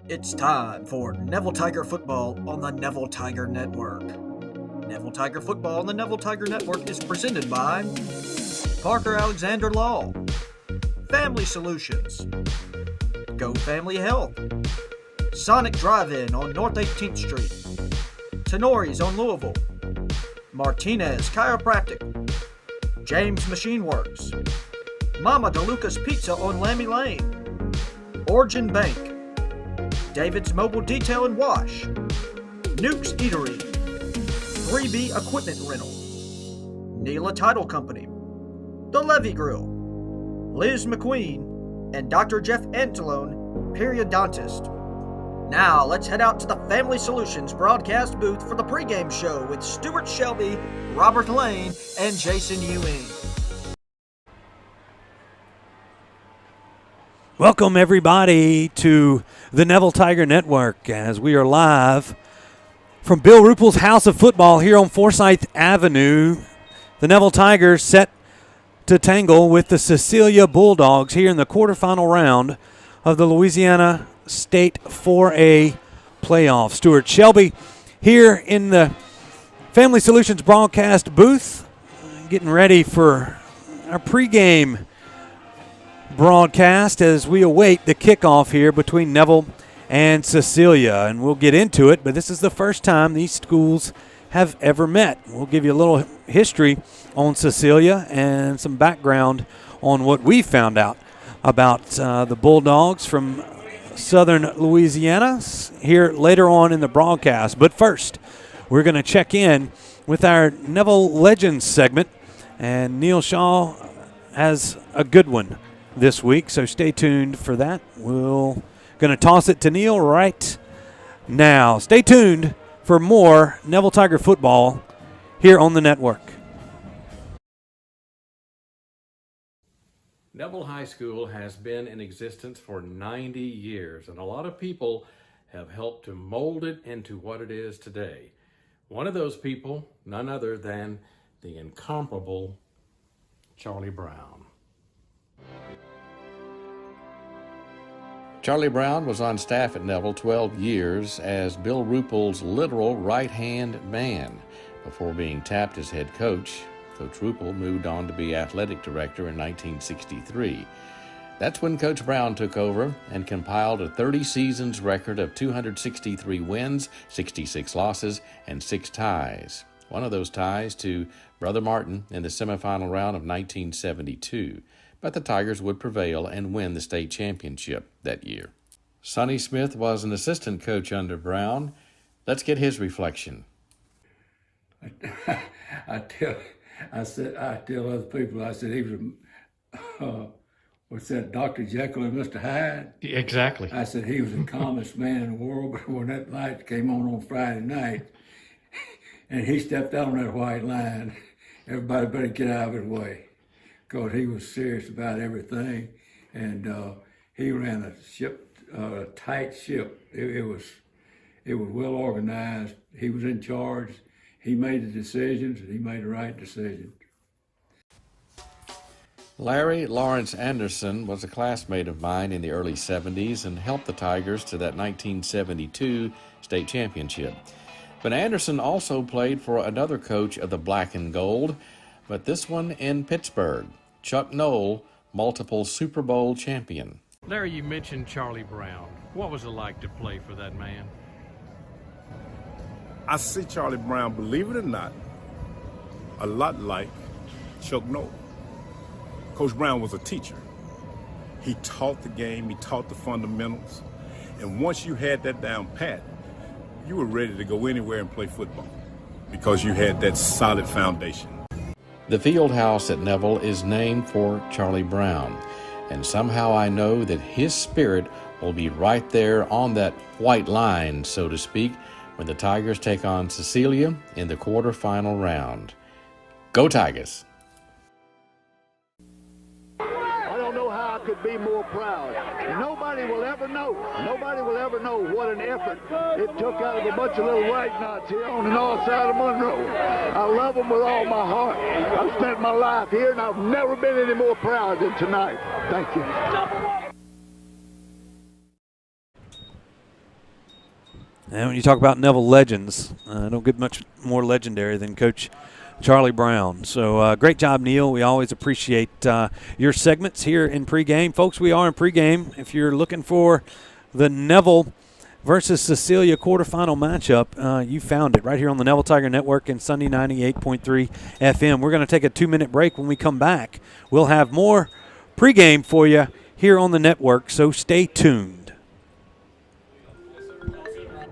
It's time for Neville Tiger Football on the Neville Tiger Network. Neville Tiger Football on the Neville Tiger Network is presented by Parker Alexander Law, Family Solutions, Go Family Health, Sonic Drive-In on North 18th Street, Tenori's on Louisville, Martinez Chiropractic, James Machine Works, Mama DeLuca's Pizza on Lammy Lane, Origin Bank, David's Mobile Detail and Wash, Nuke's Eatery, 3B Equipment Rental, Neela Title Company, The Levy Grill, Liz McQueen, and Dr. Jeff Antelone, periodontist. Now, let's head out to the Family Solutions broadcast booth for the pregame show with Stuart Shelby, Robert Lane, and Jason Ewing. Welcome, everybody, to the Neville Tiger Network as we are live from Bill Rupel's House of Football here on Forsyth Avenue. The Neville Tigers set to tangle with the Cecilia Bulldogs here in the quarterfinal round of the Louisiana State 4A playoff. Stuart Shelby here in the Family Solutions broadcast booth, getting ready for our pregame broadcast as we await the kickoff here between Neville and Cecilia. And we'll get into it, but this is the first time these schools have ever met. We'll give you a little history on Cecilia and some background on what we found out about the Bulldogs from Southern Louisiana here later on in the broadcast. But first, we're going to check in with our Neville Legends segment, and Neil Shaw has a good one this week, so stay tuned for that. We're going to toss it to Neil right now. Stay tuned for more Neville Tiger football here on the network. Neville High School has been in existence for 90 years, and a lot of people have helped to mold it into what it is today. One of those people, none other than the incomparable Charlie Brown. Charlie Brown was on staff at Neville 12 years as Bill Rupel's literal right-hand man. Before being tapped as head coach, Coach Rupel moved on to be athletic director in 1963. That's when Coach Brown took over and compiled a 30 seasons record of 263 wins, 66 losses, and 6 ties. One of those ties to Brother Martin in the semifinal round of 1972. But the Tigers would prevail and win the state championship that year. Sonny Smith was an assistant coach under Brown. Let's get his reflection. I tell other people, I said he was what's that, Dr. Jekyll and Mr. Hyde? Exactly. I said he was the calmest man in the world, but when that light came on Friday night, and he stepped out on that white line, everybody better get out of his way, because he was serious about everything, and he ran a ship, a tight ship. It was well organized. He was in charge. He made the decisions, and he made the right decisions. Larry Lawrence Anderson was a classmate of mine in the early 70s and helped the Tigers to that 1972 state championship. But Anderson also played for another coach of the black and gold, but this one in Pittsburgh. Chuck Knoll, multiple Super Bowl champion. Larry, you mentioned Charlie Brown. What was it like to play for that man? I see Charlie Brown, believe it or not, a lot like Chuck Knoll. Coach Brown was a teacher. He taught the game, he taught the fundamentals, and once you had that down pat, you were ready to go anywhere and play football because you had that solid foundation. The field house at Neville is named for Charlie Brown, and somehow I know that his spirit will be right there on that white line, so to speak, when the Tigers take on Cecilia in the quarterfinal round. Go Tigers! I don't know how I could be more proud. Nobody will ever know what an effort it took out of a bunch of little white knots here on the north side of Monroe. I love them with all my heart. I've spent my life here, and I've never been any more proud than tonight. Thank you. And when you talk about Neville legends, don't get much more legendary than Coach Charlie Brown. So great job, Neil. We always appreciate your segments here in pregame. Folks, we are in pregame. If you're looking for the Neville versus Cecilia quarterfinal matchup, you found it right here on the Neville Tiger Network and Sunday 98.3 FM. We're going to take a 2-minute break. When we come back, we'll have more pregame for you here on the network, so stay tuned.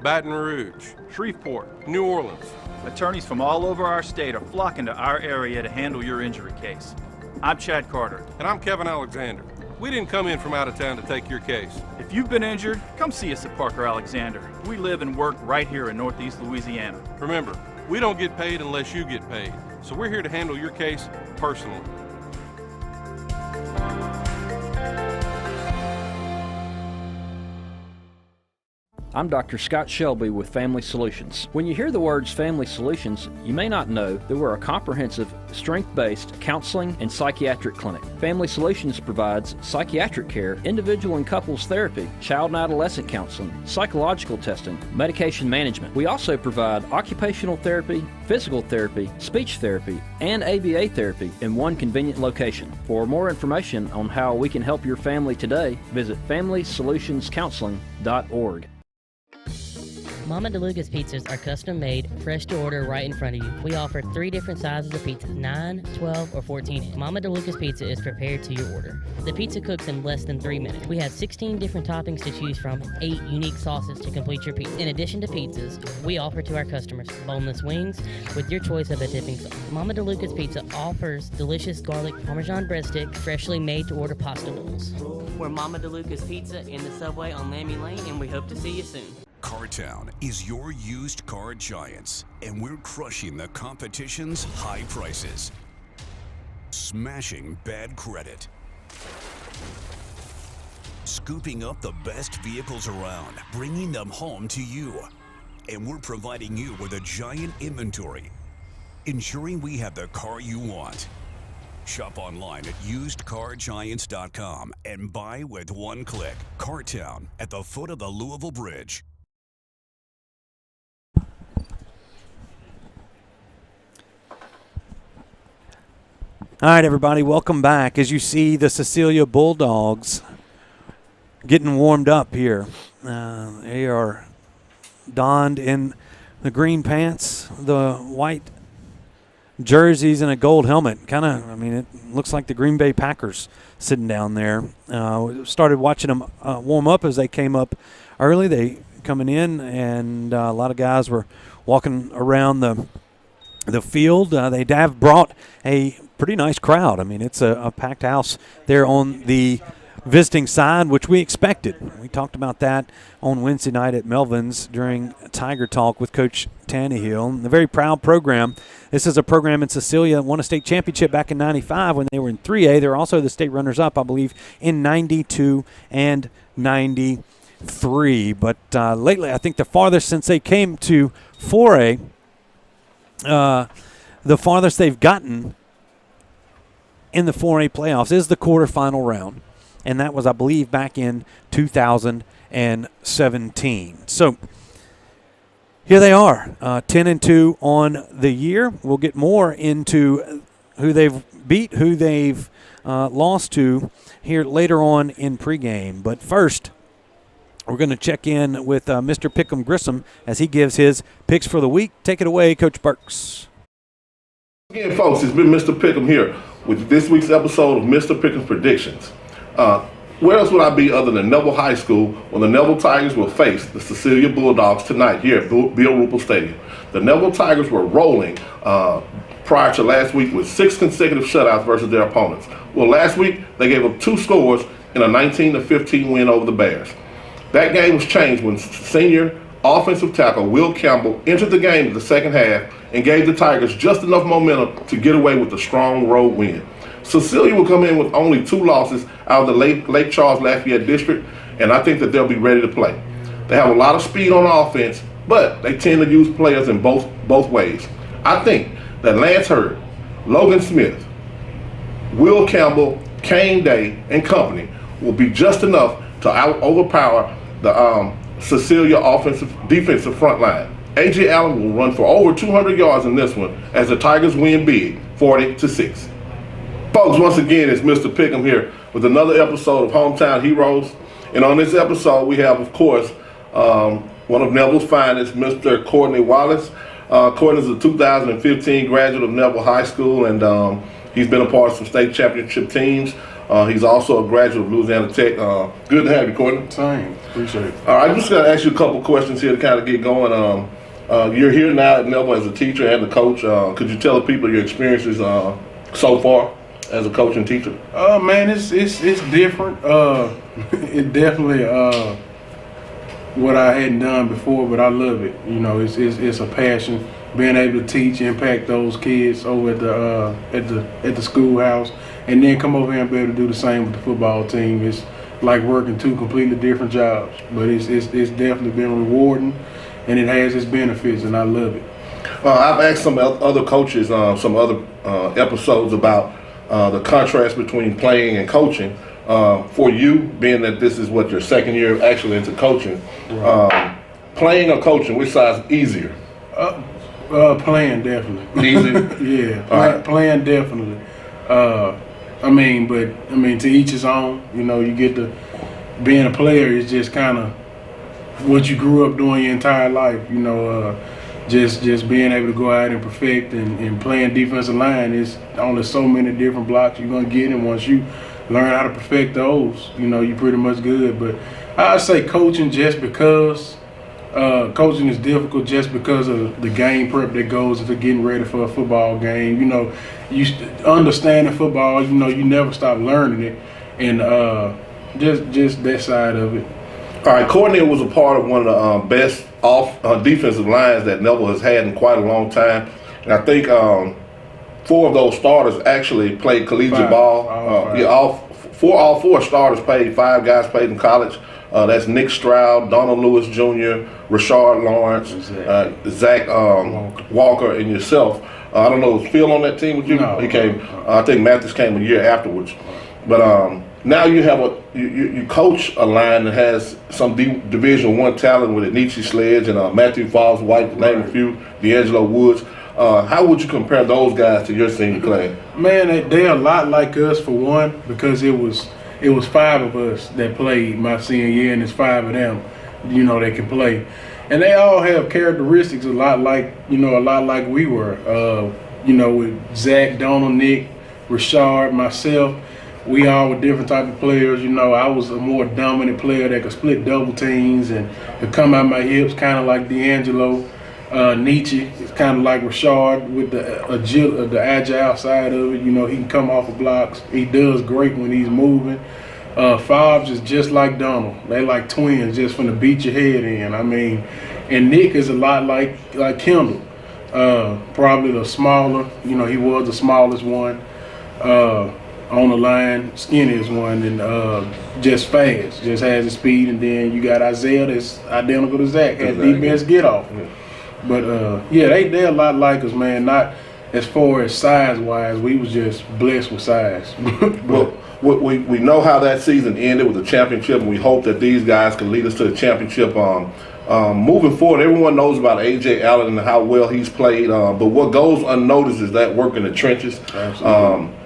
Baton Rouge, Shreveport, New Orleans. Attorneys from all over our state are flocking to our area to handle your injury case. I'm Chad Carter. And I'm Kevin Alexander. We didn't come in from out of town to take your case. If you've been injured, come see us at Parker Alexander. We live and work right here in Northeast Louisiana. Remember, we don't get paid unless you get paid. So we're here to handle your case personally. I'm Dr. Scott Shelby with Family Solutions. When you hear the words Family Solutions, you may not know that we're a comprehensive, strength-based counseling and psychiatric clinic. Family Solutions provides psychiatric care, individual and couples therapy, child and adolescent counseling, psychological testing, medication management. We also provide occupational therapy, physical therapy, speech therapy, and ABA therapy in one convenient location. For more information on how we can help your family today, visit FamilySolutionsCounseling.org. Mama DeLuca's pizzas are custom made, fresh to order right in front of you. We offer 3 different sizes of pizza, 9, 12, or 14. Mama DeLuca's pizza is prepared to your order. The pizza cooks in less than 3 minutes. We have 16 different toppings to choose from, 8 unique sauces to complete your pizza. In addition to pizzas, we offer to our customers boneless wings with your choice of a dipping sauce. Mama DeLuca's Pizza offers delicious garlic Parmesan breadstick, freshly made to order pasta bowls. We're Mama DeLuca's Pizza in the Subway on Lammy Lane, and we hope to see you soon. Cartown is your used car giants, and we're crushing the competition's high prices. Smashing bad credit. Scooping up the best vehicles around, bringing them home to you. And we're providing you with a giant inventory, ensuring we have the car you want. Shop online at usedcargiants.com and buy with one click. Cartown at the foot of the Louisville Bridge. All right, everybody, welcome back. As you see the Cecilia Bulldogs getting warmed up here. They are donned in the green pants, the white jerseys, and a gold helmet. Kind of, I mean, it looks like the Green Bay Packers sitting down there. Started watching them warm up as they came up early. They coming in, and a lot of guys were walking around the field. They have brought a pretty nice crowd. I mean, it's a packed house there on the visiting side, which we expected. We talked about that on Wednesday night at Melvin's during Tiger Talk with Coach Tannehill. A very proud program. This is a program in Cecilia that won a state championship back in '95 when they were in 3A. They're also the state runners-up, I believe, in '92 and '93. But lately, I think the farthest since they came to 4A, the farthest they've gotten in the 4A playoffs is the quarterfinal round, and that was, I believe, back in 2017. So here they are, 10-2 on the year. We'll get more into who they've beat, who they've lost to here later on in pregame. But first, we're going to check in with Mr. Pick'em Grissom as he gives his picks for the week. Take it away, Coach Burks. Again, folks, it's been Mr. Pick'em here with this week's episode of Mr. Pick'em's Predictions. Where else would I be other than Neville High School when the Neville Tigers will face the Cecilia Bulldogs tonight here at Bill Ruppel Stadium? The Neville Tigers were rolling prior to last week with 6 consecutive shutouts versus their opponents. Well, last week they gave up 2 scores in a 19-15 win over the Bears. That game was changed when senior offensive tackle Will Campbell entered the game in the second half and gave the Tigers just enough momentum to get away with a strong road win. Cecilia will come in with only 2 losses out of the Lake Charles Lafayette district, and I think that they'll be ready to play. They have a lot of speed on offense, but they tend to use players in both ways. I think that Lance Hurd, Logan Smith, Will Campbell, Kane Day, and company will be just enough to overpower the Cecilia defensive front line. A.J. Allen will run for over 200 yards in this one as the Tigers win big, 40-6. Folks, once again, it's Mr. Pickham here with another episode of Hometown Heroes. And on this episode, we have, of course, one of Neville's finest, Mr. Courtney Wallace. Courtney is a 2015 graduate of Neville High School, and he's been a part of some state championship teams. He's also a graduate of Louisiana Tech. Good to have you, Courtney. Same. Appreciate it. All right, I'm just going to ask you a couple questions here to kind of get going. You're here now at Neville as a teacher and a coach. Could you tell the people your experiences so far as a coach and teacher? Man, it's different. It definitely what I hadn't done before, but I love it. You know, it's a passion. Being able to teach, impact those kids over at the schoolhouse, and then come over here and be able to do the same with the football team. It's like working two completely different jobs, but it's definitely been rewarding, and it has its benefits, and I love it. I've asked some other coaches some other episodes about the contrast between playing and coaching. For you, being that this is what your second year actually into coaching, right. Playing or coaching, which side's easier? Playing definitely. Easy? Yeah, playing definitely. I mean, to each his own. You know, you get to being a player is just kind of what you grew up doing your entire life. You know, just being able to go out and perfect and playing defensive line is only so many different blocks you're gonna get, and once you learn how to perfect those, you know, you're pretty much good. But I say coaching just because coaching is difficult just because of the game prep that goes into getting ready for a football game. You know, you understanding football, you know, you never stop learning it, and just that side of it. All right, Courtney was a part of one of the best defensive lines that Neville has had in quite a long time, and I think 4 of those starters actually played collegiate ball. All four starters played. 5 guys played in college. That's Nick Stroud, Donald Lewis Jr., Rashard Lawrence, Zach Walker, and yourself. I don't know, was Phil on that team with you? No, he came. I think Mathis came a year afterwards. But now you have you coach a line that has some Division I talent with it, Nietzsche Sledge and Matthew Falls White, to name a few, D'Angelo Woods. How would you compare those guys to your senior class? Man, they're a lot like us for one, because it was 5 of us that played my senior year, and it's 5 of them, you know, that can play, and they all have characteristics a lot like we were. You know, with Zach, Donald, Nick, Rashard, myself, we all were different type of players. You know, I was a more dominant player that could split double teams and could come out my hips, kind of like D'Angelo. Nietzsche is kind of like Rashard with the agile side of it. You know, he can come off of blocks. He does great when he's moving. Fobbs is just like Donald. They like twins, just from the beat your head in. I mean, and Nick is a lot like Kendall. Probably the smaller. You know, he was the smallest one on the line, skinniest one, and just fast. Just has the speed. And then you got Isaiah that's identical to Zach. Had the best get off. Yeah. But they're a lot like us, man. Not as far as size-wise. We was just blessed with size. Well, we know how that season ended with the championship, and we hope that these guys can lead us to the championship. Moving forward, everyone knows about A.J. Allen and how well he's played. But what goes unnoticed is that work in the trenches.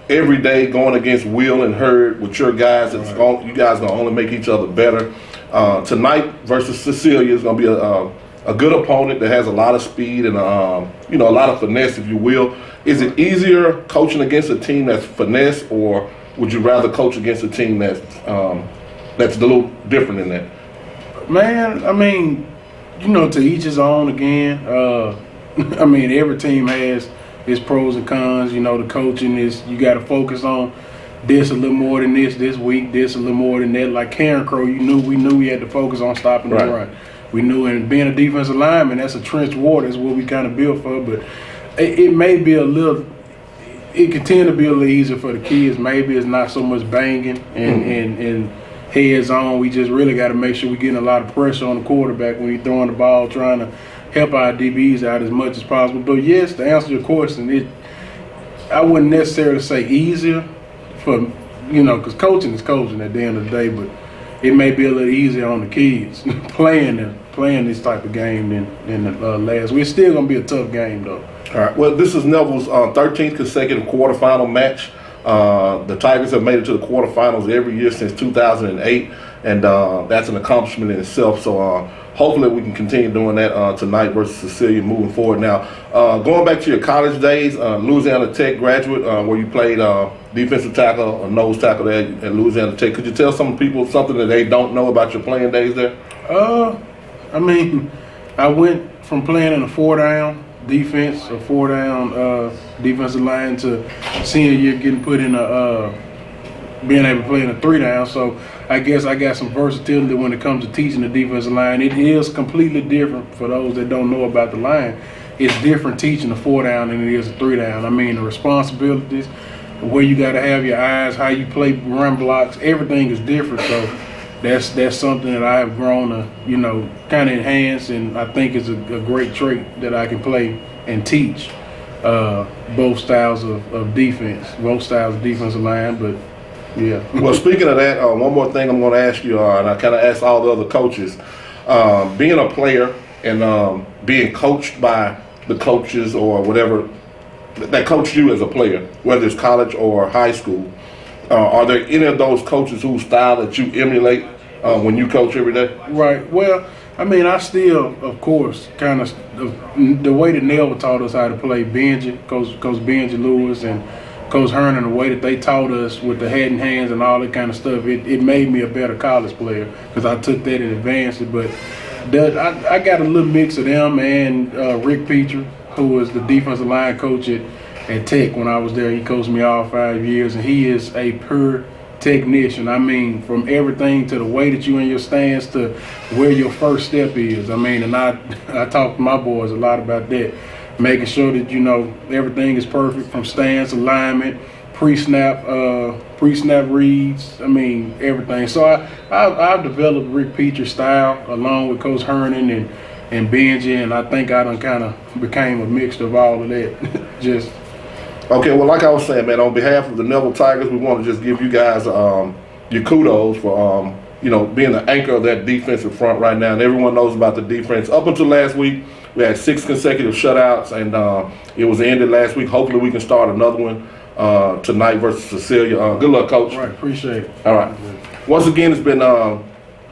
Every day going against Will and Hurd with your guys, you guys going to only make each other better. Tonight versus Cecilia is going to be a good opponent that has a lot of speed and a lot of finesse, if you will. Is it easier coaching against a team that's finesse, or would you rather coach against a team that's a little different in that? Man, I mean, you know, to each his own again. I mean, every team has its pros and cons. You know, the coaching is, you got to focus on this a little more than this week, this a little more than that. Like Karen Crow, we knew we had to focus on stopping the run. We knew, and being a defensive lineman, that's a trench war. That's what we kind of built for. But it may be it can tend to be a little easier for the kids. Maybe it's not so much banging and heads on. We just really got to make sure we're getting a lot of pressure on the quarterback when he's throwing the ball, trying to help our DBs out as much as possible. But yes, to answer your question, I wouldn't necessarily say easier for, because coaching is coaching at the end of the day, but it may be a little easier on the kids playing this type of game than the last. We're still going to be a tough game, though. All right. Well, this is Neville's 13th consecutive quarterfinal match. The Tigers have made it to the quarterfinals every year since 2008, and that's an accomplishment in itself. So hopefully we can continue doing that tonight versus Cecilia moving forward. Now, going back to your college days, Louisiana Tech graduate, where you played defensive tackle or nose tackle there at Louisiana Tech. Could you tell some people something that they don't know about your playing days there? I mean, I went from playing in a 4-down defense, a 4-down defensive line, to senior year getting put in being able to play in a 3-down. So I guess I got some versatility when it comes to teaching the defensive line. It is completely different for those that don't know about the line. It's different teaching a 4-down than it is a 3-down. I mean, the responsibilities, where you got to have your eyes, how you play run blocks, everything is different. So that's something that I have grown to, kind of enhance, and I think is a great trait that I can play and teach both styles of defense, both styles of defensive line. But yeah. Well, speaking of that, one more thing I'm going to ask you, and I kind of asked all the other coaches, being a player and being coached by the coaches or whatever that coach you as a player, whether it's college or high school, are there any of those coaches whose style that you emulate when you coach every day? Right. Well, I mean, I still, of course, kind of the way that Neville taught us how to play Benji, Coach Benji Lewis and Coach Hernan, the way that they taught us with the head and hands and all that kind of stuff, it made me a better college player because I took that and advanced it. But I got a little mix of them and Rick Peter, who was the defensive line coach at Tech when I was there. He coached me all 5 years, and he is a pure technician. I mean, from everything to the way that you in your stance to where your first step is. I mean, and I talk to my boys a lot about that, making sure that, everything is perfect from stance, alignment, pre-snap reads, I mean, everything. So I've developed Rick Peter's style along with Coach Hernan and Benji, and I think I done kind of became a mixture of all of that. Just okay, well, like I was saying, man, on behalf of the Neville Tigers, we want to just give you guys your kudos for, being the anchor of that defensive front right now. And everyone knows about the defense. Up until last week, we had 6 consecutive shutouts, and it was ended last week. Hopefully we can start another one tonight versus Cecilia. Good luck, Coach. Right, appreciate it. All right. Once again, it's been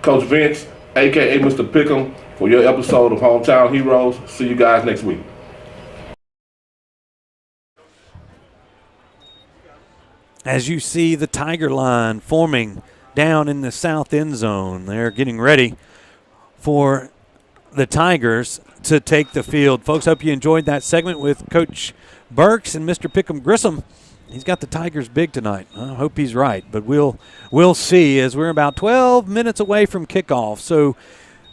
Coach Vince, a.k.a. Mr. Pickham, for your episode of Hometown Heroes. See you guys next week. As you see the Tiger line forming down in the south end zone, they're getting ready for the Tigers to take the field. Folks, hope you enjoyed that segment with Coach Burks and Mr. Pickham Grissom. He's got the Tigers big tonight. I hope he's right, but we'll see as we're about 12 minutes away from kickoff. So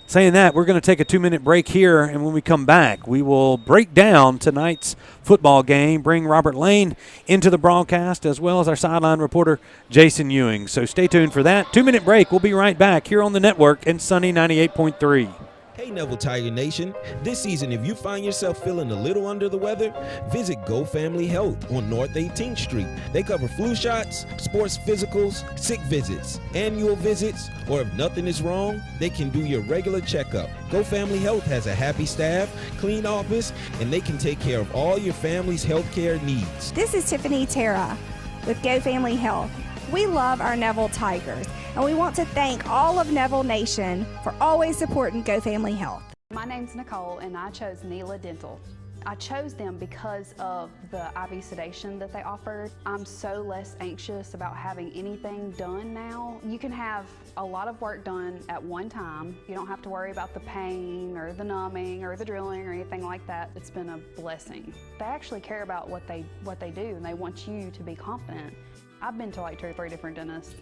saying that, we're going to take a 2-minute break here, and when we come back, we will break down tonight's football game, bring Robert Lane into the broadcast, as well as our sideline reporter, Jason Ewing. So stay tuned for that. 2-minute break. We'll be right back here on the network and Sunny 98.3. Hey Neville Tiger Nation, this season if you find yourself feeling a little under the weather, visit Go Family Health on North 18th Street. They cover flu shots, sports physicals, sick visits, annual visits, or if nothing is wrong, they can do your regular checkup. Go Family Health has a happy staff, clean office, and they can take care of all your family's health care needs. This is Tiffany Terra with Go Family Health. We love our Neville Tigers, and we want to thank all of Neville Nation for always supporting Go Family Health. My name's Nicole, and I chose Neela Dental. I chose them because of the IV sedation that they offered. I'm so less anxious about having anything done now. You can have a lot of work done at one time. You don't have to worry about the pain or the numbing or the drilling or anything like that. It's been a blessing. They actually care about what they do, and they want you to be confident. I've been to like 2 or 3 different dentists.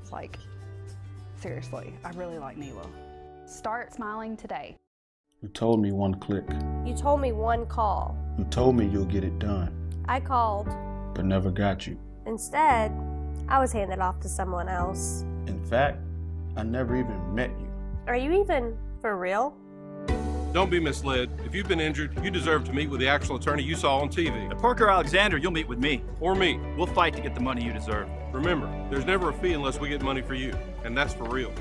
It's like, seriously, I really like Neela. Start smiling today. You told me 1 click. You told me 1 call. You told me you'll get it done. I called. But never got you. Instead, I was handed off to someone else. In fact, I never even met you. Are you even for real? Don't be misled. If you've been injured, you deserve to meet with the actual attorney you saw on TV. At Parker Alexander, you'll meet with me. Or me. We'll fight to get the money you deserve. Remember, there's never a fee unless we get money for you, and that's for real.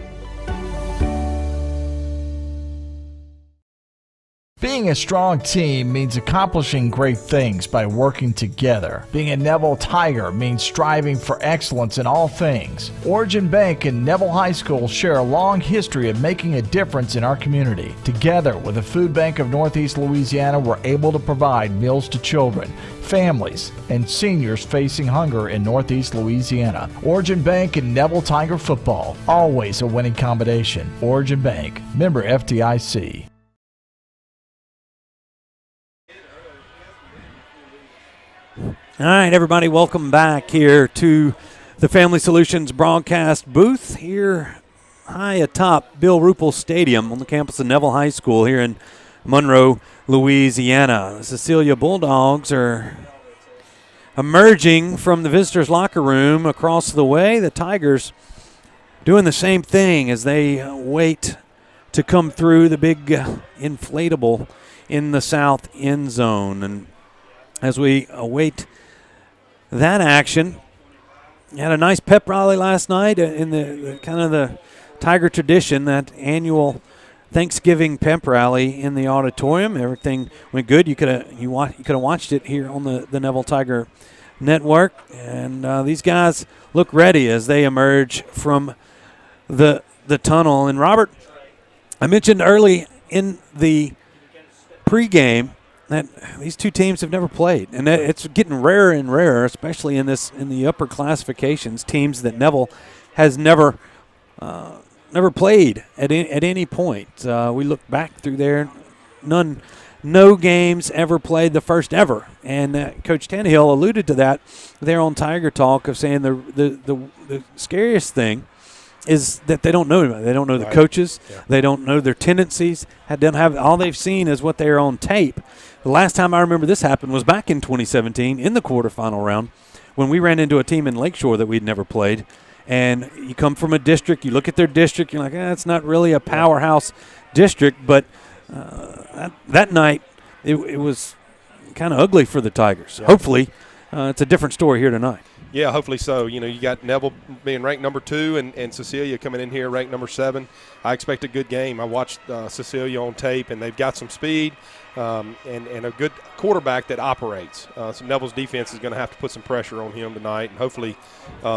Being a strong team means accomplishing great things by working together. Being a Neville Tiger means striving for excellence in all things. Origin Bank and Neville High School share a long history of making a difference in our community. Together with the Food Bank of Northeast Louisiana, we're able to provide meals to children, families, and seniors facing hunger in Northeast Louisiana. Origin Bank and Neville Tiger football, always a winning combination. Origin Bank, member FDIC. All right, everybody, welcome back here to the Family Solutions broadcast booth here high atop Bill Ruppel Stadium on the campus of Neville High School here in Monroe, Louisiana. The Cecilia Bulldogs are emerging from the visitors' locker room across the way. The Tigers doing the same thing as they wait to come through the big inflatable in the south end zone. And as we await that action, had a nice pep rally last night in the kind of the Tiger tradition, that annual Thanksgiving pep rally in the auditorium. Everything went good. You could have watched it here on the Neville Tiger Network, and these guys look ready as they emerge from the tunnel. And Robert, I mentioned early in the pregame that these two teams have never played, and it's getting rarer and rarer, especially in the upper classifications. Teams that Neville has never played at any point. We look back through there, no games ever played, the first ever, and Coach Tannehill alluded to that there on Tiger Talk, of saying the scariest thing is that they don't know anybody. They don't know the coaches. Yeah. They don't know their tendencies. All they've seen is what they are on tape. The last time I remember this happened was back in 2017 in the quarterfinal round, when we ran into a team in Lakeshore that we'd never played. And you come from a district, you look at their district, you're like, it's not really a powerhouse district. But that night, it was kind of ugly for the Tigers. Yeah. Hopefully, it's a different story here tonight. Yeah, hopefully so. You know, you got Neville being ranked number 2 and Cecilia coming in here ranked number 7. I expect a good game. I watched Cecilia on tape, and they've got some speed and a good quarterback that operates. So Neville's defense is going to have to put some pressure on him tonight and hopefully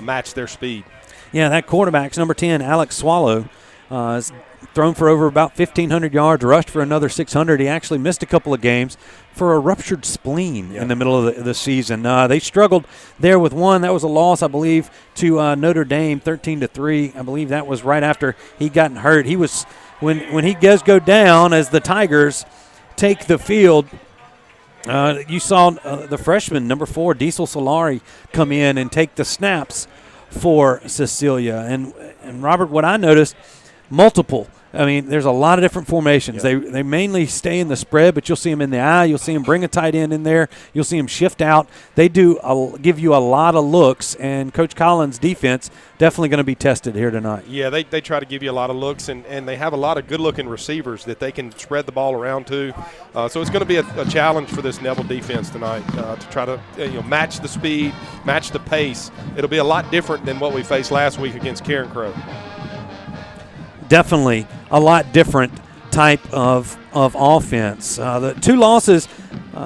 match their speed. Yeah, that quarterback's number 10, Alex Swallow, is thrown for over about 1,500 yards, rushed for another 600. He actually missed a couple of games for a ruptured spleen in the middle of the season. They struggled there with one. That was a loss, I believe, to Notre Dame, 13-3. I believe that was right after he gotten hurt. He was when he does go down as the Tigers take the field. You saw the freshman, number 4, Diesel Solari, come in and take the snaps for Cecilia. And Robert, what I noticed, there's a lot of different formations. Yeah. They mainly stay in the spread, but you'll see them in the eye. You'll see them bring a tight end in there. You'll see them shift out. They give you a lot of looks, and Coach Collins' defense definitely going to be tested here tonight. Yeah, they try to give you a lot of looks, and they have a lot of good-looking receivers that they can spread the ball around to. So it's going to be a challenge for this Neville defense tonight to try to match the speed, match the pace. It'll be a lot different than what we faced last week against Karen Crow. Definitely a lot different type of offense. The 2 losses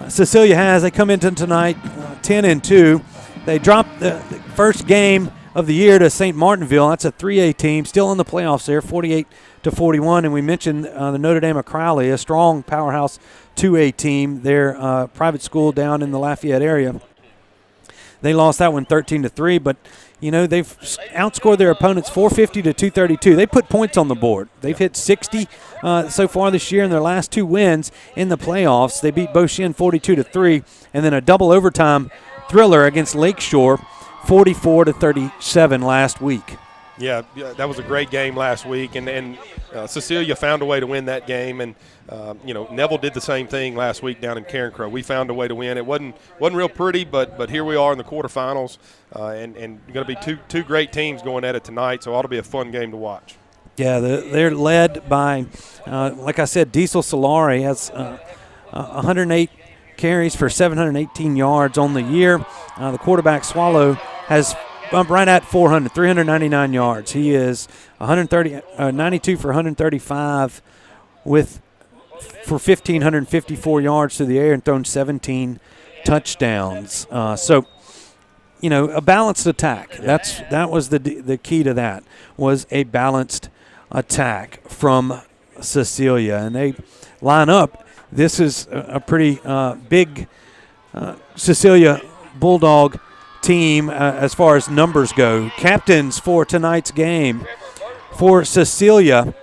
Cecilia has, they come into tonight 10-2. They dropped the first game of the year to St. Martinville. That's a 3A team, still in the playoffs there, 48-41. And we mentioned the Notre Dame of Crowley, a strong powerhouse 2A team, their private school down in the Lafayette area. They lost that one 13-3, but they've outscored their opponents 450-232. They put points on the board. They've hit 60 so far this year in their last 2 wins in the playoffs. They beat Beauchene 42-3, and then a double overtime thriller against Lakeshore 44-37 last week. Yeah, that was a great game last week, and Cecilia found a way to win that game, and Neville did the same thing last week down in Karen Crow. We found a way to win. It wasn't real pretty, but here we are in the quarterfinals, and going to be two great teams going at it tonight, so it ought to be a fun game to watch. Yeah, they're led by, like I said, Diesel Solari has 108 carries for 718 yards on the year. The quarterback Swallow has right at 400, 399 yards. He is 92 for 135 for 1,554 yards through the air and thrown 17 touchdowns. So, a balanced attack. That was the key to that, was a balanced attack from Cecilia. And they line up. This is a pretty big Cecilia Bulldog team as far as numbers go. Captains for tonight's game for Cecilia,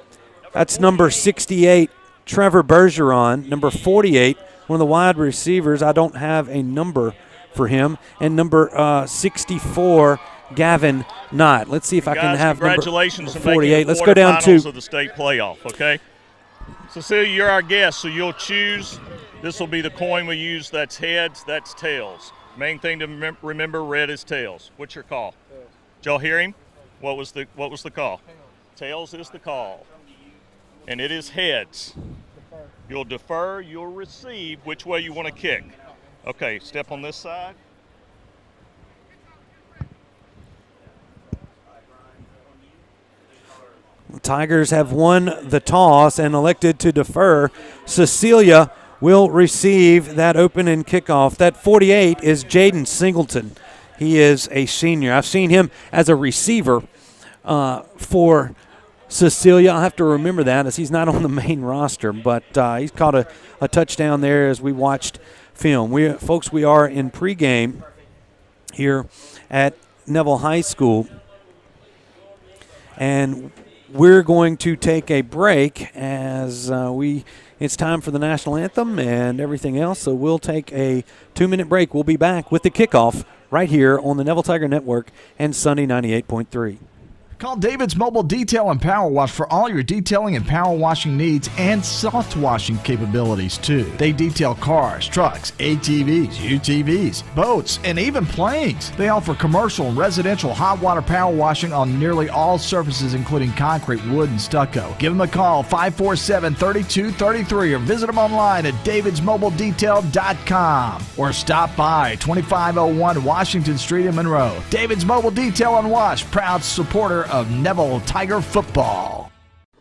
that's number 68, Trevor Bergeron. Number 48, one of the wide receivers, I don't have a number for him. And number 64, Gavin Knott. Let's see if I can have congratulations number 48. Let's go down to of the state playoff, okay? Cecilia, you're our guest, so you'll choose. This will be the coin we use. That's heads, that's tails. Main thing to remember, red is tails. What's your call? Did y'all hear him? What was the call? Tails is the call. And it is heads. You'll defer, you'll receive. Which way you want to kick? Okay, step on this side. Tigers have won the toss and elected to defer. Cecilia will receive that opening kickoff. That 48 is Jaden Singleton. He is a senior. I've seen him as a receiver for Cecilia. I'll have to remember that as he's not on the main roster, but he's caught a touchdown there as we watched film. We are in pregame here at Neville High School, and we're going to take a break as it's time for the national anthem and everything else, so we'll take a 2-minute break. We'll be back with the kickoff right here on the Neville Tiger Network and Sunday 98.3. Call David's Mobile Detail and Power Wash for all your detailing and power washing needs and soft washing capabilities, too. They detail cars, trucks, ATVs, UTVs, boats, and even planes. They offer commercial and residential hot water power washing on nearly all surfaces, including concrete, wood, and stucco. Give them a call, 547-3233, or visit them online at davidsmobiledetail.com or stop by 2501 Washington Street in Monroe. David's Mobile Detail and Wash, proud supporter of Neville Tiger football.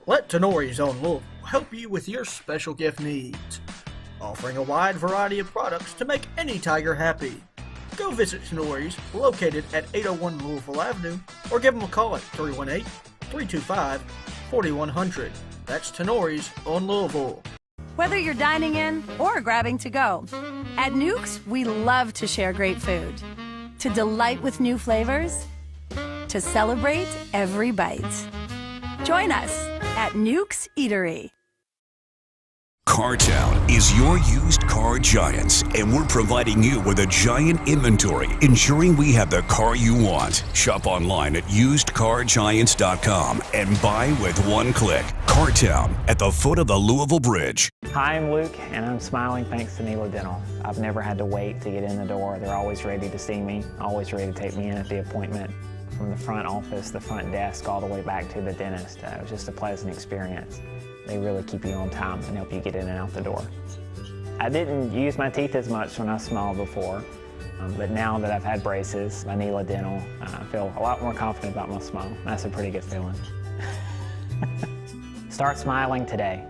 Let Tenori's Own Louisville help you with your special gift needs, offering a wide variety of products to make any Tiger happy. Go visit Tenori's, located at 801 Louisville Avenue, or give them a call at 318-325-4100. That's Tenori's on Louisville. Whether you're dining in or grabbing to go, at Nukes, we love to share great food, to delight with new flavors, to celebrate every bite. Join us at Nukes Eatery. CarTown is your used car giants, and we're providing you with a giant inventory, ensuring we have the car you want. Shop online at usedcargiants.com and buy with one click. CarTown at the foot of the Louisville Bridge. Hi, I'm Luke, and I'm smiling thanks to Neville Dental. I've never had to wait to get in the door. They're always ready to see me, always ready to take me in at the appointment. From the front office, the front desk, all the way back to the dentist. It was just a pleasant experience. They really keep you on time and help you get in and out the door. I didn't use my teeth as much when I smiled before, but now that I've had braces, my Neville Dental, I feel a lot more confident about my smile. That's a pretty good feeling. Start smiling today.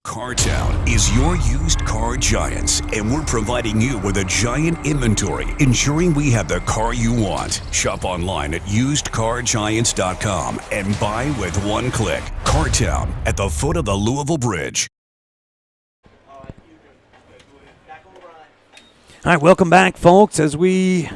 CarTown is your used car giants, and we're providing you with a giant inventory, ensuring we have the car you want. Shop online at usedcargiants.com and buy with one click. CarTown at the foot of the Louisville Bridge. All right, welcome back, folks, as we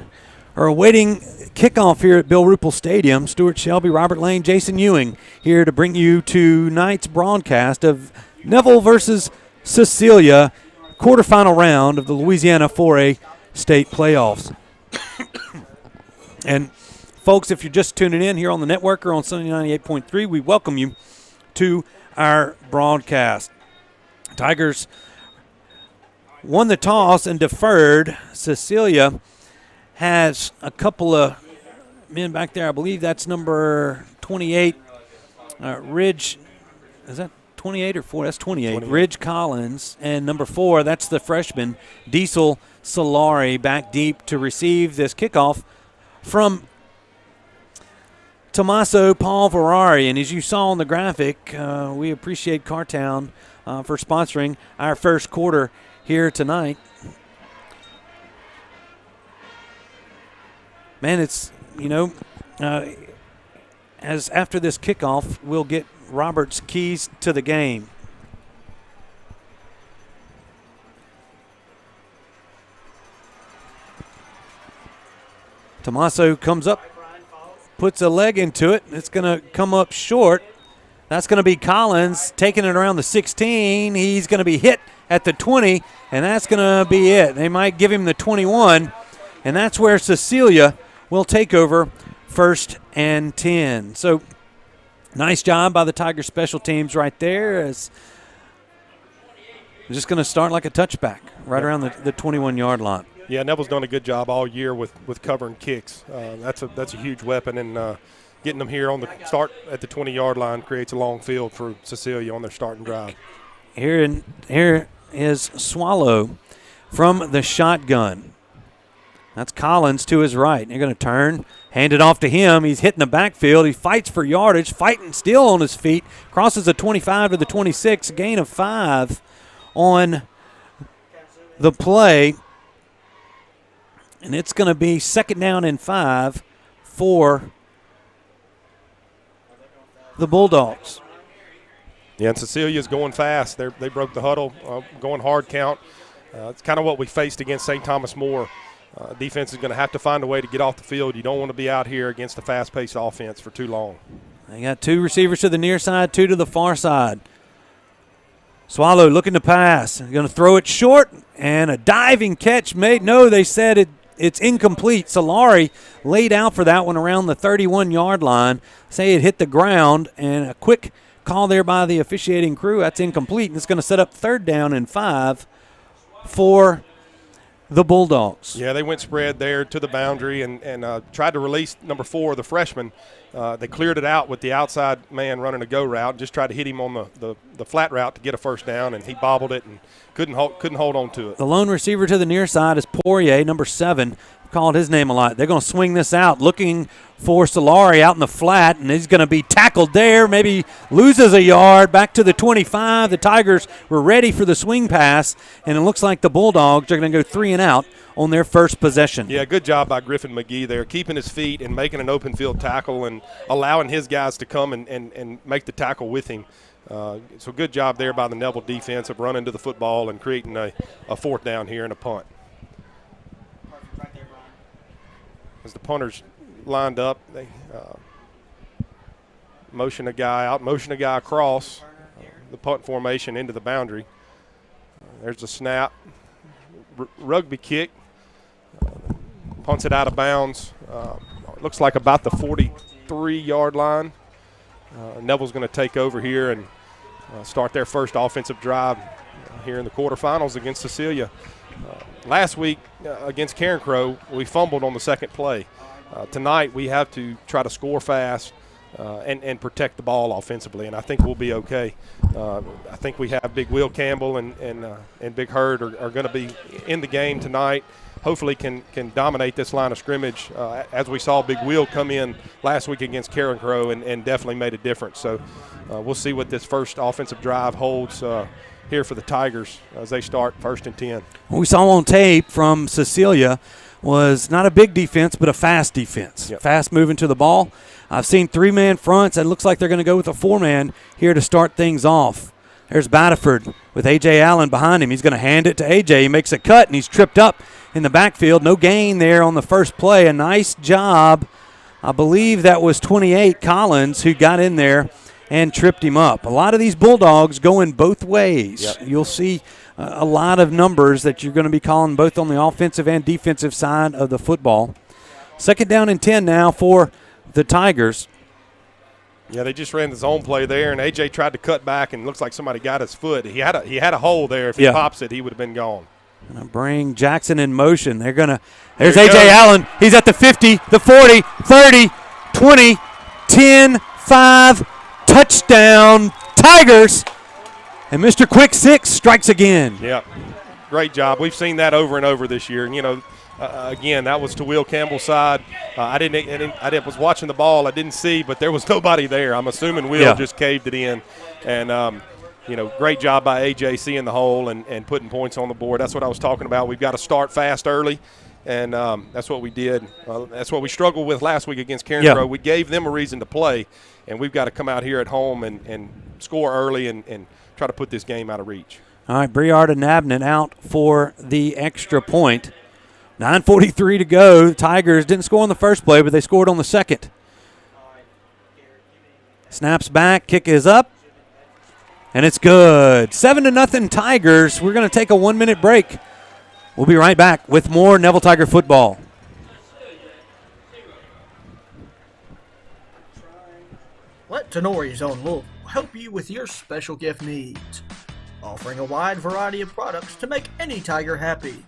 are awaiting kickoff here at Bill Ruppel Stadium. Stuart Shelby, Robert Lane, Jason Ewing here to bring you tonight's broadcast of Neville versus Cecilia, quarterfinal round of the Louisiana 4A state playoffs. And, folks, if you're just tuning in here on the network or on Sunday 98.3, we welcome you to our broadcast. Tigers won the toss and deferred. Cecilia has a couple of men back there. I believe that's number 28, Ridge. Is that 28 or 4? That's 28. Ridge Collins. And number 4, that's the freshman, Diesel Solari, back deep to receive this kickoff from Tommaso Polverari. And as you saw on the graphic, we appreciate Cartown for sponsoring our first quarter here tonight. Man, it's, as after this kickoff, we'll get Robert's keys to the game. Tommaso comes up, puts a leg into it. It's going to come up short. That's going to be Collins taking it around the 16. He's going to be hit at the 20, and that's going to be it. They might give him the 21, and that's where Cecilia will take over 1st and 10. So nice job by the Tiger special teams right there. As just going to start like a touchback right around the 21-yard line. Yeah, Neville's done a good job all year with covering kicks. That's a huge weapon, and getting them here on the start at the 20-yard line creates a long field for Cecilia on their starting drive. Here is Swallow from the shotgun. That's Collins to his right. They're going to turn, hand it off to him. He's hitting the backfield. He fights for yardage, fighting still on his feet. Crosses the 25 to the 26, gain of 5 on the play. And it's going to be 2nd down and 5 for the Bulldogs. Yeah, and Cecilia's going fast. They broke the huddle, going hard count. It's kind of what we faced against St. Thomas More. Defense is going to have to find a way to get off the field. You don't want to be out here against a fast-paced offense for too long. They got 2 receivers to the near side, 2 to the far side. Swallow looking to pass. They're going to throw it short, and a diving catch made. No, they said it's incomplete. Solari laid out for that one around the 31-yard line. Say it hit the ground, and a quick call there by the officiating crew. That's incomplete, and it's going to set up 3rd down and 5 for the Bulldogs. Yeah, they went spread there to the boundary and tried to release number 4, the freshman. They cleared it out with the outside man running a go route, just tried to hit him on the flat route to get a 1st down, and he bobbled it and couldn't hold on to it. The lone receiver to the near side is Poirier, number 7. Called his name a lot. They're going to swing this out, looking for Solari out in the flat, and he's going to be tackled there, maybe loses a yard, back to the 25. The Tigers were ready for the swing pass, and it looks like the Bulldogs are going to go 3 and out on their first possession. Yeah, good job by Griffin McGee there, keeping his feet and making an open field tackle and allowing his guys to come and make the tackle with him. So good job there by the Neville defense of running to the football and creating a 4th down here and a punt. As the punters lined up, they motion a guy out, motion a guy across the punt formation into the boundary. There's the snap. Rugby kick. Punts it out of bounds. Looks like about the 43-yard line. Neville's going to take over here and start their first offensive drive here in the quarterfinals against Cecilia. Last week against Karen Crow, we fumbled on the 2nd play. Tonight we have to try to score fast and protect the ball offensively, and I think we'll be okay. I think we have Big Will Campbell and Big Hurd are going to be in the game tonight. Hopefully can dominate this line of scrimmage, as we saw Big Will come in last week against Karen Crow and definitely made a difference. So we'll see what this first offensive drive holds here for the Tigers as they start 1st and 10. What we saw on tape from Cecilia was not a big defense, but a fast defense. Yep. Fast moving to the ball. I've seen 3-man fronts. It looks like they're going to go with a 4-man here to start things off. There's Batterford with A.J. Allen behind him. He's going to hand it to A.J. He makes a cut, and he's tripped up in the backfield. No gain there on the first play. A nice job. I believe that was 28, Collins, who got in there and tripped him up. A lot of these Bulldogs going both ways. Yep. You'll see a lot of numbers that you're going to be calling both on the offensive and defensive side of the football. 2nd down and 10 now for the Tigers. Yeah, they just ran the zone play there, and A.J. tried to cut back, and looks like somebody got his foot. He had a hole there. If he pops it, he would have been gone. Going to bring Jackson in motion. There's A.J. Allen. He's at the 50, the 40, 30, 20, 10, 5, touchdown, Tigers. And Mr. Quick Six strikes again. Yeah, great job. We've seen that over and over this year. And, again, that was to Will Campbell's side. I was watching the ball. I didn't see, but there was nobody there. I'm assuming Will just caved it in. And, great job by A.J. seeing the hole and putting points on the board. That's what I was talking about. We've got to start fast early, and that's what we did. That's what we struggled with last week against Cairnsboro. We gave them a reason to play, and we've got to come out here at home and score early and try to put this game out of reach. All right, Briard and Abnett out for the extra point. 9:43 to go. The Tigers didn't score on the first play, but they scored on the second. Snaps back, kick is up, and it's good. 7-0 Tigers. We're going to take a 1-minute break. We'll be right back with more Neville Tiger football. Let Tenori's own Louisville help you with your special gift needs, offering a wide variety of products to make any Tiger happy.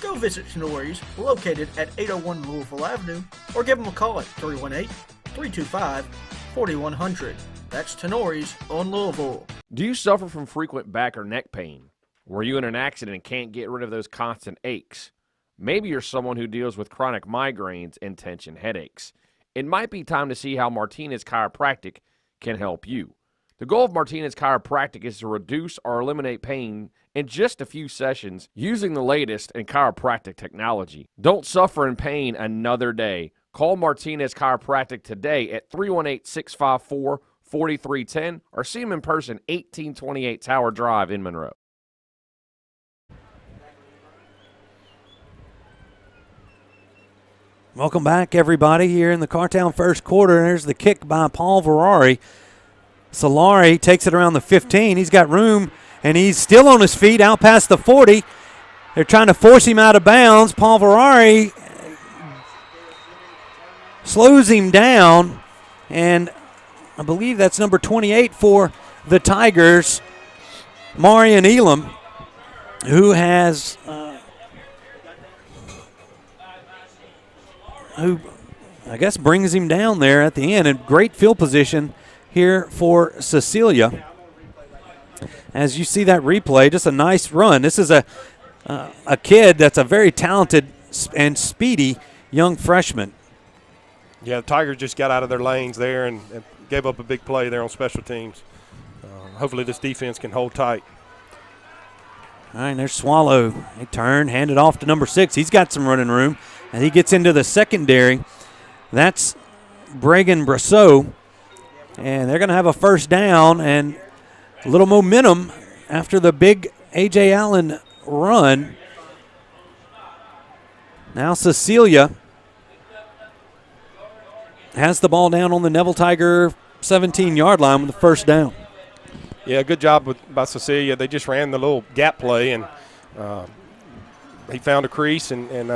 Go visit Tenori's, located at 801 Louisville Avenue, or give them a call at 318-325-4100. That's Tenori's on Louisville. Do you suffer from frequent back or neck pain? Were you in an accident and can't get rid of those constant aches? Maybe you're someone who deals with chronic migraines and tension headaches. It might be time to see how Martinez Chiropractic can help you. The goal of Martinez Chiropractic is to reduce or eliminate pain in just a few sessions using the latest in chiropractic technology. Don't suffer in pain another day. Call Martinez Chiropractic today at 318-654-4310 or see them in person, 1828 Tower Drive in Monroe. Welcome back, everybody, here in the Cartown first quarter. There's the kick by Paul Verari. Solari takes it around the 15. He's got room, and he's still on his feet out past the 40. They're trying to force him out of bounds. Paul Verari slows him down, and I believe that's number 28 for the Tigers, Marion Elam, who has who I guess brings him down there at the end in great field position here for Cecilia. As you see that replay, just a nice run. This is a kid that's a very talented and speedy young freshman. Yeah, the Tigers just got out of their lanes there and gave up a big play there on special teams. Hopefully this defense can hold tight. All right, there's Swallow. They turn, hand it off to number 6. He's got some running room, and he gets into the secondary. That's Bregan Brasseau, and they're going to have a first down and a little momentum after the big A.J. Allen run. Now Cecilia has the ball down on the Neville Tiger 17-yard line with the first down. Yeah, good job by Cecilia. They just ran the little gap play, and he found a crease and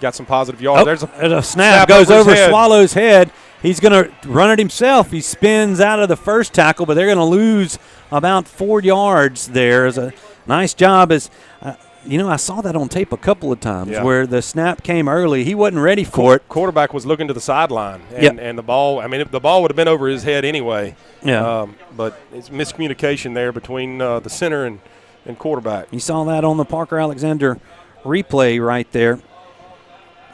got some positive yards. There's a snap goes over Swallow's head. He's going to run it himself. He spins out of the first tackle, but they're going to lose about 4 yards there. It's a nice job. I saw that on tape a couple of times where the snap came early. He wasn't ready for it. Quarterback was looking to the sideline, and the ball, the ball would have been over his head anyway. Yeah. But it's miscommunication there between the center and quarterback. You saw that on the Parker Alexander replay right there.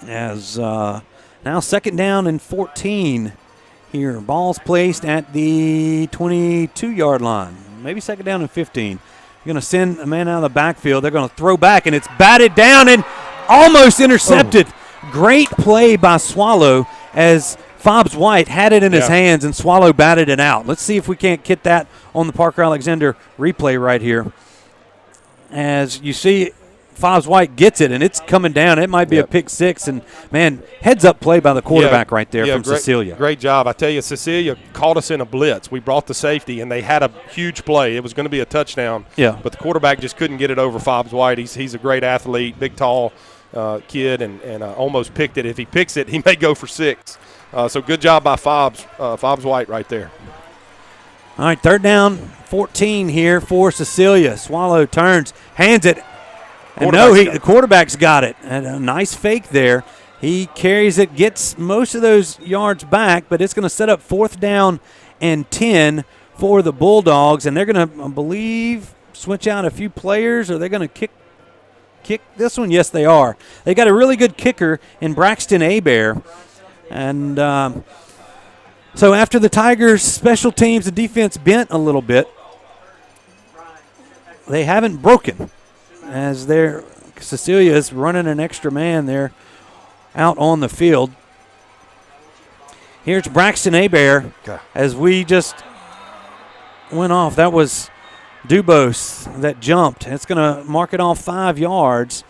As now second down and 14 here. Ball's placed at the 22-yard line. Maybe second down and 15. You're going to send a man out of the backfield. They're going to throw back, and it's batted down and almost intercepted. Great play by Swallow as Fobbs White had it in his hands, and Swallow batted it out. Let's see if we can't get that on the Parker Alexander replay right here. As you see, Fobbs White gets it, and it's coming down. It might be a pick six, and, man, heads-up play by the quarterback right there from Cecilia. Great job. I tell you, Cecilia caught us in a blitz. We brought the safety, and they had a huge play. It was going to be a touchdown. Yeah. But the quarterback just couldn't get it over Fobbs White. He's a great athlete, big, tall kid, and almost picked it. If he picks it, he may go for 6. So good job by Fobbs White right there. All right, third down, 14 here for Cecilia. Swallow turns, hands it. And the quarterback's got it. And a nice fake there. He carries it, gets most of those yards back, but it's going to set up 4th down and 10 for the Bulldogs. And they're going to, I believe, switch out a few players, or they're going to kick this one? Yes, they are. They got a really good kicker in Braxton Hebert. And so after the Tigers' special teams and defense bent a little bit, they haven't broken as Cecilia is running an extra man there out on the field. Here's Braxton Hebert as we just went off. That was Dubose that jumped. It's going to mark it off 5 yards,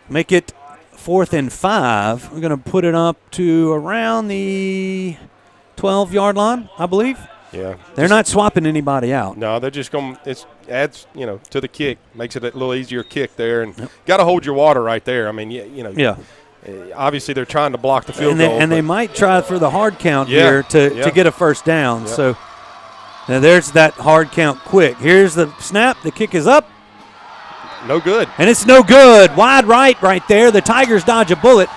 make it 4th and 5. We're going to put it up to around the 12-yard line, I believe. Yeah. They're not swapping anybody out. No, they're just going – it adds, to the kick, makes it a little easier kick there. And got to hold your water right there. I mean, Yeah. Obviously, they're trying to block the field goal. And they might try for the hard count here to get a first down. Yep. So now there's that hard count quick. Here's the snap. The kick is up. No good. And it's no good. Wide right there. The Tigers dodge a bullet.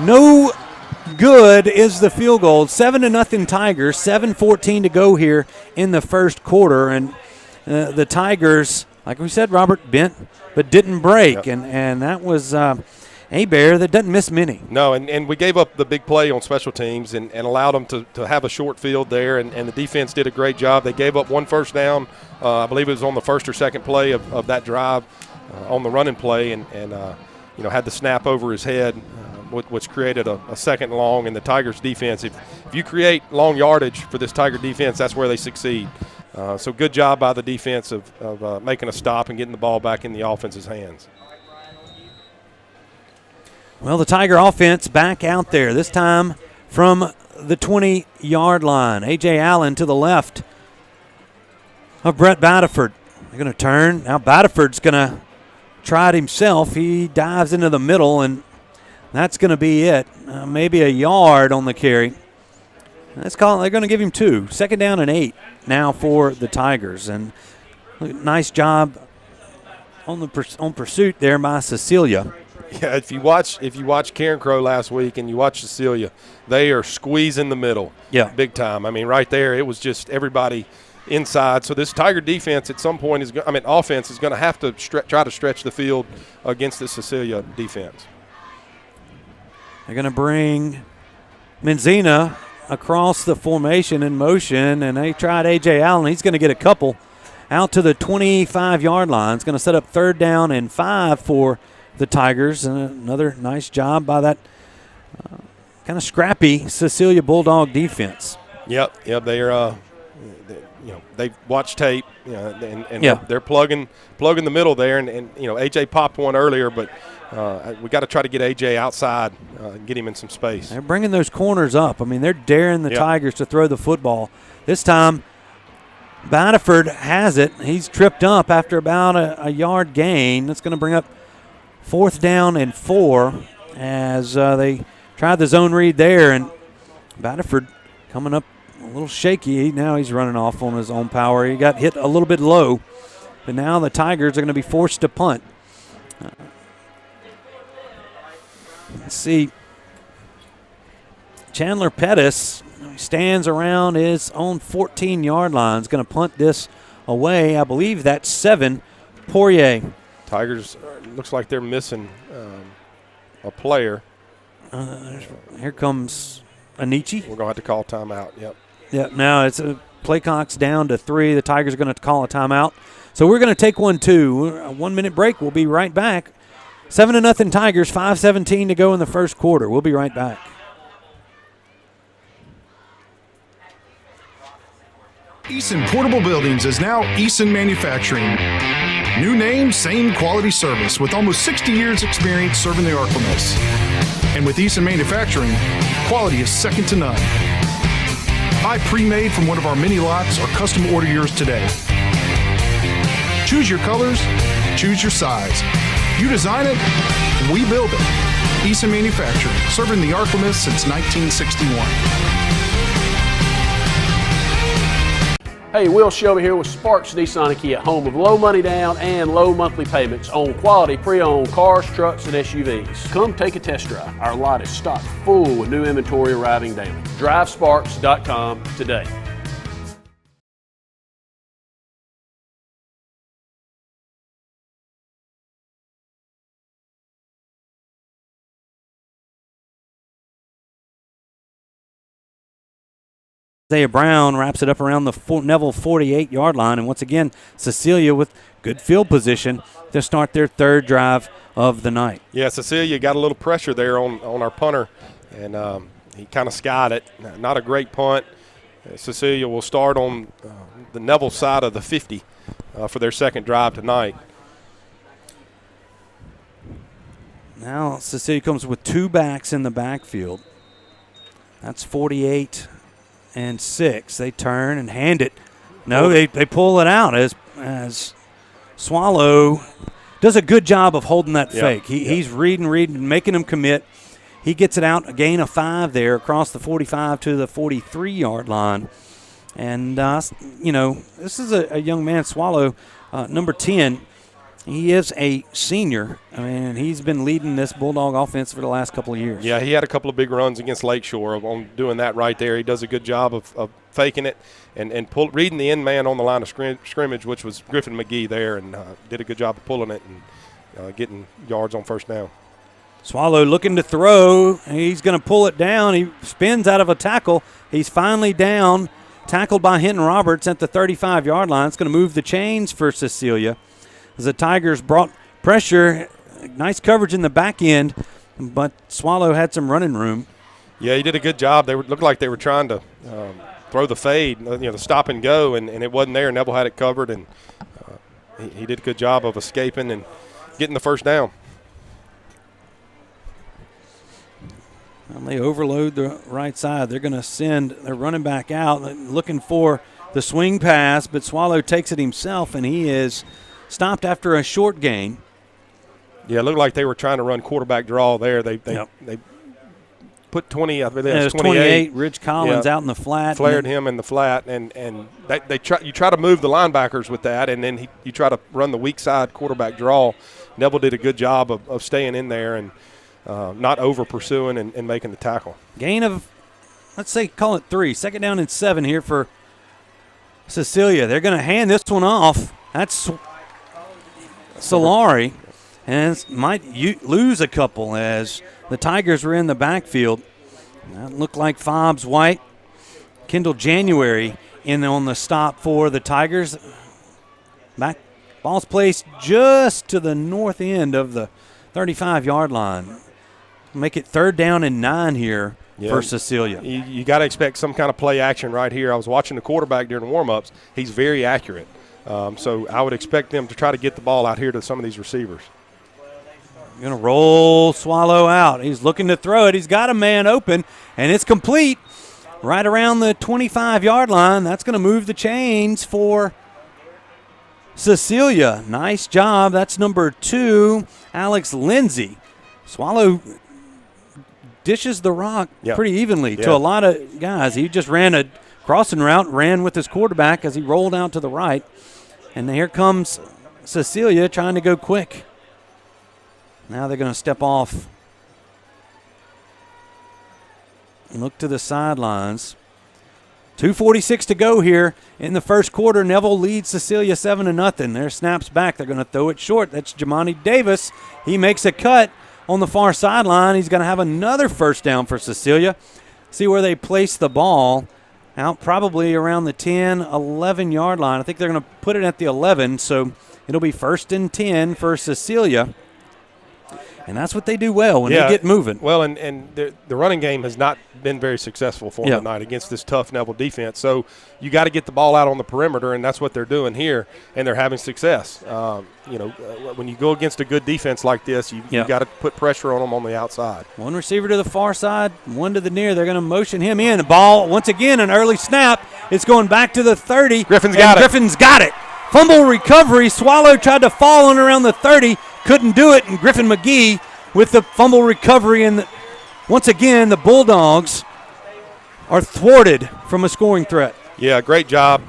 No good is the field goal. 7-0 Tigers. 7:14 to go here in the first quarter. And the Tigers, like we said, Robert, bent but didn't break. Yep. And that was Hebert that doesn't miss many. No, and we gave up the big play on special teams and allowed them to have a short field there, and the defense did a great job. They gave up 1 first down. I believe it was on the first or second play of that drive on the running play, and had the snap over his head, which created a second long. And the Tigers' defense, if you create long yardage for this Tiger defense, that's where they succeed. So good job by the defense of making a stop and getting the ball back in the offense's hands. Well, the Tiger offense back out there, this time from the 20-yard line. A.J. Allen to the left of Brett Batterford. They're going to turn. Now Batterford's going to try it himself. He dives into the middle, and that's going to be it. Maybe a yard on the carry. They're going to give him 2. 2nd down and 8 now for the Tigers. And nice job on pursuit there by Cecilia. Yeah, if you watch Karen Crow last week and you watch Cecilia, they are squeezing the middle. Yeah, big time. I mean, right there, it was just everybody inside. So this Tiger defense at some point offense is going to have to try to stretch the field against the Cecilia defense. They're going to bring Menzina across the formation in motion, and they tried A.J. Allen. He's going to get a couple out to the 25-yard line. It's going to set up 3rd down and 5 for the Tigers, and another nice job by that kind of scrappy Cecilia Bulldog defense. Yep. They're they watch tape, and they're plugging the middle there, and AJ popped one earlier, but we got to try to get AJ outside and get him in some space. They're bringing those corners up. I mean, they're daring the Tigers to throw the football. This time, Batterford has it. He's tripped up after about a yard gain. That's going to bring up 4th down and 4 as they tried the zone read there, and Batterford coming up a little shaky. Now he's running off on his own power. He got hit a little bit low, but now the Tigers are going to be forced to punt. Let's see. Chandler Pettis stands around his own 14-yard line. He's going to punt this away. I believe that's 7. Poirier. Tigers looks like they're missing a player. Here comes Anichi. We're going to have to call timeout. Yep. Now it's play clock's down to 3. The Tigers are going to call a timeout. So we're going to take one, too. A 1-minute break. We'll be right back. 7-0 Tigers, 5:17 to go in the first quarter. We'll be right back. Eason Portable Buildings is now Eason Manufacturing. New name, same quality service with almost 60 years experience serving the Arklamas. And with Eason Manufacturing, quality is second to none. Buy pre-made from one of our mini lots or custom order yours today. Choose your colors, choose your size. You design it, we build it. Eason Manufacturing, serving the Arklamas since 1961. Hey, Will Shelby here with Sparks Nissan Kia, home of low money down and low monthly payments on quality pre-owned cars, trucks, and SUVs. Come take a test drive. Our lot is stocked full with new inventory arriving daily. DriveSparks.com today. Isaiah Brown wraps it up around the Neville 48-yard line. And once again, Cecilia with good field position to start their third drive of the night. Yeah, Cecilia got a little pressure there on our punter, and he kind of skied it. Not a great punt. Cecilia will start on the Neville side of the 50 for their second drive tonight. Now Cecilia comes with two backs in the backfield. That's 48 and 6. They turn and hand it. No, they pull it out as Swallow does a good job of holding that fake. He's reading, making him commit. He gets it out, a gain of 5 there across the 45 to the 43-yard line. And, this is a young man, Swallow, number 10. He is a senior. I mean, he's been leading this Bulldog offense for the last couple of years. Yeah, he had a couple of big runs against Lakeshore on doing that right there. He does a good job of faking it and reading the end man on the line of scrimmage, which was Griffin McGee there, and did a good job of pulling it and getting yards on first down. Swallow looking to throw. He's going to pull it down. He spins out of a tackle. He's finally down, tackled by Hinton Roberts at the 35-yard line. It's going to move the chains for Cecilia. As the Tigers brought pressure, nice coverage in the back end, but Swallow had some running room. Yeah, he did a good job. They looked like they were trying to throw the fade, the stop and go, and it wasn't there. Neville had it covered, and he did a good job of escaping and getting the first down. And they overload the right side. They're going to send their running back out, looking for the swing pass, but Swallow takes it himself, and he is stopped after a short gain. Yeah, it looked like they were trying to run quarterback draw there. They put 20. I think it was 28. Ridge Collins out in the flat. Flared him in the flat, and you try to move the linebackers with that, and then you try to run the weak side quarterback draw. Neville did a good job of staying in there and not over pursuing and making the tackle. Gain of, let's say, call it 3. Second down and 7 here for Cecilia. They're going to hand this one off. That's Solari, and might lose a couple as the Tigers were in the backfield. That looked like Fobbs White. Kendall January in on the stop for the Tigers. Ball's placed just to the north end of the 35-yard line. Make it third down and 9 here for Cecilia. You got to expect some kind of play action right here. I was watching the quarterback during the warm-ups. He's very accurate. So I would expect them to try to get the ball out here to some of these receivers. Going to roll Swallow out. He's looking to throw it. He's got a man open, and it's complete right around the 25-yard line. That's going to move the chains for Cecilia. Nice job. That's number 2, Alex Lindsay. Swallow dishes the rock pretty evenly to a lot of guys. He just ran a crossing route, ran with his quarterback as he rolled out to the right. And here comes Cecilia trying to go quick. Now they're going to step off and look to the sidelines. 2:46 to go here in the first quarter. Neville leads Cecilia 7-0. Their snaps back. They're going to throw it short. That's Jamani Davis. He makes a cut on the far sideline. He's going to have another first down for Cecilia. See where they place the ball. Out probably around the 10, 11-yard line. I think they're going to put it at the 11, so it'll be 1st and 10 for Cecilia. And that's what they do well when they get moving. Well, and the running game has not been very successful for them tonight against this tough Neville defense. So you got to get the ball out on the perimeter, and that's what they're doing here, and they're having success. When you go against a good defense like this, you got to put pressure on them on the outside. One receiver to the far side, one to the near. They're going to motion him in. The ball, once again, an early snap. It's going back to the 30. Griffin's got it. Fumble recovery. Swallow tried to fall on around the 30. Couldn't do it, and Griffin McGee with the fumble recovery. And once again, the Bulldogs are thwarted from a scoring threat. Yeah, great job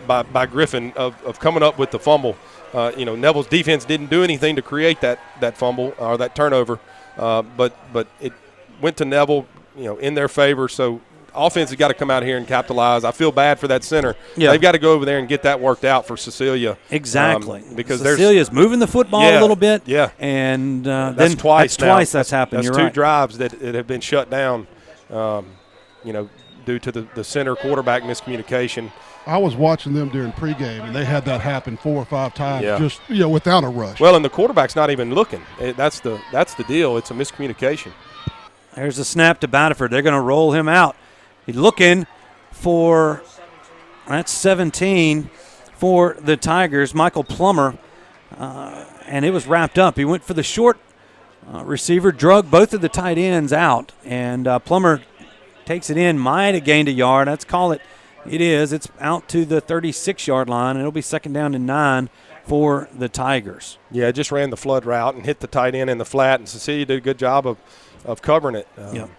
by Griffin of coming up with the fumble. Neville's defense didn't do anything to create that fumble or that turnover, but it went to Neville, in their favor. So offense has got to come out here and capitalize. I feel bad for that center. Yeah. They've got to go over there and get that worked out for Cecilia. Exactly. Because Cecilia's moving the football a little bit. Yeah. And that's twice that's happened. That's You're two right. drives that have been shut down. due to the center quarterback miscommunication. I was watching them during pregame, and they had that happen 4 or 5 times, Yeah. just without a rush. Well, and the quarterback's not even looking. That's the deal. It's a miscommunication. There's a snap to Batterford. They're going to roll him out. He's looking for, that's 17 for the Tigers, Michael Plummer, and it was wrapped up. He went for the short receiver, drug both of the tight ends out, and Plummer takes it in, might have gained a yard. Let's call it. It is. It's out to the 36-yard line, and it'll be 2nd down and 9 for the Tigers. Yeah, just ran the flood route and hit the tight end in the flat, and Cecilia did a good job of covering it. Yep.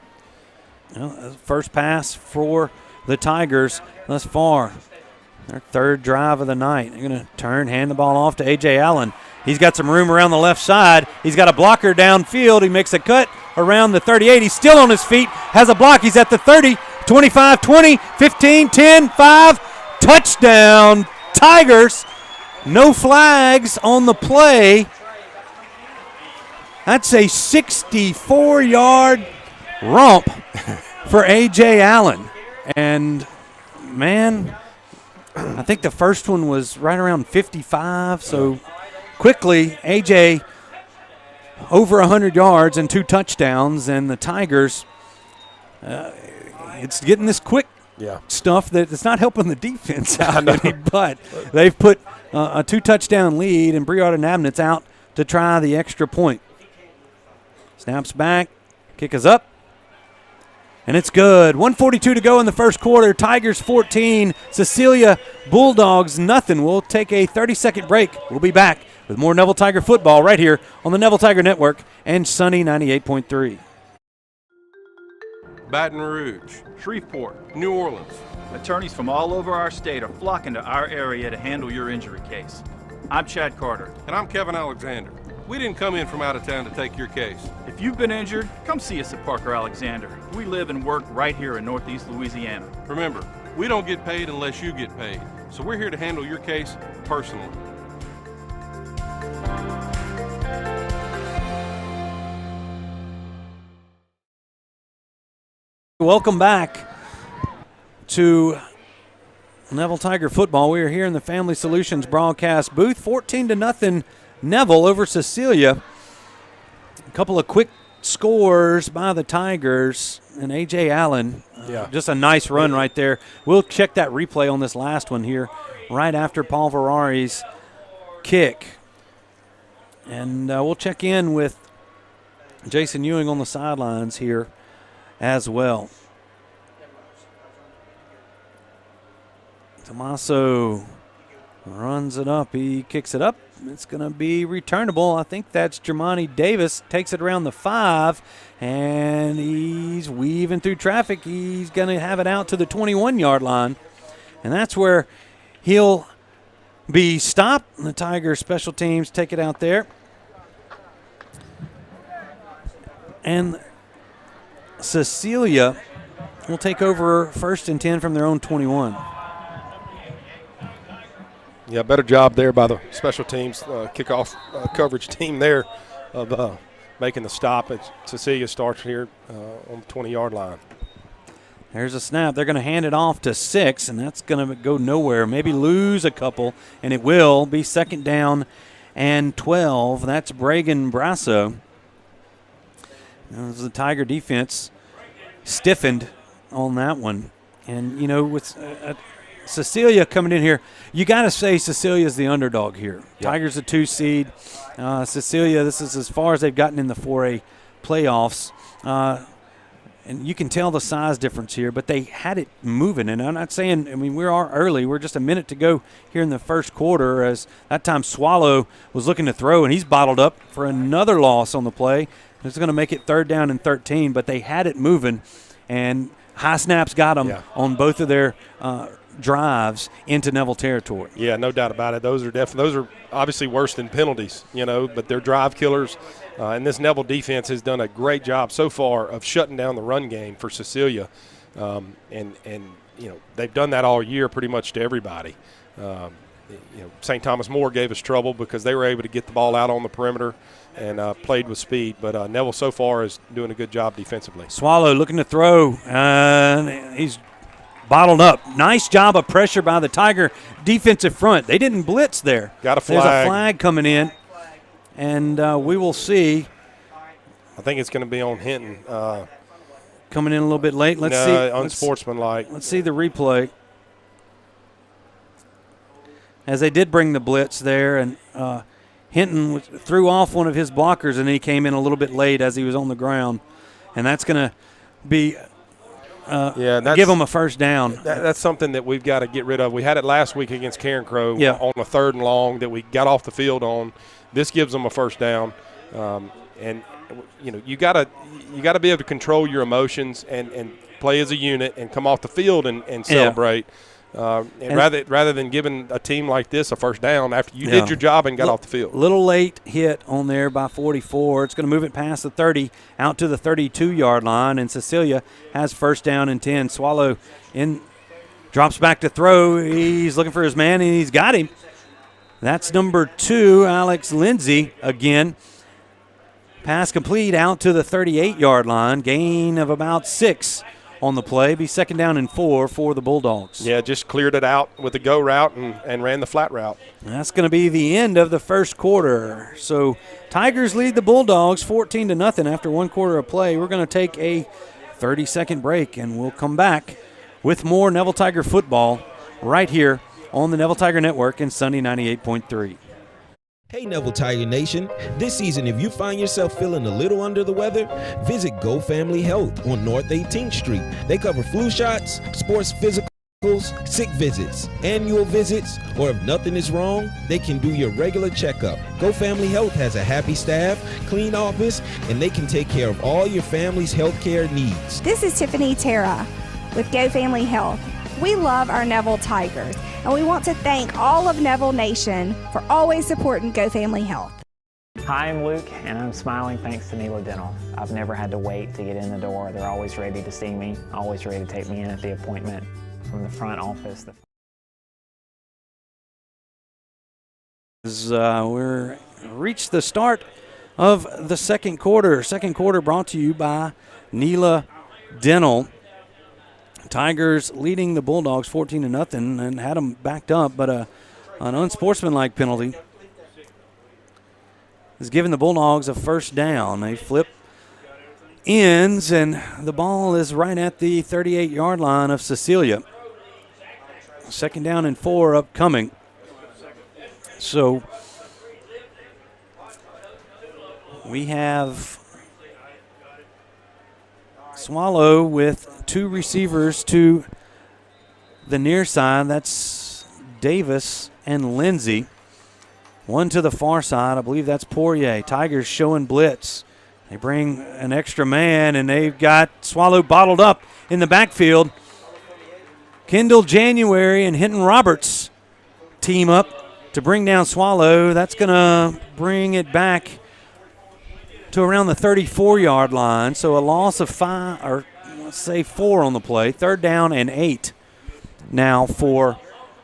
Well, first pass for the Tigers thus far. Their 3rd drive of the night. They're going to hand the ball off to A.J. Allen. He's got some room around the left side. He's got a blocker downfield. He makes a cut around the 38. He's still on his feet, has a block. He's at the 30, 25, 20, 15, 10, 5. Touchdown, Tigers. No flags on the play. That's a 64-yard romp for A.J. Allen. And, man, I think the first one was right around 55. So quickly, A.J. over 100 yards and 2 touchdowns. And the Tigers, it's getting this quick stuff that it's not helping the defense out any, but they've put a 2-touchdown lead, and Briarda Nabnitz out to try the extra point. Snaps back, kick is up, and it's good. 1:42 to go in the first quarter. Tigers 14, Cecilia Bulldogs nothing. We'll take a 30-second break. We'll be back with more Neville Tiger football right here on the Neville Tiger Network and Sunny 98.3. Baton Rouge, Shreveport, New Orleans. Attorneys from all over our state are flocking to our area to handle your injury case. I'm Chad Carter. And I'm Kevin Alexander. We didn't come in from out of town to take your case. If you've been injured, come see us at Parker Alexander. We live and work right here in Northeast Louisiana. Remember, we don't get paid unless you get paid. So we're here to handle your case personally. Welcome back to Neville Tiger football. We are here in the Family Solutions broadcast booth. 14-0 Neville over Cecilia. A couple of quick scores by the Tigers, and A.J. Allen. Just a nice run right there. We'll check that replay on this last one here right after Paul Ferrari's kick. And we'll check in with Jason Ewing on the sidelines here as well. Tommaso runs it up. He kicks it up. It's going to be returnable. I think that's Jermani Davis. Takes it around the 5, and he's weaving through traffic. He's going to have it out to the 21-yard line, and that's where he'll be stopped. The Tigers special teams take it out there. And Cecilia will take over 1st and 10 from their own 21. Yeah, better job there by the special teams kickoff coverage team there of making the stop. Cecilia starts here on the 20-yard line. There's a snap. They're going to hand it off to 6, and that's going to go nowhere. Maybe lose a couple, and it will be 2nd down and 12. That's Bragan Brasso. The Tiger defense stiffened on that one. And, you know, with Cecilia coming in here, you got to say Cecilia's the underdog here. Yep. Tigers a 2 seed. Cecilia, this is as far as they've gotten in the 4A playoffs. And you can tell the size difference here, but they had it moving. And I'm not saying, I mean, we are early. We're just a minute to go here in the first quarter, as that time Swallow was looking to throw, and he's bottled up for another loss on the play. It's going to make it 3rd down and 13, but they had it moving, and high snaps got them on both of their drives into Neville territory. Yeah, no doubt about it. Those are obviously worse than penalties, you know, but they're drive killers. And this Neville defense has done a great job so far of shutting down the run game for Cecilia. And you know, they've done that all year pretty much to everybody. You know, St. Thomas More gave us trouble because they were able to get the ball out on the perimeter and played with speed. But Neville so far is doing a good job defensively. Swallow looking to throw. He's bottled up. Nice job of pressure by the Tiger defensive front. They didn't blitz there. Got a flag. There's a flag coming in, and we will see. I think it's going to be on Hinton. Coming in a little bit late. Let's see. Unsportsmanlike. Let's see the replay. As they did bring the blitz there, and Hinton threw off one of his blockers, and he came in a little bit late as he was on the ground. And that's going to be give them a first down. That's something that we've got to get rid of. We had it last week against Karen Crow on a 3rd and long that we got off the field on. This gives them a first down. And you got to be able to control your emotions and play as a unit and come off the field and celebrate. And rather than giving a team like this a first down after you did your job and got off the field. Little late hit on there by 44. It's going to move it past the 30 out to the 32-yard line, and Cecilia has first down and 10. Swallow drops back to throw. He's looking for his man, and he's got him. That's number 2, Alex Lindsay again. Pass complete out to the 38-yard line. Gain of about 6 on the play. Be 2nd down and 4 for the Bulldogs. Yeah, just cleared it out with the go route and ran the flat route. That's going to be the end of the first quarter. So Tigers lead the Bulldogs 14-0 after 1 quarter of play. We're going to take a 30-second break, and we'll come back with more Neville Tiger football right here on the Neville Tiger Network and Sunday 98.3. Hey Neville Tiger Nation, this season if you find yourself feeling a little under the weather, visit Go Family Health on North 18th Street. They cover flu shots, sports physicals, sick visits, annual visits, or if nothing is wrong, they can do your regular checkup. Go Family Health has a happy staff, clean office, and they can take care of all your family's health care needs. This is Tiffany Terra with Go Family Health. We love our Neville Tigers, and we want to thank all of Neville Nation for always supporting Go Family Health. Hi, I'm Luke, and I'm smiling thanks to Neville Dental. I've never had to wait to get in the door. They're always ready to see me, always ready to take me in at the appointment. From the front office. We're reached the start of the second quarter. Second quarter brought to you by Neville Dental. Tigers leading the Bulldogs 14-0 and had them backed up, but an unsportsmanlike penalty has given the Bulldogs a first down. They flip ends, and the ball is right at the 38-yard line of Cecilia. 2nd down and 4 upcoming. So we have Swallow with 2 receivers to the near side. That's Davis and Lindsay. 1 to the far side. I believe that's Poirier. Tigers showing blitz. They bring an extra man, and they've got Swallow bottled up in the backfield. Kendall January and Hinton Roberts team up to bring down Swallow. That's going to bring it back to around the 34-yard line. So a loss of 5, or let's say 4 on the play. 3rd down and 8 now for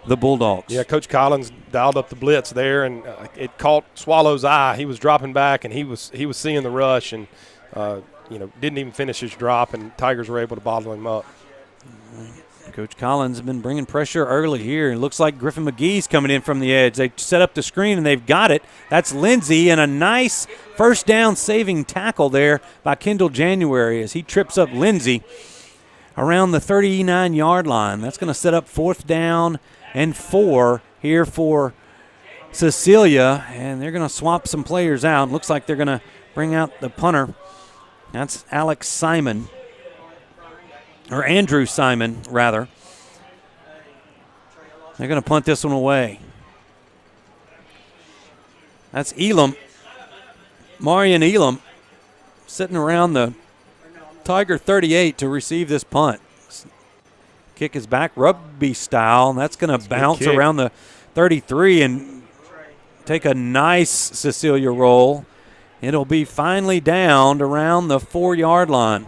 the Bulldogs. Yeah, Coach Collins dialed up the blitz there, and it caught Swallow's eye. He was dropping back, and he was seeing the rush, and didn't even finish his drop, and Tigers were able to bottle him up. Coach Collins has been bringing pressure early here. It looks like Griffin McGee's coming in from the edge. They set up the screen, and they've got it. That's Lindsay, and a nice first down saving tackle there by Kendall January as he trips up Lindsay around the 39-yard line. That's going to set up 4th down and 4 here for Cecilia, and they're going to swap some players out. Looks like they're going to bring out the punter. That's Alex Simon. Or Andrew Simon, rather. They're going to punt this one away. That's Elam. Marion Elam sitting around the Tiger 38 to receive this punt. Kick is back rugby style, and that's going to bounce around the 33 and take a nice Cecilia roll. It'll be finally downed around the 4-yard line.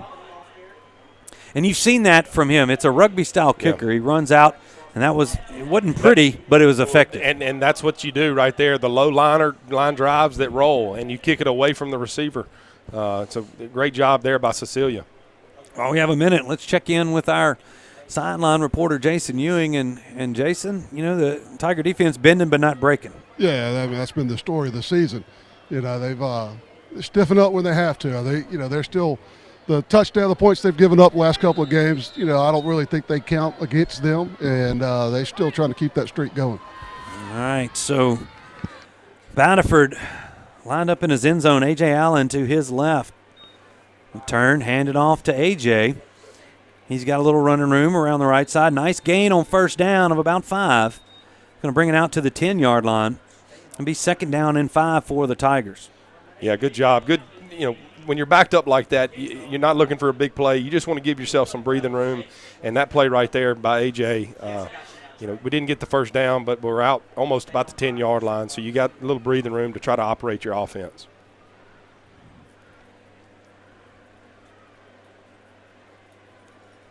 And you've seen that from him. It's a rugby-style kicker. Yeah. He runs out, and it wasn't pretty, but it was effective. And that's what you do right there, the low line drives that roll, and you kick it away from the receiver. It's a great job there by Cecilia. Well, we have a minute. Let's check in with our sideline reporter Jason Ewing. And Jason, the Tiger defense bending but not breaking. Yeah, I mean, that's been the story of the season. They've stiffen up when they have to. They're still the touchdown, the points they've given up last couple of games. I don't really think they count against them, and they're still trying to keep that streak going. All right, so Batterford lined up in his end zone. A.J. Allen to his left. Turn, handed off to A.J. He's got a little running room around the right side. Nice gain on first down of about 5. Going to bring it out to the 10-yard line and be second down and 5 for the Tigers. Yeah, good job. Good, when you're backed up like that, you're not looking for a big play. You just want to give yourself some breathing room. And that play right there by A.J., we didn't get the first down, but we're out almost about the 10-yard line, so you got a little breathing room to try to operate your offense.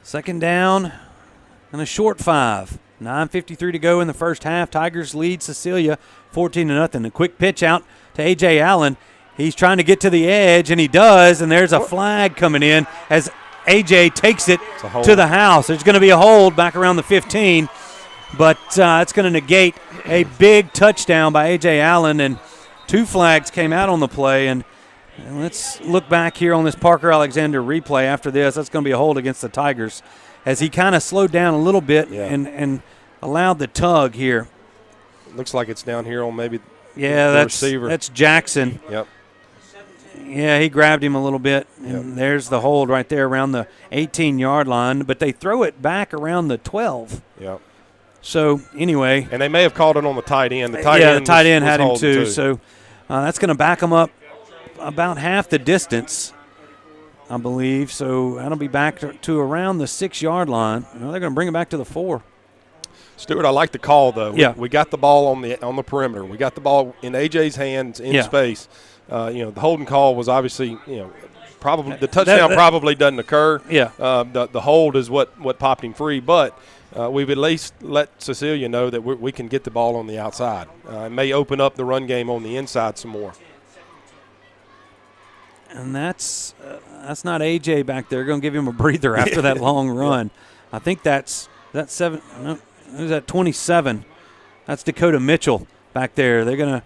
Second down and a short 5. 9:53 to go in the first half. Tigers lead Cecilia 14-0. A quick pitch out to A.J. Allen. He's trying to get to the edge, and he does, and there's a flag coming in as A.J. takes it to the house. There's going to be a hold back around the 15, but it's going to negate a big touchdown by A.J. Allen, and 2 flags came out on the play. And let's look back here on this Parker Alexander replay after this. That's going to be a hold against the Tigers as he kind of slowed down a little bit and allowed the tug here. Looks like it's down here on maybe the receiver. That's Jackson. Yep. Yeah, he grabbed him a little bit, and there's the hold right there around the 18-yard line. But they throw it back around the 12. Yep. So, anyway. And they may have called it on the tight end. The tight end had him too. So that's going to back him up about half the distance, I believe. So that'll be back to around the 6-yard line. They're going to bring it back to the 4. Stuart, I like the call, though. Yeah. We got the ball on the perimeter. We got the ball in A.J.'s hands in space. The holding call was obviously, probably the touchdown probably doesn't occur. Yeah. The hold is what popped him free, but we've at least let Cecilia know that we can get the ball on the outside. It may open up the run game on the inside some more. And that's not A.J. back there. Going to give him a breather after that long run. Yeah. I think that's 7. No, who's that? 27. That's Dakota Mitchell back there. They're going to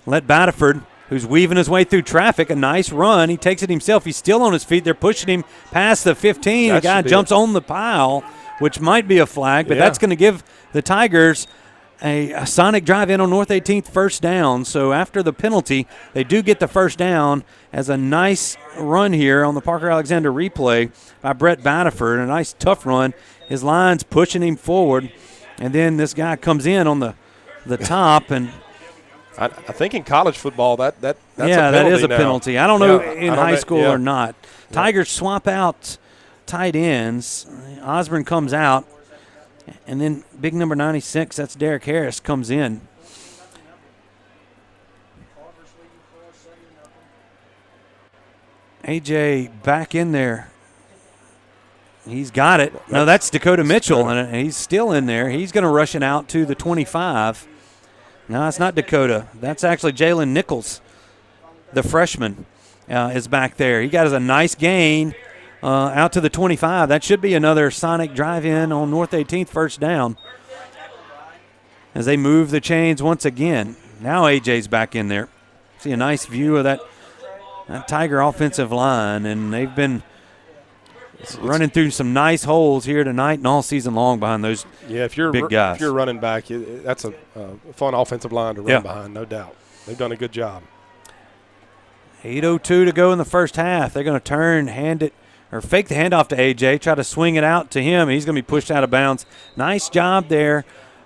let Batterford, who's weaving his way through traffic, a nice run. He takes it himself. He's still on his feet. They're pushing him past the 15. The guy jumps on the pile, which might be a flag, but that's going to give the Tigers a sonic drive in on North 18th, first down. So after the penalty, they do get the first down as a nice run here on the Parker Alexander replay by Brett Batterford. A nice tough run. His line's pushing him forward, and then this guy comes in on the top. And I think in college football that's a penalty. That is a now. penalty. I don't know in high school or not. Tigers swap out tight ends. Osborne comes out. And then big number 96, that's Derek Harris, comes in. A.J. back in there. He's got it. No, that's Dakota Mitchell, and he's still in there. He's going to rush it out to the 25. No, it's not Dakota. That's actually Jalen Nichols, the freshman, is back there. He got us a nice gain. Out to the 25. That should be another sonic drive-in on North 18th, first down. As they move the chains once again. Now A.J.'s back in there. See a nice view of that Tiger offensive line, and they've been running through some nice holes here tonight and all season long behind those big guys. If you're running back, that's a fun offensive line to run behind, no doubt. They've done a good job. 8:02 to go in the first half. They're going to turn, hand it, or fake the handoff to A.J., try to swing it out to him. He's going to be pushed out of bounds. Nice job there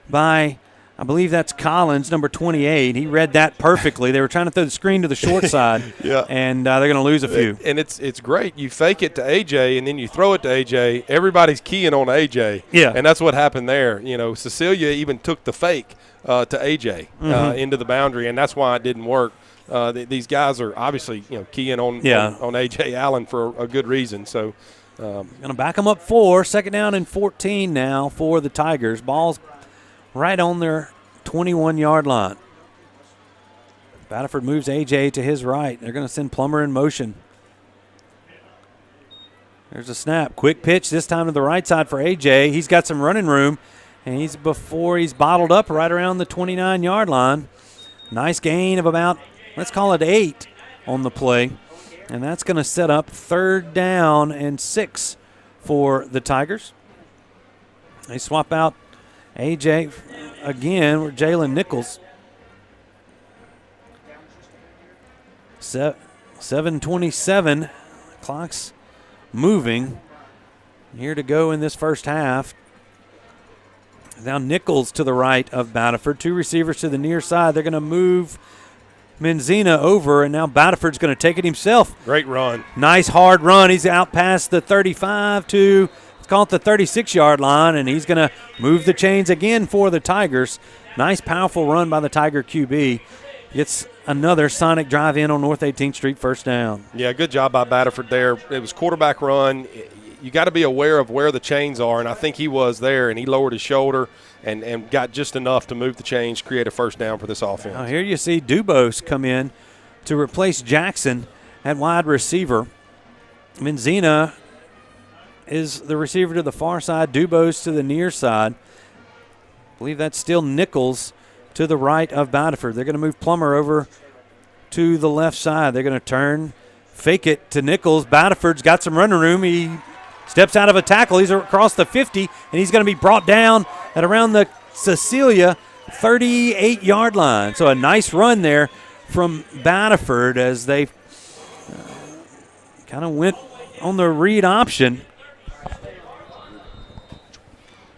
by, I believe that's Collins, number 28. He read that perfectly. They were trying to throw the screen to the short side, and they're going to lose a few. And it's great. You fake it to A.J., and then you throw it to A.J. Everybody's keying on A.J., and that's what happened there. Cecilia even took the fake to A.J. Into the boundary, and that's why it didn't work. These guys are obviously keying on A.J. Allen for a good reason. So going to back them up 4. Second down and 14 now for the Tigers. Ball's right on their 21-yard line. Batterford moves A.J. to his right. They're going to send Plummer in motion. There's a snap. Quick pitch this time to the right side for A.J. He's got some running room, and he's bottled up right around the 29-yard line. Nice gain of about, let's call it 8 on the play. And that's going to set up 3rd down and 6 for the Tigers. They swap out A.J. again with Jalen Nichols. 7:27. Clock's moving. Here to go in this first half. Now Nichols to the right of Batterford. 2 receivers to the near side. They're going to move Menzina over, and now Batterford's going to take it himself. Great run. Nice hard run. He's out past the 35 to, let's call it the 36-yard line, and he's going to move the chains again for the Tigers. Nice, powerful run by the Tiger QB. Gets another sonic drive in on North 18th Street, 1st down. Yeah, good job by Batterford there. It was quarterback run. You got to be aware of where the chains are, and I think he was there, and he lowered his shoulder and got just enough to move the chains, create a 1st down for this offense. Now here you see Dubose come in to replace Jackson at wide receiver. Menzina is the receiver to the far side, Dubose to the near side. I believe that's still Nichols to the right of Batterford. They're going to move Plummer over to the left side. They're going to turn, fake it to Nichols. Batterford's got some running room. He steps out of a tackle. He's across the 50, and he's going to be brought down at around the Cecilia 38-yard line. So a nice run there from Batterford as they kind of went on the read option.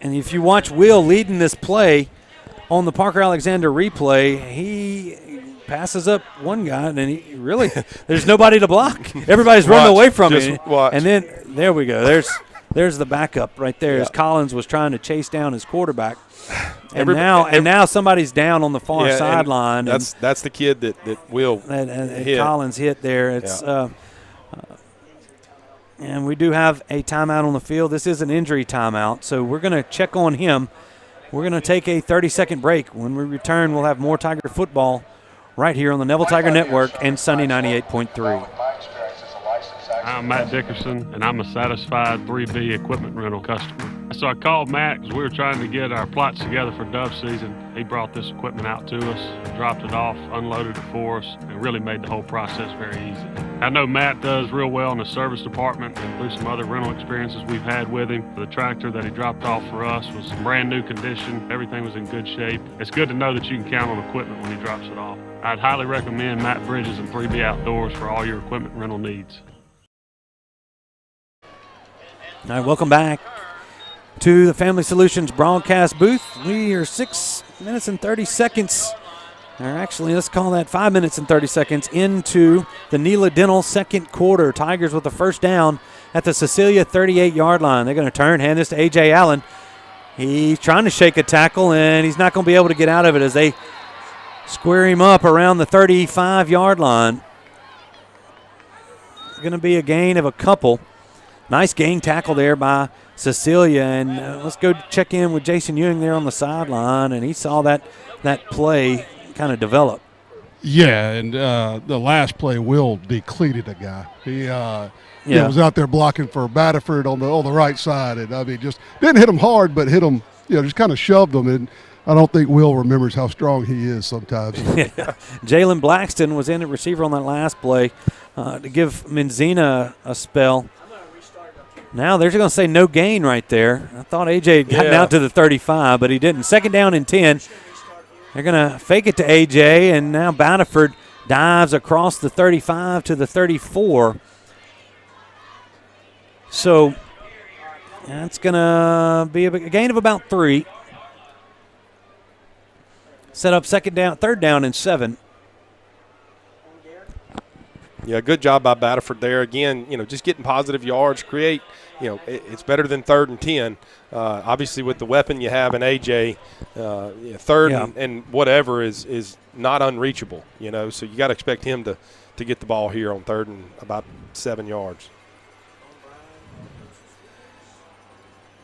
And if you watch Will leading this play on the Parker Alexander replay, he passes up one guy, and he really there's nobody to block. Everybody's running away from him. And then there we go. There's the backup right there as Collins was trying to chase down his quarterback. And now somebody's down on the far sideline. That's the kid that Will hit. Collins hit there. It's and we do have a timeout on the field. This is an injury timeout, so we're going to check on him. We're going to take a 30-second break. When we return, we'll have more Tiger football right here on the Neville Tiger Network and Sunny 98.3. I'm Matt Dickerson, and I'm a satisfied 3B equipment rental customer. So I called Matt because we were trying to get our plots together for dove season. He brought this equipment out to us, dropped it off, unloaded it for us, and really made the whole process very easy. I know Matt does real well in the service department, and through some other rental experiences we've had with him. The tractor that he dropped off for us was in brand new condition. Everything was in good shape. It's good to know that you can count on equipment when he drops it off. I'd highly recommend Matt Bridges and 3B Outdoors for all your equipment rental needs. All right, welcome back to the Family Solutions broadcast booth. We are 6 minutes and 30 seconds, or actually let's call that 5 minutes and 30 seconds into the Nela Dental second quarter. Tigers with the 1st down at the Cecilia 38-yard line. They're going to turn, hand this to A.J. Allen. He's trying to shake a tackle, and he's not going to be able to get out of it as they square him up around the 35-yard line. It's going to be a gain of a couple. Nice gang tackle there by Cecilia, and let's go check in with Jason Ewing there on the sideline, and he saw that play kind of develop. Yeah, and the last play, Will decleated a guy. He was out there blocking for Batterford on the right side, and I mean, just didn't hit him hard, but hit him, just kind of shoved him, and I don't think Will remembers how strong he is sometimes. Jalen Blackston was in at receiver on that last play to give Menzina a spell. Now they're going to say no gain right there. I thought A.J. had gotten out to the 35, but he didn't. 2nd down and 10. They're going to fake it to A.J., and now Batterford dives across the 35 to the 34. So that's going to be a gain of about 3. Set up 3rd down and 7. Yeah, good job by Batterford there. Again, just getting positive yards, create, it's better than 3rd and 10. Obviously, with the weapon you have in A.J., 3rd and whatever is not unreachable, So you got to expect him to get the ball here on 3rd and about 7 yards.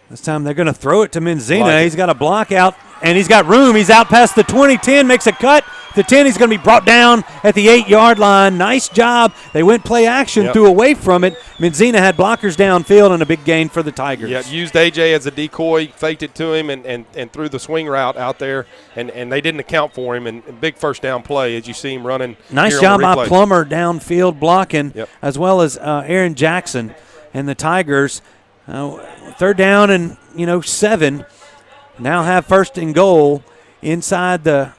This time they're going to throw it to Menzina. He's got a block out, and he's got room. He's out past the 20-10, makes a cut, the 10. He's going to be brought down at the 8-yard line. Nice job. They went play action, threw away from it. Menzina had blockers downfield and a big gain for the Tigers. Yeah, used AJ as a decoy, faked it to him, and threw the swing route out there, and they didn't account for him. And big first down play as you see him running. Nice job by Plummer downfield blocking, as well as Aaron Jackson. And the Tigers, third down and 7, now have first and goal inside the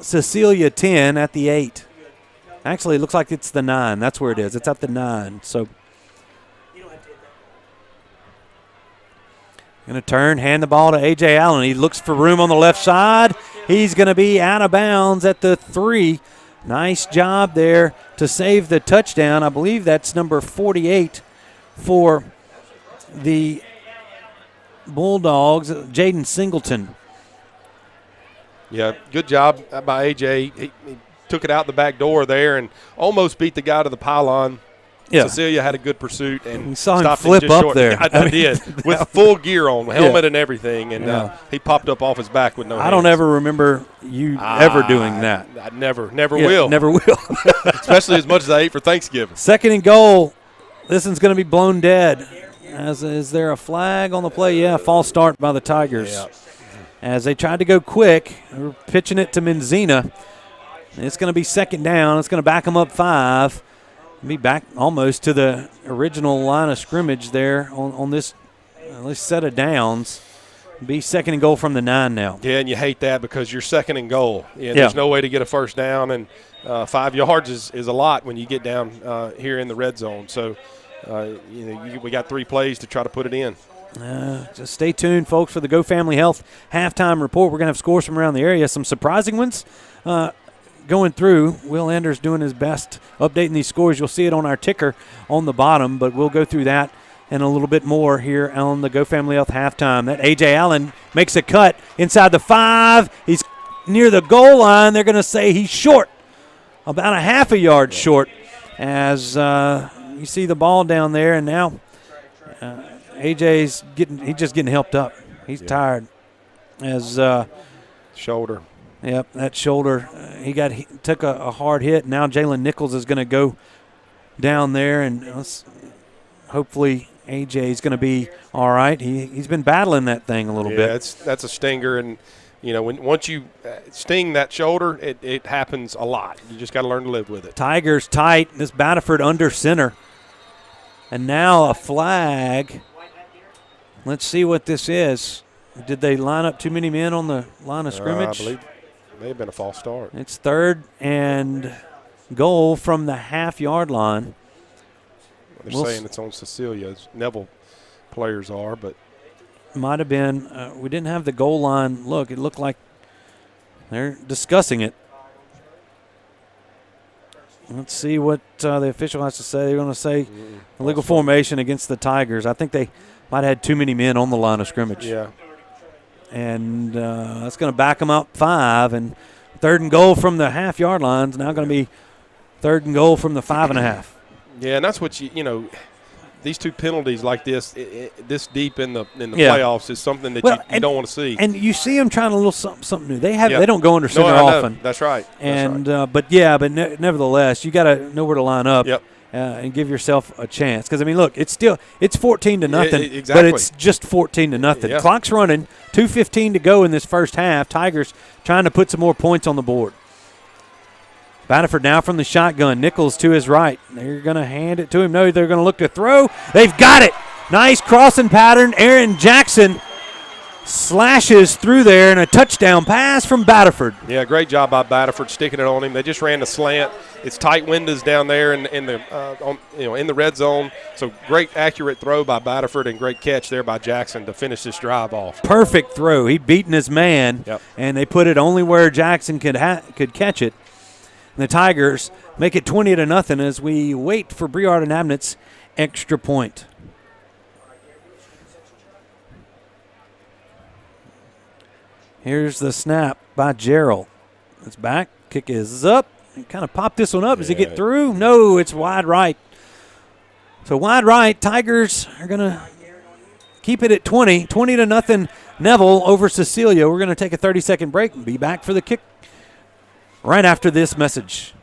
Cecilia 10 at the 8. Actually, it looks like it's the 9. That's where it is. It's at the 9. So going to turn, hand the ball to A.J. Allen. He looks for room on the left side. He's going to be out of bounds at the 3. Nice job there to save the touchdown. I believe that's number 48 for the Bulldogs, Jaden Singleton. Yeah, good job by A.J. He took it out the back door there and almost beat the guy to the pylon. Yeah. Cecilia had a good pursuit and we saw him stopped flip him just up short. there. I did, with full gear on, helmet and everything, and he popped up off his back with no hands. I don't ever remember you ever doing that. I never will. Never will. Especially as much as I ate for Thanksgiving. Second and goal. This one's going to be blown dead. Is there a flag on the play? Yeah, false start by the Tigers. Yeah. As they tried to go quick, they're pitching it to Menzina. It's going to be second down. It's going to back them up 5. Be back almost to the original line of scrimmage there on this set of downs. Be second and goal from the 9 now. Yeah, and you hate that because you're second and goal. There's no way to get a first down, and 5 yards is a lot when you get down here in the red zone. So, we got 3 plays to try to put it in. Just stay tuned, folks, for the Go Family Health halftime report. We're going to have scores from around the area, some surprising ones going through. Will Anders doing his best updating these scores. You'll see it on our ticker on the bottom, but we'll go through that and a little bit more here on the Go Family Health halftime. That A.J. Allen makes a cut inside the 5. He's near the goal line. They're going to say he's short, about a half a yard short, as you see the ball down there, and now AJ's just getting helped up. He's tired. As shoulder. Yep, that shoulder. He took a hard hit. Now Jalen Nichols is going to go down there, and hopefully AJ's going to be all right. He's been battling that thing a little bit. Yeah, that's a stinger, and once you sting that shoulder, it happens a lot. You just got to learn to live with it. Tigers tight. This Batterford under center. And now a flag. Let's see what this is. Did they line up too many men on the line of scrimmage? I believe it may have been a false start. It's third and goal from the half-yard line. They're saying it's on Cecilia, as Neville players are, but might have been. We didn't have the goal line look. It looked like they're discussing it. Let's see what the official has to say. They're going to say illegal formation against the Tigers. I think they might have had too many men on the line of scrimmage. Yeah. And that's going to back them up 5. And third and goal from the half-yard line is now going to be third and goal from the 5.5. Yeah, and that's what these 2 penalties like this, this deep in the playoffs is something that you don't want to see. And you see them trying a little something new. They don't go under center often. That's right. And but nevertheless, you got to know where to line up. Yep. And give yourself a chance. Because, look, it's 14-0, exactly. but it's just 14-0. Yeah. Clock's running, 2:15 to go in this first half. Tigers trying to put some more points on the board. Batterford now from the shotgun. Nichols to his right. They're going to hand it to him. No, they're going to look to throw. They've got it. Nice crossing pattern. Aaron Jackson slashes through there, and a touchdown pass from Batterford. Yeah, great job by Batterford sticking it on him. They just ran the slant. It's tight windows down there in the red zone. So great accurate throw by Batterford and great catch there by Jackson to finish this drive off. Perfect throw. He'd beaten his man, and they put it only where Jackson could catch it. And the Tigers make it 20-0 as we wait for Briard and Abnett's extra point. Here's the snap by Gerald. It's back. Kick is up. He kind of popped this one up. Does he get through? No, it's wide right. So wide right, Tigers are going to keep it at 20-0 Neville over Cecilia. We're going to take a 30-second break and be back for the kick right after this message.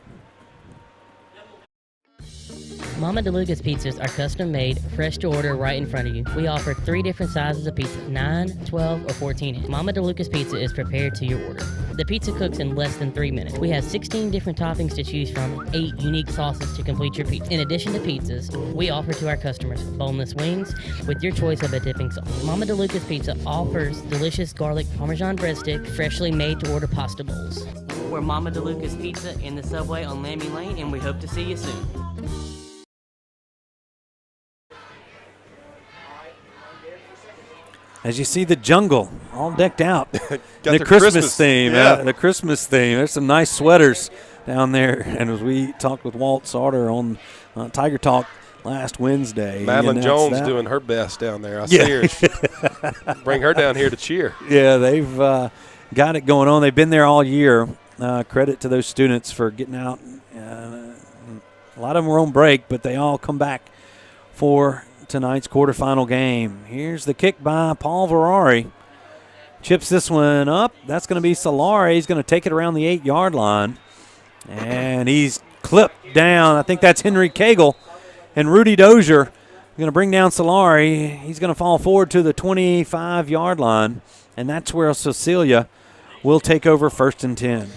Mama DeLuca's pizzas are custom made, fresh to order right in front of you. We offer 3 different sizes of pizza, 9, 12, or 14 inch. Mama DeLuca's pizza is prepared to your order. The pizza cooks in less than 3 minutes. We have 16 different toppings to choose from, 8 unique sauces to complete your pizza. In addition to pizzas, we offer to our customers boneless wings with your choice of a dipping sauce. Mama DeLuca's Pizza offers delicious garlic Parmesan breadstick, freshly made to order pasta bowls. We're Mama DeLuca's Pizza in the subway on Lammy Lane, and we hope to see you soon. As you see the jungle all decked out. Got the Christmas theme. Yeah. The Christmas theme. There's some nice sweaters down there. And as we talked with Walt Sauter on Tiger Talk last Wednesday. Madeline Jones doing her best down there. I see her. Bring her down here to cheer. Yeah, they've got it going on. They've been there all year. Credit to those students for getting out. A lot of them were on break, but they all come back for tonight's quarterfinal game. Here's the kick by Paul Ferrari. Chips this one up. That's going to be Solari. He's going to take it around the 8-yard line. And he's clipped down. I think that's Henry Cagle. And Rudy Dozier going to bring down Solari. He's going to fall forward to the 25-yard line. And that's where Cecilia will take over 1st and 10.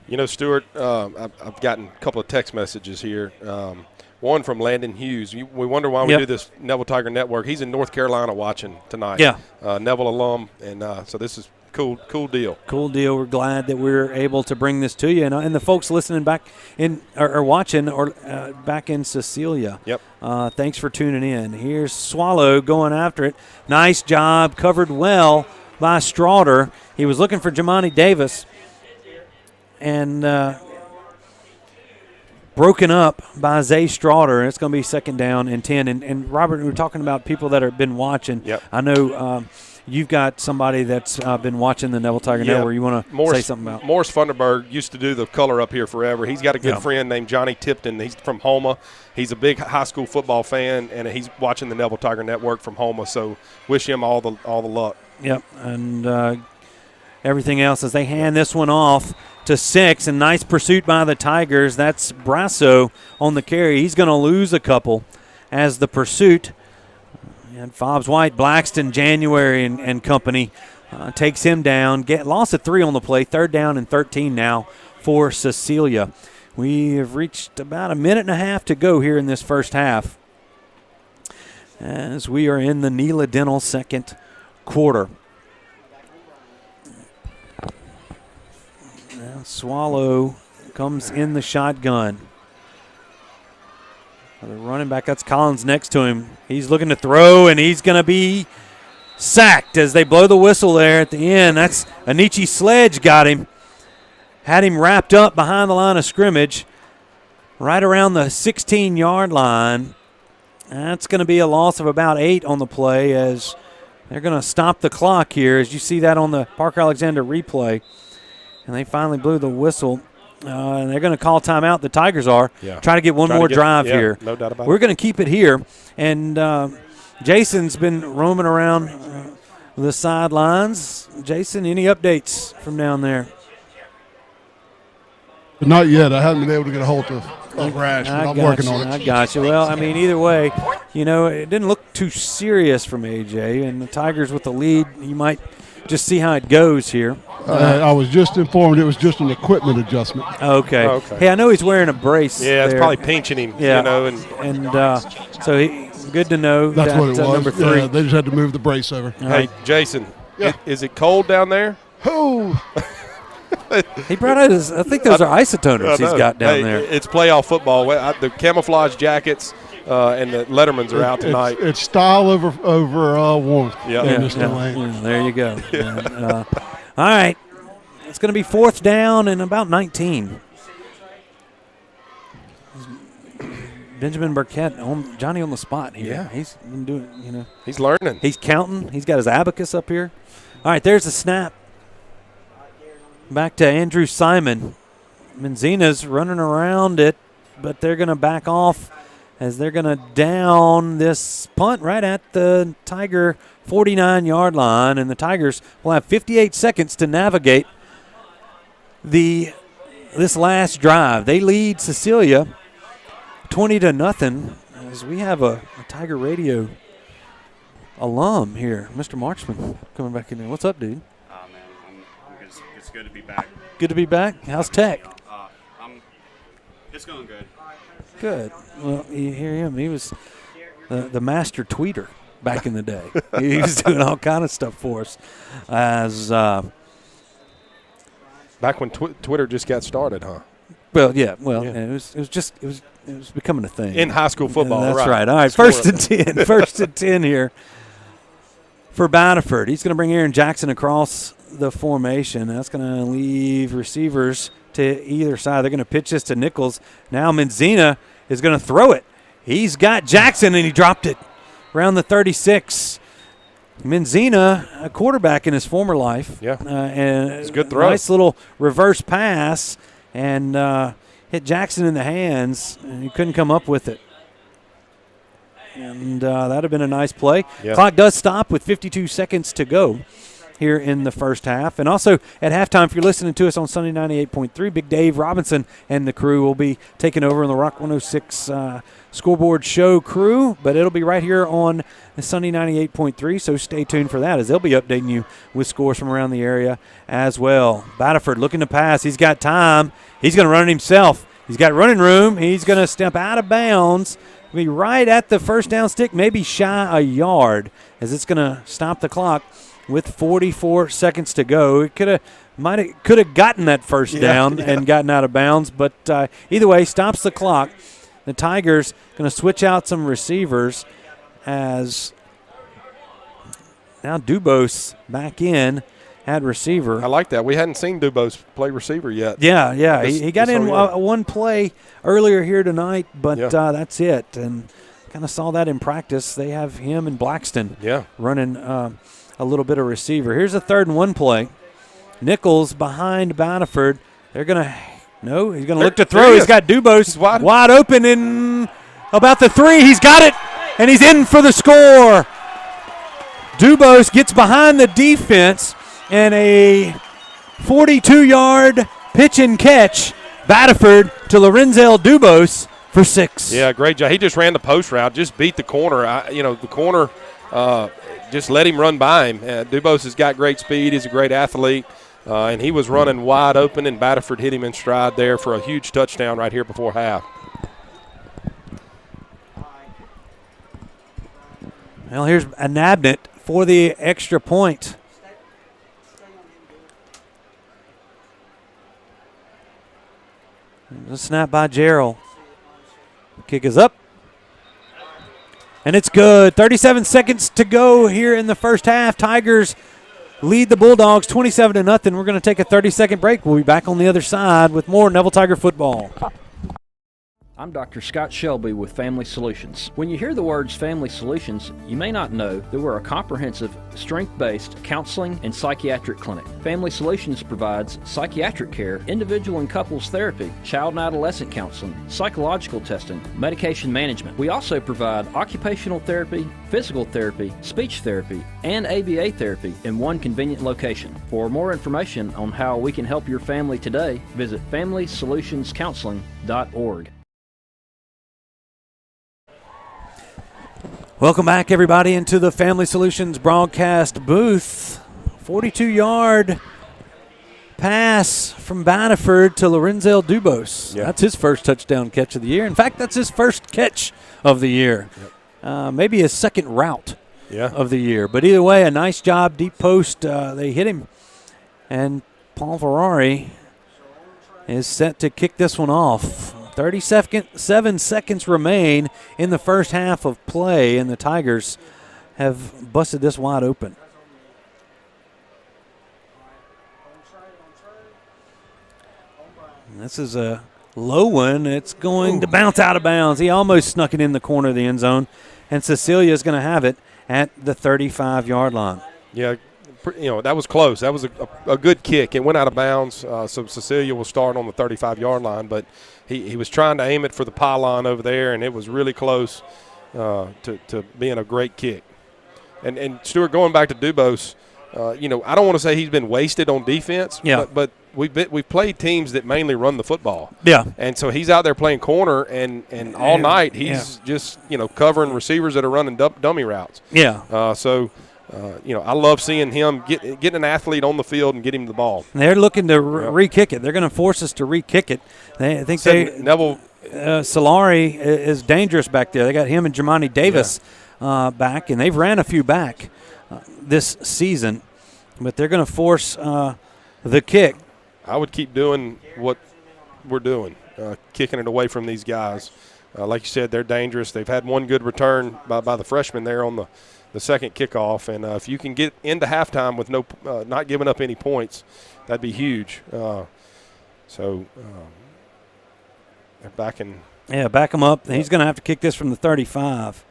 You know, Stuart, I've gotten a couple of text messages here. One from Landon Hughes. We wonder why we do this Neville Tiger Network. He's in North Carolina watching tonight. Yeah. Neville alum, and so this is cool deal. Cool deal. We're glad that we're able to bring this to you. And the folks listening back in or watching or back in Cecilia. Yep. Thanks for tuning in. Here's Swallow going after it. Nice job. Covered well by Strawder. He was looking for Jamani Davis. And broken up by Zay Strawder, and it's going to be 2nd down and 10. And Robert, we were talking about people that have been watching. Yep. I know you've got somebody that's been watching the Neville Tiger Network. You want to say something about? Morris Funderburg used to do the color up here forever. He's got a good friend named Johnny Tipton. He's from Homa. He's a big high school football fan, and he's watching the Neville Tiger Network from Homa. So wish him all the luck. Yep, and everything else as they hand this one off to 6, and nice pursuit by the Tigers. That's Brasso on the carry. He's going to lose a couple as the pursuit. And Fobbs White, Blackston, January, and company takes him down. Loss of 3 on the play. 3rd down and 13 now for Cecilia. We have reached about a minute and a half to go here in this first half as we are in the Neela Dental 2nd quarter. Swallow comes in the shotgun. The running back, that's Collins next to him. He's looking to throw, and he's going to be sacked as they blow the whistle there at the end. That's Anichi Sledge got him. Had him wrapped up behind the line of scrimmage right around the 16-yard line. That's going to be a loss of about 8 on the play as they're going to stop the clock here, as you see that on the Parker Alexander replay. And they finally blew the whistle. And they're going to call timeout. The Tigers are. Try to get one more drive here. No doubt about it. We're going to keep it here. And Jason's been roaming around the sidelines. Jason, any updates from down there? Not yet. I haven't been able to get a hold of Rash, but I'm working on it. I got you. Well, I mean, either way, it didn't look too serious from A.J. And the Tigers with the lead, you might just see how it goes here. I was just informed it was just an equipment adjustment. Okay. Hey, I know he's wearing a brace. Yeah, it's there. probably pinching him. So good to know. That's that, what it was. Number 3. Yeah, they just had to move the brace over. Hey, Jason, is it cold down there? Oh. He brought out his, I think those are isotoners he's got down there. It's playoff football. The camouflage jackets and the Lettermans are out tonight. It's style over warmth. There you go. All right. It's going to be 4th down and about 19. Benjamin Burkett, Johnny on the spot here. Yeah. He's been doing, He's learning. He's counting. He's got his abacus up here. All right, there's the snap. Back to Andrew Simon. Menzina's running around it, but they're going to back off as they're going to down this punt right at the Tiger 49-yard line, and the Tigers will have 58 seconds to navigate the this last drive. They lead Cecilia 20-0. As we have a Tiger Radio alum here, Mr. Marchman, coming back in there. What's up, dude? Man, it's good to be back. Good to be back. How's tech? It's going good. Good. Well, you hear him. He was the master tweeter back in the day. He was doing all kind of stuff for us. As back when Twitter just got started, huh? Well, yeah. Well, yeah. It was becoming a thing in high school football. That's right. All right, first and 10. First and 10 here for Battleford. He's going to bring Aaron Jackson across the formation. That's going to leave receivers to either side. They're going to pitch this to Nichols. Now Menzina is going to throw it. He's got Jackson, and he dropped it around the 36. Menzina, a quarterback in his former life. Yeah. And it's a good throw. Nice little reverse pass, and hit Jackson in the hands, and he couldn't come up with it. And that would have been a nice play. Yeah. Clock does stop with 52 seconds to go here in the first half. And also at halftime, if you're listening to us on Sunday 98.3, Big Dave Robinson and the crew will be taking over in the Rock 106 scoreboard show crew. But it'll be right here on the Sunday 98.3, so stay tuned for that as they'll be updating you with scores from around the area as well. Battleford looking to pass. He's got time. He's going to run it himself. He's got running room. He's going to step out of bounds. Be right at the first down stick, maybe shy a yard, as it's going to stop the clock with 44 seconds to go. It could have gotten that first down and gotten out of bounds, but either way, stops the clock. The Tigers going to switch out some receivers as now Dubose back in at receiver. I like that. We hadn't seen Dubose play receiver yet. Yeah. He got in one play earlier here tonight, but that's it. And kind of saw that in practice. They have him and Blackston running a little bit of receiver. Here's a 3rd and 1 play. Nichols behind Battleford. They're going to – no, he's going to look to throw. He's got Dubose wide open in about the 3. He's got it, and he's in for the score. Dubose gets behind the defense, and a 42-yard pitch and catch. Battleford to Lorenzel Dubose for 6. Yeah, great job. He just ran the post route, just beat the corner. The corner just let him run by him. Dubose has got great speed. He's a great athlete, and he was running wide open, and Battleford hit him in stride there for a huge touchdown right here before half. Well, here's a Nabnett for the extra point. A snap by Gerald. Kick is up. And it's good. 37 seconds to go here in the first half. Tigers lead the Bulldogs 27-0. We're going to take a 30-second break. We'll be back on the other side with more Neville Tiger football. I'm Dr. Scott Shelby with Family Solutions. When you hear the words Family Solutions, you may not know that we're a comprehensive, strength-based counseling and psychiatric clinic. Family Solutions provides psychiatric care, individual and couples therapy, child and adolescent counseling, psychological testing, medication management. We also provide occupational therapy, physical therapy, speech therapy, and ABA therapy in one convenient location. For more information on how we can help your family today, visit FamilySolutionsCounseling.org. Welcome back, everybody, into the Family Solutions broadcast booth. 42-yard pass from Battleford to Lorenzel Dubose. Yeah. That's his first touchdown catch of the year. In fact, that's his first catch of the year. Maybe his second route of the year. But either way, a nice job, deep post. They hit him. And Paul Ferrari is set to kick this one off. 37 seconds remain in the first half of play, and the Tigers have busted this wide open. This is a low one. It's going to bounce out of bounds. He almost snuck it in the corner of the end zone, and Cecilia is going to have it at the 35-yard line. Yeah, that was close. That was a good kick. It went out of bounds, so Cecilia will start on the 35-yard line, but he was trying to aim it for the pylon over there, and it was really close to being a great kick. And Stuart, going back to Dubose, I don't want to say he's been wasted on defense, but we've played teams that mainly run the football. Yeah. And so he's out there playing corner, and all night he's just covering receivers that are running dummy routes. Yeah. I love seeing him getting an athlete on the field and get him the ball. They're looking to re-kick it. They're going to force us to re-kick it. Neville Solari is dangerous back there. They got him and Jermani Davis back, and they've ran a few back this season, but they're going to force the kick. I would keep doing what we're doing, kicking it away from these guys. Like you said, they're dangerous. They've had one good return by the freshman there on the second kickoff, and if you can get into halftime with not giving up any points, that'd be huge. They're backing. Yeah, back him up. He's going to have to kick this from the 35.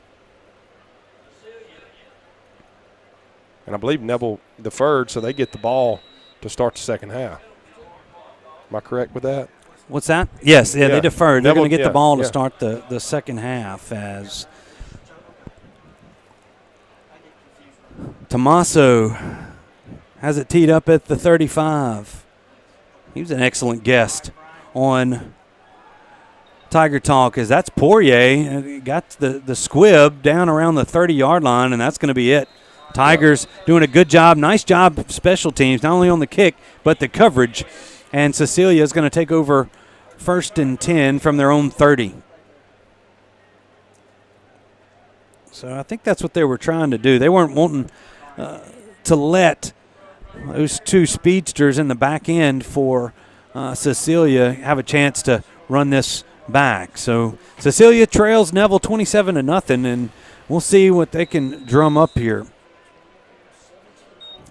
And I believe Neville deferred, so they get the ball to start the second half. Am I correct with that? What's that? Yes, they deferred. They're going to get the ball to start the second half as Tommaso has it teed up at the 35. He was an excellent guest on Tiger Talk, as that's Poirier. Got the squib down around the 30-yard line, and that's going to be it. Tigers doing a good job. Nice job, special teams, not only on the kick, but the coverage. And Cecilia is going to take over 1st and 10 from their own 30. So I think that's what they were trying to do. They weren't wanting to let those two speedsters in the back end for Cecilia have a chance to run this back. So Cecilia trails Neville 27-0, and we'll see what they can drum up here.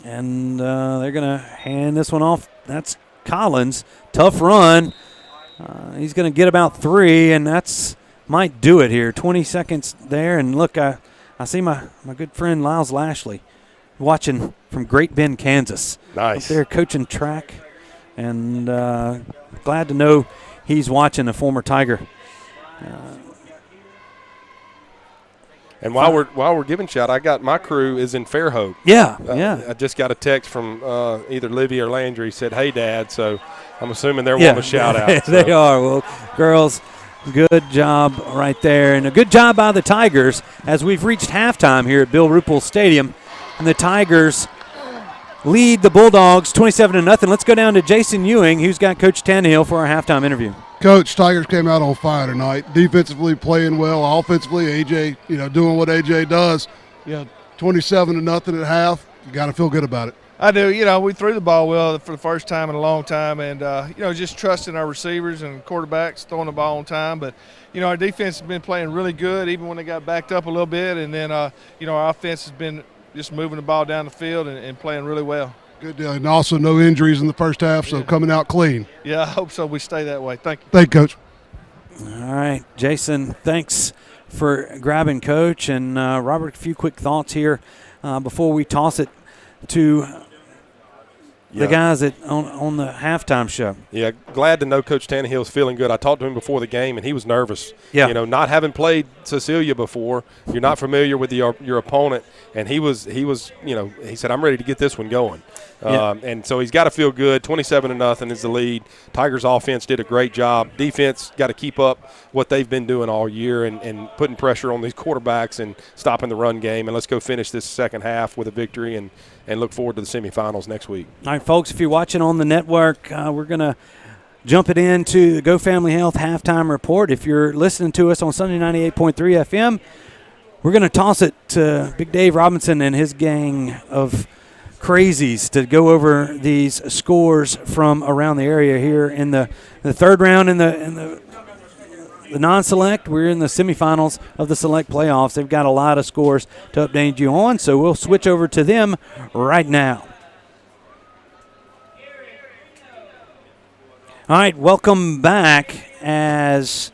And they're going to hand this one off. That's Collins. Tough run. He's going to get about 3, and that's might do it here. 20 seconds there. And look, I see my good friend Lyles Lashley watching from Great Bend, Kansas. Nice. Up there coaching track. And glad to know he's watching, a former Tiger. And while we're giving shout, I got my crew is in Fairhope. Yeah. I just got a text from either Livy or Landry, said, "Hey, Dad." So I'm assuming they're wanting a shout out. They are. Well, girls, good job right there, and a good job by the Tigers as we've reached halftime here at Bill Ruppel Stadium, and the Tigers lead the Bulldogs 27-0. Let's go down to Jason Ewing, who's got Coach Tannehill for our halftime interview. Coach, Tigers came out on fire tonight. Defensively playing well, offensively AJ, doing what AJ does. 27-0 at half. You got to feel good about it. I do. We threw the ball well for the first time in a long time, and just trusting our receivers and quarterbacks throwing the ball on time. But our defense has been playing really good, even when they got backed up a little bit. And then our offense has been just moving the ball down the field and playing really well. Good deal. And also no injuries in the first half, so coming out clean. Yeah, I hope so. We stay that way. Thank you. Thank you, Coach. All right, Jason, thanks for grabbing Coach. And, Robert, a few quick thoughts here before we toss it to the guys on the halftime show. Yeah, glad to know Coach Tannehill's feeling good. I talked to him before the game, and he was nervous. Yeah. Not having played Cecilia before, you're not familiar with your opponent, and he said, "I'm ready to get this one going." And so he's got to feel good. 27-0 is the lead. Tigers offense did a great job. Defense got to keep up what they've been doing all year and putting pressure on these quarterbacks and stopping the run game. And let's go finish this second half with a victory and look forward to the semifinals next week. All right, folks, if you're watching on the network, we're going to jump it into the Go Family Health halftime report. If you're listening to us on Sunday 98.3 FM, we're going to toss it to Big Dave Robinson and his gang of crazies to go over these scores from around the area here in the third round in the non-select. We're in the semifinals of the select playoffs. They've got a lot of scores to update you on, so we'll switch over to them right now. All right, welcome back as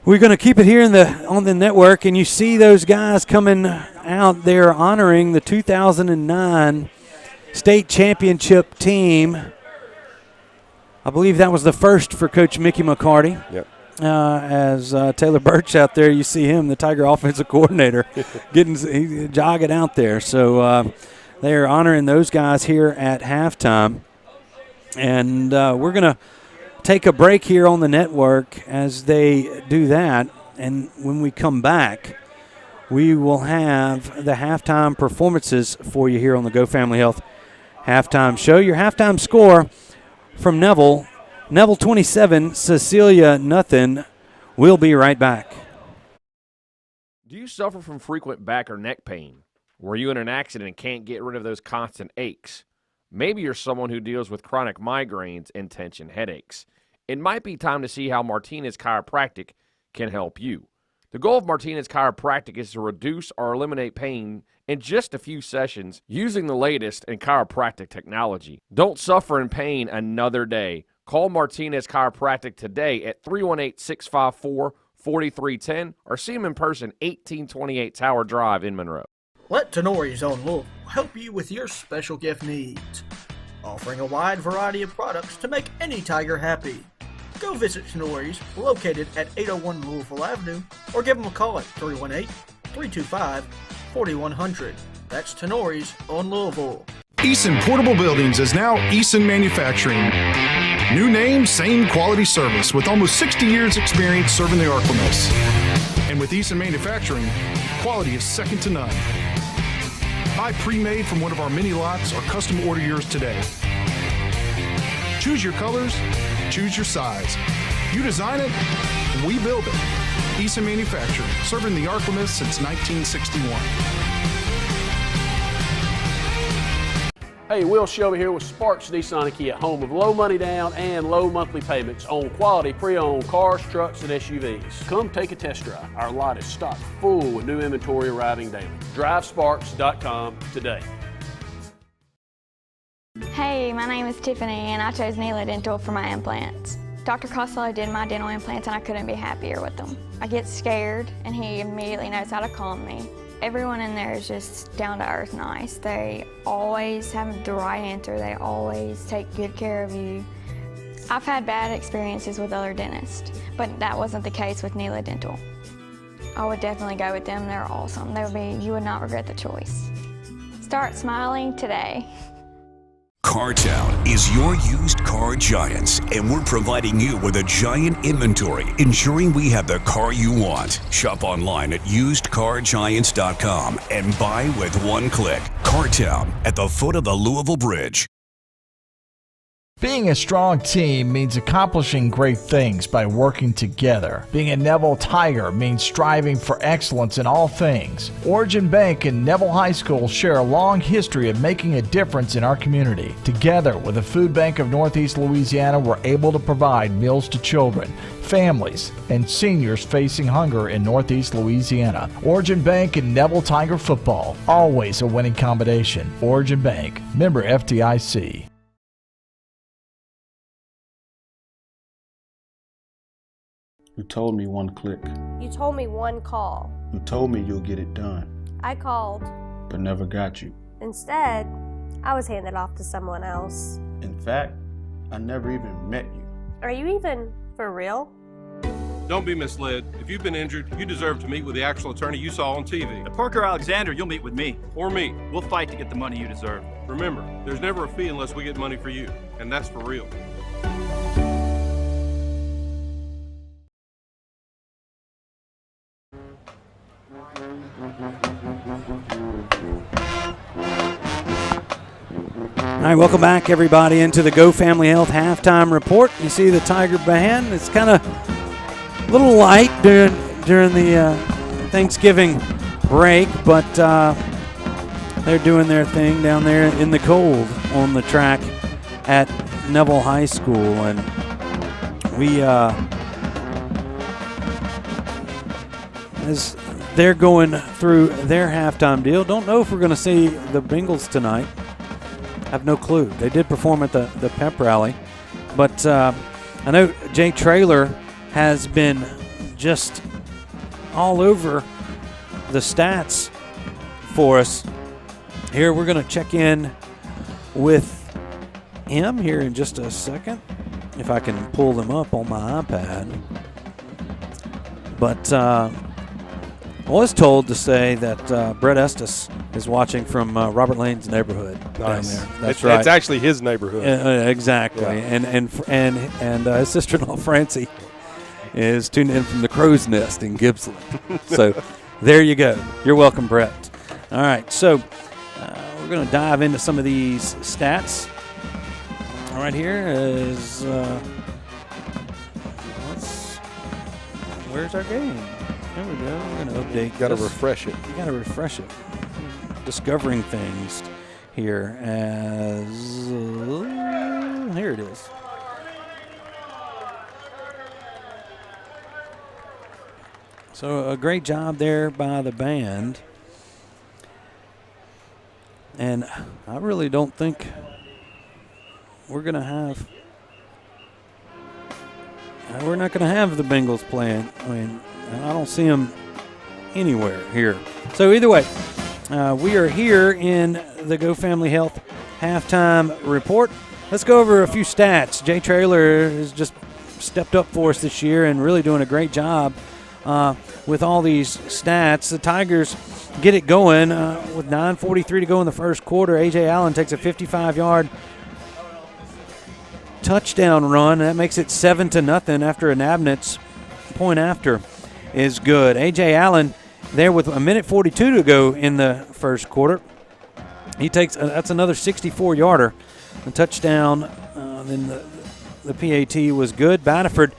we're going to keep it here on the network, and you see those guys coming out there honoring the 2009 state championship team. I believe that was the first for Coach Mickey McCarty. Yep. As Taylor Birch out there, you see him, the Tiger offensive coordinator, jogging out there. So they are honoring those guys here at halftime. And we're going to take a break here on the network as they do that. And when we come back, we will have the halftime performances for you here on the Go Family Health halftime show. Your halftime score from Neville 27, Cecilia nothing. We'll be right back. Do you suffer from frequent back or neck pain? Were you in an accident and can't get rid of those constant aches? Maybe you're someone who deals with chronic migraines and tension headaches. It might be time to see how Martinez Chiropractic can help you. The goal of Martinez Chiropractic is to reduce or eliminate pain in just a few sessions using the latest in chiropractic technology. Don't suffer in pain another day. Call Martinez Chiropractic today at 318-654-4310 or see them in person, 1828 Tower Drive in Monroe. Let Tenori's Own Louisville help you with your special gift needs, offering a wide variety of products to make any Tiger happy. Go visit Tenori's, located at 801 Louisville Avenue, or give them a call at 318-325-4100. That's Tenori's on Louisville. Eason Portable Buildings is now Eason Manufacturing. New name, same quality service with almost 60 years experience serving the Arklamas. And with Eason Manufacturing, quality is second to none. Buy pre-made from one of our mini lots or custom order yours today. Choose your colors, choose your size. You design it, we build it. Eason Manufacturing, serving the Arklamas since 1961. Hey, Will Shelby here with Sparks Nissan and Kia, home of low money down and low monthly payments on quality pre-owned cars, trucks, and SUVs. Come take a test drive. Our lot is stocked full with new inventory arriving daily. DriveSparks.com today. Hey, my name is Tiffany and I chose Neela Dental for my implants. Dr. Costello did my dental implants and I couldn't be happier with them. I get scared and he immediately knows how to calm me. Everyone in there is just down to earth nice. They always have the right answer. They always take good care of you. I've had bad experiences with other dentists, but that wasn't the case with Neela Dental. I would definitely go with them. They're awesome. You would not regret the choice. Start smiling today. CarTown is your used car giants, and we're providing you with a giant inventory, ensuring we have the car you want. Shop online at usedcargiants.com and buy with one click. CarTown at the foot of the Louisville Bridge. Being a strong team means accomplishing great things by working together. Being a Neville Tiger means striving for excellence in all things. Origin Bank and Neville High School share a long history of making a difference in our community. Together with the Food Bank of Northeast Louisiana, we're able to provide meals to children, families, and seniors facing hunger in Northeast Louisiana. Origin Bank and Neville Tiger football, always a winning combination. Origin Bank, member FDIC. You told me one click. You told me one call. You told me you'll get it done. I called. But never got you. Instead, I was handed off to someone else. In fact, I never even met you. Are you even for real? Don't be misled. If you've been injured, you deserve to meet with the actual attorney you saw on TV. At Parker Alexander, you'll meet with me. Or me. We'll fight to get the money you deserve. Remember, there's never a fee unless we get money for you. And that's for real. All right, welcome back, everybody, into the Go Family Health halftime report. You see the Tiger band. It's kind of a little light during the Thanksgiving break, but they're doing their thing down there in the cold on the track at Neville High School. And we, as they're going through their halftime deal, don't know if we're going to see the Bengals tonight. Have no clue. They did perform at the pep rally, but I know Jay Traylor has been just all over the stats for us. Here, we're going to check in with him here in just a second, if I can pull them up on my iPad. But I was told to say that Brett Estes is watching from Robert Lane's neighborhood down there. That's right. It's actually his neighborhood. Exactly. Yeah. And his sister-in-law Francie is tuned in from the Crow's Nest in Gippsland. So there you go. You're welcome, Brett. All right, so we're going to dive into some of these stats. Right here is where's our game? There we go. We're going to update. Got to refresh it. You got to refresh it. Discovering things here as here it is. So a great job there by the band. And I really don't think we're going to have we're not going to have the Bengals playing. I mean, I don't see them anywhere here. So either way, we are here in the Go Family Health halftime report. Let's go over a few stats. Jay Traylor has just stepped up for us this year and really doing a great job with all these stats. The Tigers get it going with 9:43 to go in the first quarter. A.J. Allen takes a 55-yard touchdown run. That makes it 7-0 after a Nabnitz point after is good. A.J. Allen there with 1:42 to go in the first quarter. He takes that's another 64-yarder. The touchdown, then the PAT was good. Batterford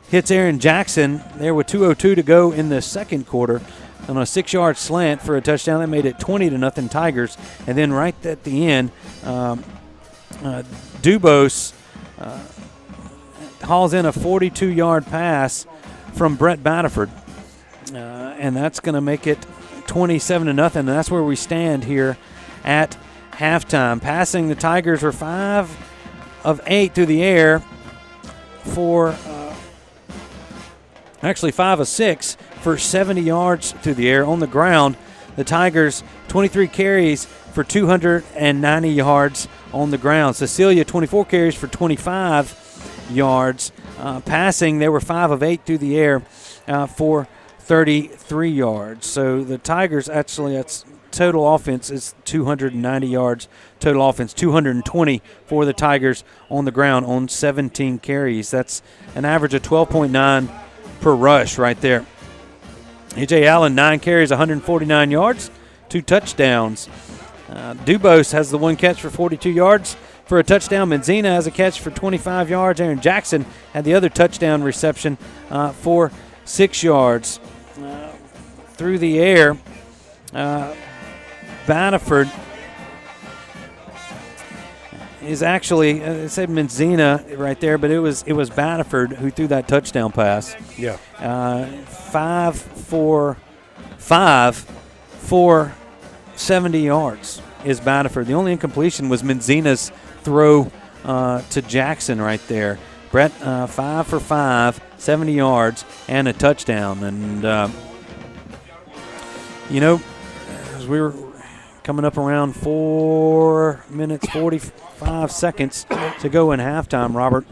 hits Aaron Jackson there with 2:02 to go in the second quarter on a 6-yard slant for a touchdown. That made it 20-0 Tigers. And then right at the end, Dubose hauls in a 42-yard pass from Brett Batterford. And that's going to make it 27-0. And that's where we stand here at halftime. Passing, the Tigers were 5 of 8 through the air for actually 5 of 6 for 70 yards through the air. On the ground, the Tigers 23 carries for 290 yards on the ground. Cecilia 24 carries for 25 yards. Passing, they were 5 of 8 through the air for 33 yards. So the Tigers actually, that's total offense is 290 yards. Total offense 220 for the Tigers on the ground on 17 carries. That's an average of 12.9 per rush right there. A.J. Allen, 9 carries, 149 yards, 2 touchdowns. Dubose has the 1 catch for 42 yards for a touchdown. Menzina has a catch for 25 yards. Aaron Jackson had the other touchdown reception for 6 yards. Through the air, Batterford is actually, it said Menzina right there, but it was Batterford who threw that touchdown pass. Yeah. 5 for 5 for 70 yards is Batterford. The only incompletion was Menzina's throw to Jackson right there. Brett, 5 for 5, 70 yards, and a touchdown. And, as we were coming up around 4 minutes, 45 seconds to go in halftime, Robert.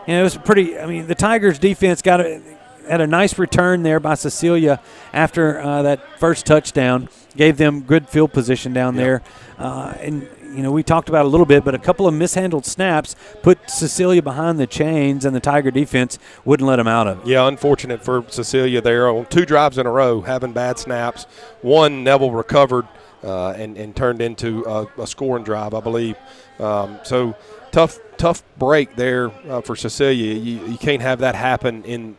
It was the Tigers' defense had a nice return there by Cecilia after that first touchdown. Gave them good field position down there. And we talked about it a little bit, but a couple of mishandled snaps put Cecilia behind the chains, and the Tiger defense wouldn't let them out of it. Yeah, unfortunate for Cecilia there on 2 drives in a row, having bad snaps. One, Neville recovered and turned into a scoring drive, I believe. So tough break there for Cecilia. You can't have that happen in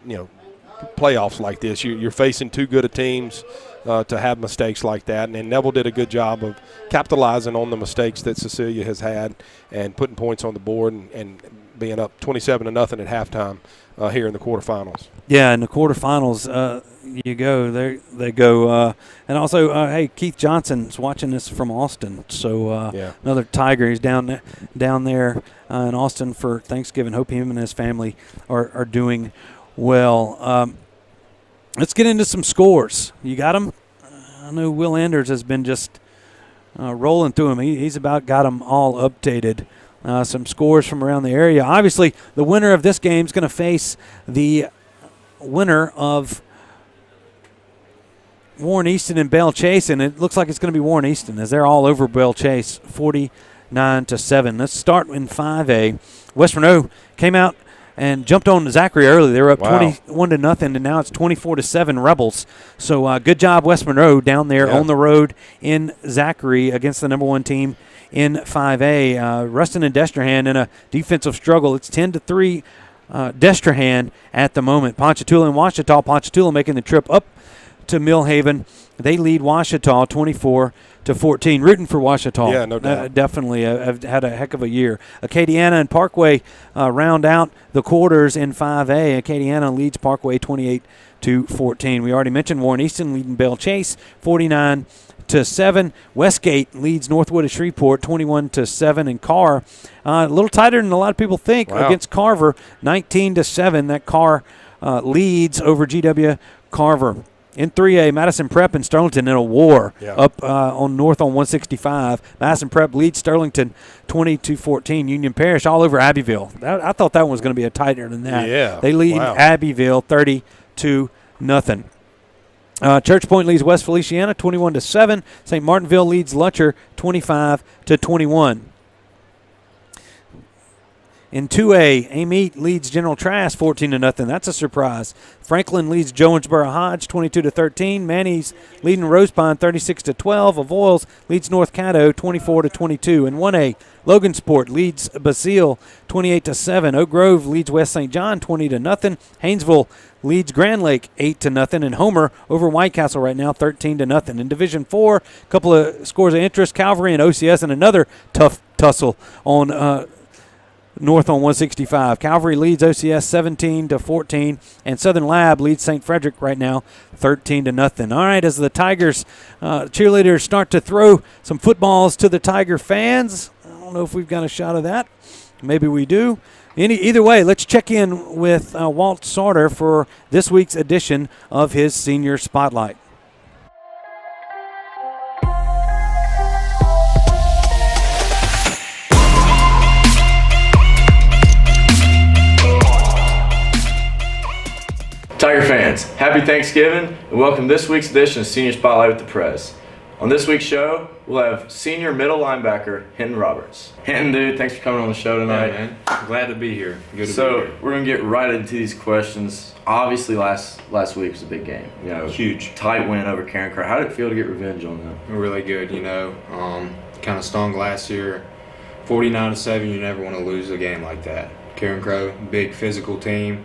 playoffs like this. You're facing too good of teams to have mistakes like that. And Neville did a good job of capitalizing on the mistakes that Cecilia has had and putting points on the board and being up 27-0 at halftime here in the quarterfinals. Yeah, in the quarterfinals, you go. They go. And also, hey, Keith Johnson's watching this from Austin. So another Tiger. He's down there in Austin for Thanksgiving. Hope him and his family are doing well. Let's get into some scores. You got them? I know Will Anders has been just rolling through them. He's about got them all updated. Some scores from around the area. Obviously, the winner of this game is going to face the winner of Warren Easton and Belle Chase, and it looks like it's going to be Warren Easton as they're all over Belle Chase, 49-7. Let's start in 5A. West Monroe came out and jumped on Zachary early. They were up 21-0, and now it's 24-7 Rebels. So good job, West Monroe, down there on the road in Zachary against the number 1 team in 5A. Ruston and Destrehan in a defensive struggle. It's 10-3 Destrehan at the moment. Ponchatoula and Ouachita. Ponchatoula making the trip up to Millhaven. They lead Ouachita 24-14. Rooting for Ouachita. Yeah, no doubt. Definitely have had a heck of a year. Acadiana and Parkway round out the quarters in 5A. Acadiana leads Parkway 28-14. We already mentioned Warren Easton leading Belle Chase 49-7. Westgate leads Northwood of Shreveport 21-7. And Carr a little tighter than a lot of people think against Carver 19-7. That Carr leads over GW Carver. In 3A, Madison Prep and Sterlington in a war up on North on 165. Madison Prep leads Sterlington 20-14. Union Parish all over Abbeville. I thought that one was going to be a tighter than that. Yeah. They lead Abbeville 30-0. Church Point leads West Feliciana 21-7. St. Martinville leads Lutcher 25-21. In 2A, Amite leads General Trask 14-0. That's a surprise. Franklin leads Jonesboro Hodge 22-13. Manny's leading Rosepine 36-12. Avoyles leads North Caddo 24-22. In 1A, Logansport leads Basile 28-7. Oak Grove leads West St. John 20-0. Haynesville leads Grand Lake 8-0. And Homer over White Castle right now 13-0. In Division 4, a couple of scores of interest. Calvary and OCS and another tough tussle on North on 165. Calvary leads OCS 17-14, and Southern Lab leads St. Frederick right now 13-0. All right, as the Tigers cheerleaders start to throw some footballs to the Tiger fans. I don't know if we've got a shot of that. Maybe we do. Either way, let's check in with Walt Sauter for this week's edition of his Senior Spotlight. Tiger fans, happy Thanksgiving and welcome to this week's edition of Senior Spotlight with the Prez. On this week's show, we'll have senior middle linebacker Hinton Roberts. Hinton, dude, thanks for coming on the show tonight. Yeah, man. Glad to be here. Good to be here. We're gonna get right into these questions. Obviously, last week was a big game. You know, huge, tight win over Karen Crow. How did it feel to get revenge on them? Really good. You know, kind of stung last year. 49-7. You never want to lose a game like that. Karen Crow, big physical team.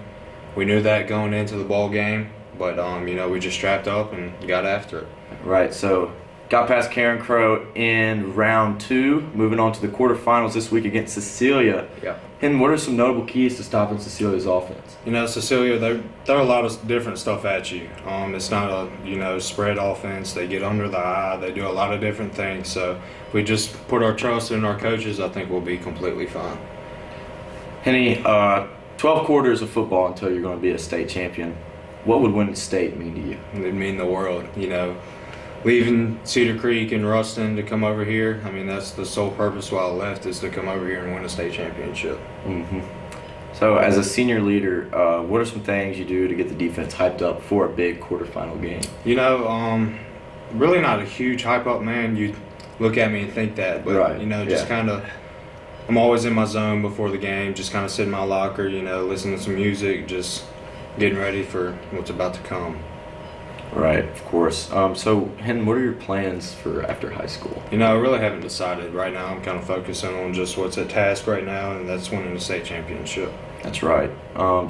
We knew that going into the ball game, but you know, we just strapped up and got after it. Right. So got past Karen Crow in round 2, moving on to the quarterfinals this week against Cecilia. Yeah. And what are some notable keys to stopping Cecilia's offense? You know, Cecilia, they throw a lot of different stuff at you. It's not a spread offense. They get under the eye. They do a lot of different things. So if we just put our trust in our coaches, I think we'll be completely fine. Henny, 12 quarters of football until you're going to be a state champion. What would winning state mean to you? It'd mean the world. You know, leaving Cedar Creek and Ruston to come over here, I mean, that's the sole purpose why I left, is to come over here and win a state championship. Mm-hmm. So as a senior leader, what are some things you do to get the defense hyped up for a big quarterfinal game? You know, really not a huge hype up man. You look at me and think that, but, you know, just kind of, I'm always in my zone before the game, just kind of sit in my locker, you know, listening to some music, just getting ready for what's about to come. Right, of course. So, Hen, what are your plans for after high school? You know, I really haven't decided. Right now I'm kind of focusing on just what's at task right now, and that's winning the state championship. That's right.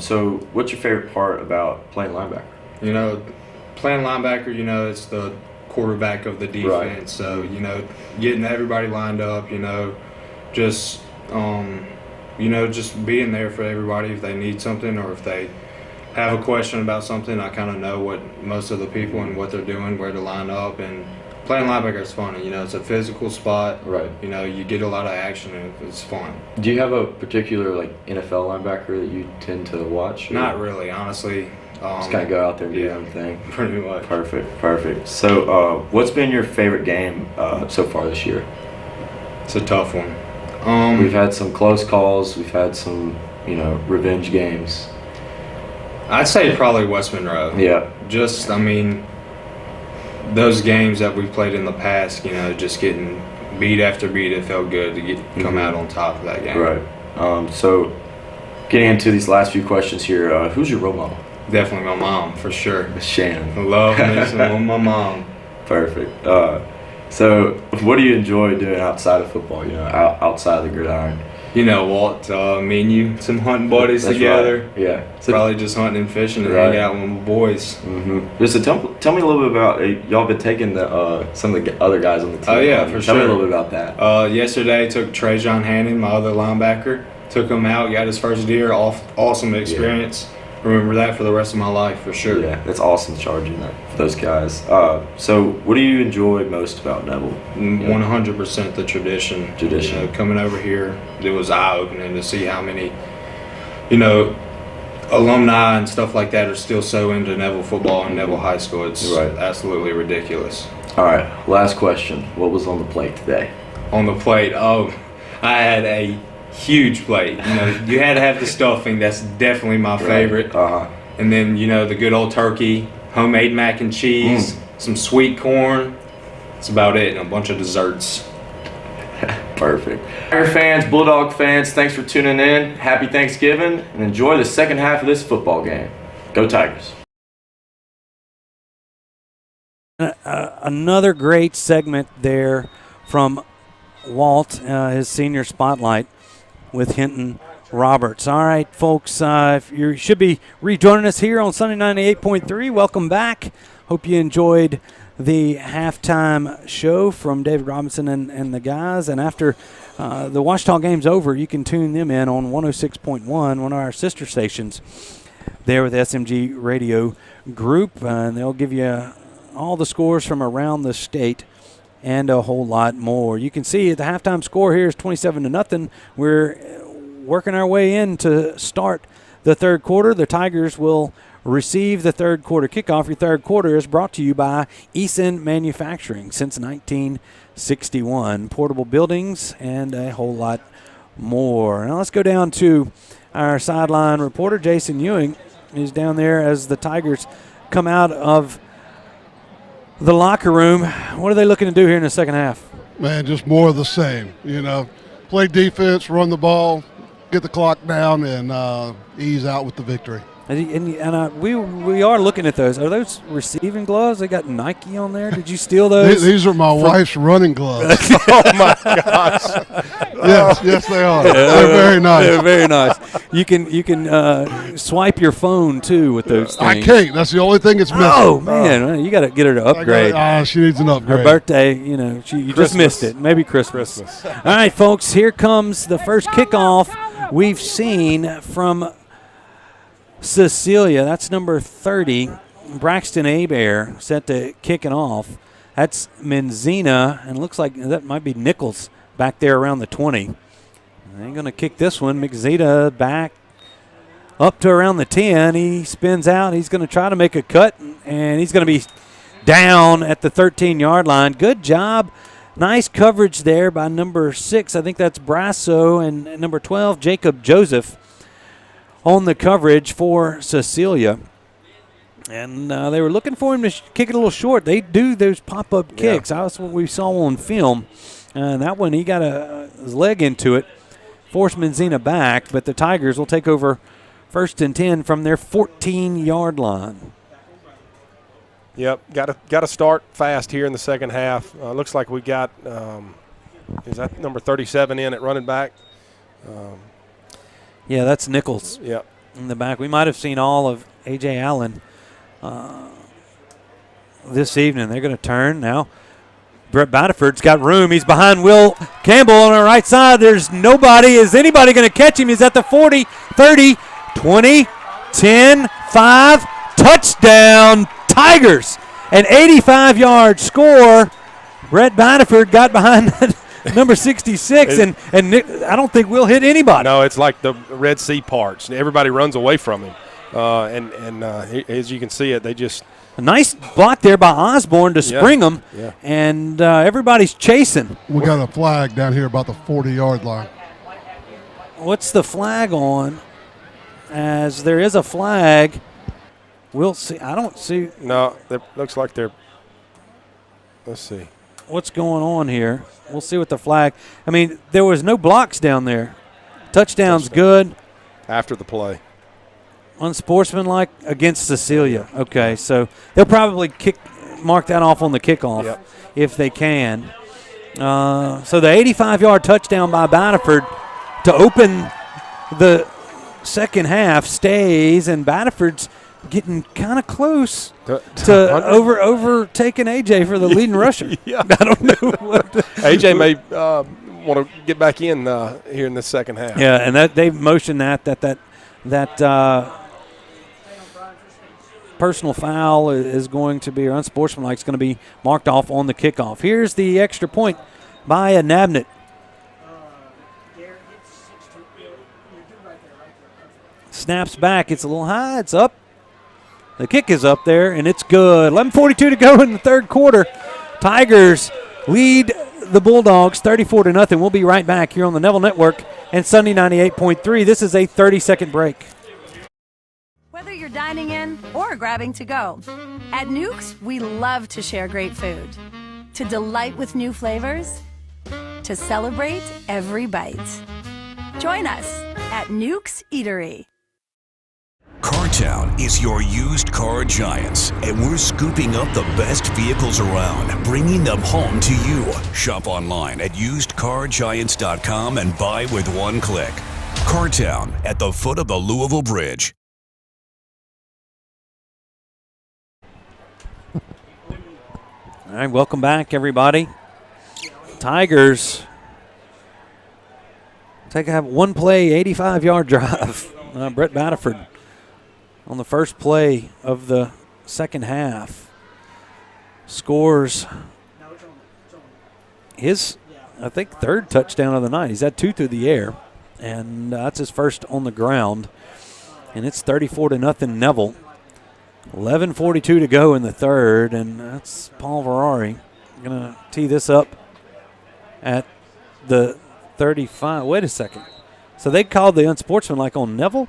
So what's your favorite part about playing linebacker? You know, playing linebacker, you know, it's the quarterback of the defense. Right. So, you know, getting everybody lined up, you know, just just being there for everybody if they need something or if they have a question about something. I kind of know what most of the people and what they're doing, where to line up, and playing linebacker is fun. You know, it's a physical spot. Right. You know, you get a lot of action and it's fun. Do you have a particular NFL linebacker that you tend to watch? Or? Not really, honestly. Just kind of go out there and do your own thing. Pretty much. Perfect. So, what's been your favorite game so far this year? It's a tough one. We've had some close calls. We've had some, revenge games. I'd say probably West Monroe. Yeah. Just, I mean, those games that we played in the past, just getting beat after beat, it felt good to come out on top of that game. Right. So getting into these last few questions here, who's your role model? Definitely my mom, for sure. Miss Shannon. I love missing my mom. Perfect. So what do you enjoy doing outside of football, outside of the gridiron? Walt, me and you, some hunting buddies That's together. Right. Yeah. So probably just hunting and fishing and hanging out with my boys. Just tell me a little bit about, y'all been taking some of the other guys on the team. Oh, yeah, for sure. Tell me a little bit about that. Yesterday, took Trajan Hannon, my other linebacker. Took him out, got his first deer. Awesome experience. Yeah. Remember that for the rest of my life, for sure. Yeah, that's awesome charging that for those guys. So what do you enjoy most about Neville? 100% the tradition. Coming over here, it was eye-opening to see how many, alumni and stuff like that are still so into Neville football and Neville High School. It's absolutely ridiculous. All right, last question. What was on the plate today? On the plate, I had a huge plate. You had to have the stuffing. That's definitely my favorite. And then, the good old turkey, homemade mac and cheese, some sweet corn. That's about it, and a bunch of desserts. Perfect. Tiger fans, Bulldog fans, thanks for tuning in. Happy Thanksgiving, and enjoy the second half of this football game. Go Tigers. Another great segment there from Walt, his senior spotlight with Hinton Roberts. All right, folks, if you should be rejoining us here on Sunday 98.3. Welcome back. Hope you enjoyed the halftime show from David Robinson and the guys. And after the Washita game's over, you can tune them in on 106.1, one of our sister stations there with SMG Radio Group. And they'll give you all the scores from around the state and a whole lot more. You can see the halftime score here is 27-0. We're working our way in to start the third quarter. The Tigers will receive the third quarter kickoff. Your third quarter is brought to you by Eason Manufacturing since 1961. Portable buildings and a whole lot more. Now let's go down to our sideline reporter, Jason Ewing, who's down there as the Tigers come out of the locker room. What are they looking to do here in the second half? Man, just more of the same. Play defense, run the ball, get the clock down, and ease out with the victory. And we are looking at those. Are those receiving gloves? They got Nike on there. Did you steal those? These are my wife's running gloves. Oh my gosh! Yes, they are. They're very nice. They're very nice. You can swipe your phone too with those things. I can't. That's the only thing it's missing. Oh man, you got to get her to upgrade. She needs an upgrade. Her birthday, you just missed it. Maybe Christmas. All right, folks. Here comes the first kickoff we've seen from Cecilia. That's number 30, Braxton Abear, set to kick it off. That's Menzina, and it looks like that might be Nichols back there around the 20. They're going to kick this one. Menzina back up to around the 10. He spins out. He's going to try to make a cut, and he's going to be down at the 13-yard line. Good job. Nice coverage there by number 6. I think that's Brasso, and number 12, Jacob Joseph, on the coverage for Cecilia. And they were looking for him to kick it a little short. They do those pop-up kicks. That's what we saw on film. And that one, he got his leg into it, forced Menzina back, but the Tigers will take over 1st and 10 from their 14-yard line. Yep, got to start fast here in the second half. Looks like we got, is that number 37 in at running back? Yeah, that's Nichols. Yep. In the back. We might have seen all of A.J. Allen this evening. They're going to turn now. Brett Batterford's got room. He's behind Will Campbell on the right side. There's nobody. Is anybody going to catch him? He's at the 40, 30, 20, 10, 5. Touchdown, Tigers. An 85-yard score. Brett Batterford got behind number 66, and Nick, I don't think we'll hit anybody. No, it's like the Red Sea parts. Everybody runs away from him. And as you can see it, they just – a nice block there by Osborne to spring him, and everybody's chasing. We got a flag down here about the 40-yard line. What's the flag on? As there is a flag. We'll see. I don't see. No, it looks like they're Let's see. What's going on here? We'll see what the flag. I mean, there was no blocks down there. Touchdown's good. After the play. Unsportsmanlike against Cecilia. Okay, so they'll probably mark that off on the kickoff if they can. So the 85-yard touchdown by Batterford to open the second half stays, and Batterford's getting kind of close to overtaking AJ for the leading rusher. Yeah. I don't know what AJ may want to get back in here in the second half. Yeah, and that they motioned that personal foul is going to be, or unsportsmanlike is going to be marked off on the kickoff. Here's the extra point by a Nabnett. Snaps back. It's a little high. It's up. The kick is up there, and it's good. 11:42 to go in the third quarter. Tigers lead the Bulldogs 34-0. We'll be right back here on the Neville Network and Sunday 98.3. This is a 30-second break. Whether you're dining in or grabbing to go, at Nukes, we love to share great food, to delight with new flavors, to celebrate every bite. Join us at Nukes Eatery. Cartown is your used car giants, and we're scooping up the best vehicles around, bringing them home to you. Shop online at usedcargiants.com and buy with one click. Cartown at the foot of the Louisville Bridge. All right, welcome back, everybody. Tigers have one play, 85-yard drive. Brett Batterford on the first play of the second half scores his, I think, third touchdown of the night. He's had 2 through the air, and that's his first on the ground. And it's 34-0 Neville. 11:42 to go in the third, and that's Paul Ferrari going to tee this up at the 35. Wait a second. So they called the unsportsmanlike on Neville?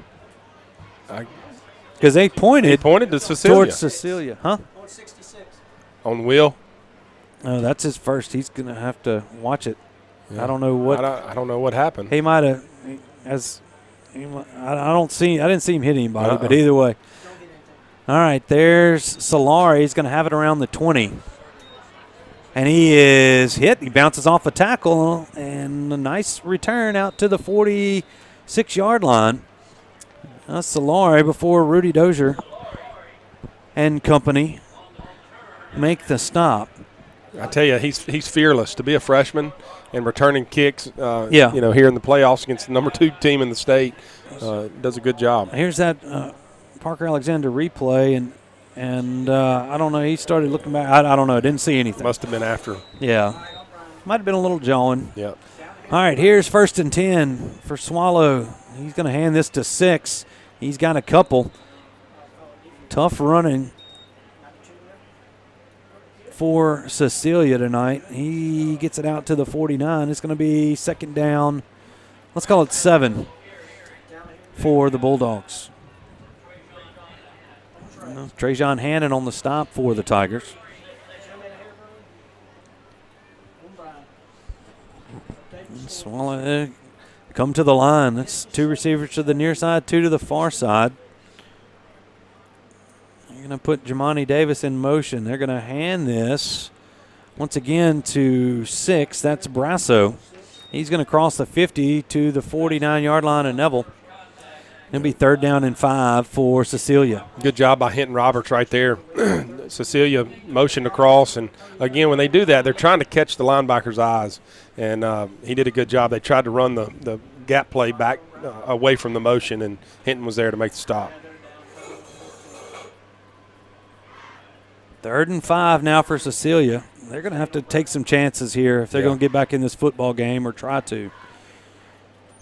Because they pointed to Cecilia. Towards Cecilia. Huh? On Will? No, that's his first. He's going to have to watch it. Yeah. I don't know what. I don't know what happened. He might have. I didn't see him hit anybody, but either way. All right, there's Solari. He's going to have it around the 20. And he is hit. He bounces off a tackle, and a nice return out to the 46-yard line. Solari before Rudy Dozier and company make the stop. I tell you, he's fearless to be a freshman and returning kicks. Yeah. Here in the playoffs against the number 2 team in the state, does a good job. Here's that Parker Alexander replay, and I don't know. He started looking back. I don't know. Didn't see anything. Must have been after. Yeah, might have been a little jawing. Yeah. All right, here's 1st and 10 for Swallow. He's going to hand this to 6. He's got a couple. Tough running for Cecilia tonight. He gets it out to the 49. It's going to be second down. Let's call it 7 for the Bulldogs. Trajan Hannon on the stop for the Tigers. Swallow come to the line. That's 2 receivers to the near side, 2 to the far side. They're going to put Jamani Davis in motion. They're going to hand this once again to 6. That's Brasso. He's going to cross the 50 to the 49-yard line of Neville. It'll be 3rd down and 5 for Cecilia. Good job by Hinton Roberts right there. Cecilia motioned across, and again, when they do that, they're trying to catch the linebacker's eyes, and he did a good job. They tried to run the gap play back away from the motion, and Hinton was there to make the stop. 3rd and 5 now for Cecilia. They're going to have to take some chances here if they're going to get back in this football game, or try to.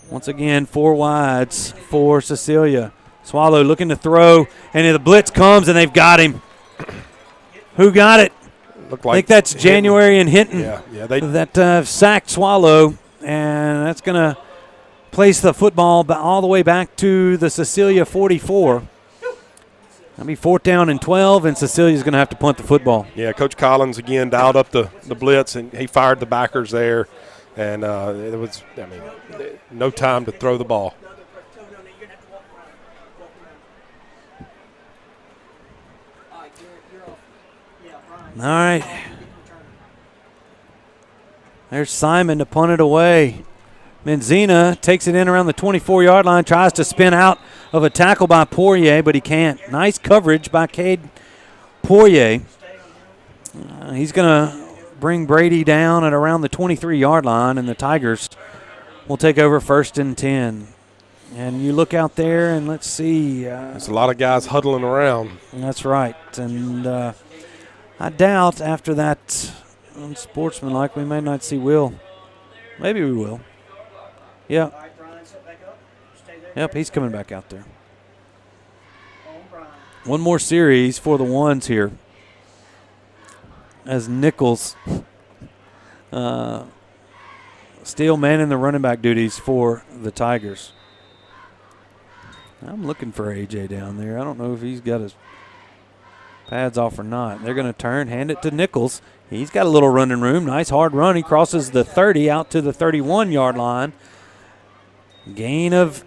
Once again, 4 wides for Cecilia. Swallow looking to throw, and the blitz comes, and they've got him. Who got it? I think that's January and Hinton. Yeah, that sacked Swallow, and that's going to place the football all the way back to the Cecilia 44. That'll be 4th down and 12, and Cecilia's going to have to punt the football. Yeah, Coach Collins again dialed up the blitz, and he fired the backers there, and it was, no time to throw the ball. All right. There's Simon to punt it away. Menzina takes it in around the 24-yard line, tries to spin out of a tackle by Poirier, but he can't. Nice coverage by Cade Poirier. He's going to bring Brady down at around the 23-yard line, and the Tigers will take over 1st and 10. And you look out there, and let's see. There's a lot of guys huddling around. That's right. And I doubt after that unsportsmanlike we may not see Will. Maybe we will. Yeah. Yep, he's coming back out there. One more series for the ones here as Nichols still manning the running back duties for the Tigers. I'm looking for AJ down there. I don't know if he's got his pads off or not. They're going to turn, hand it to Nichols. He's got a little running room. Nice hard run. He crosses the 30 out to the 31-yard line. Gain of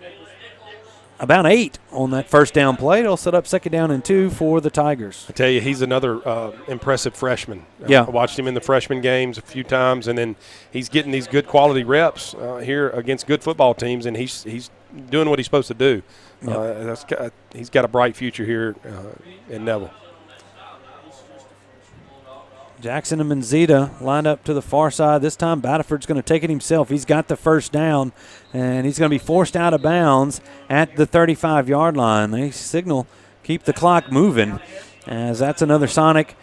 about 8 on that first down play. It'll set up 2nd down and 2 for the Tigers. I tell you, he's another impressive freshman. Yeah. I watched him in the freshman games a few times, and then he's getting these good quality reps here against good football teams, and he's doing what he's supposed to do. Yep. He's got a bright future here in Neville. Jackson and Menzita lined up to the far side. This time Batterford's going to take it himself. He's got the first down, and he's going to be forced out of bounds at the 35-yard line. They signal keep the clock moving, as that's another Sonic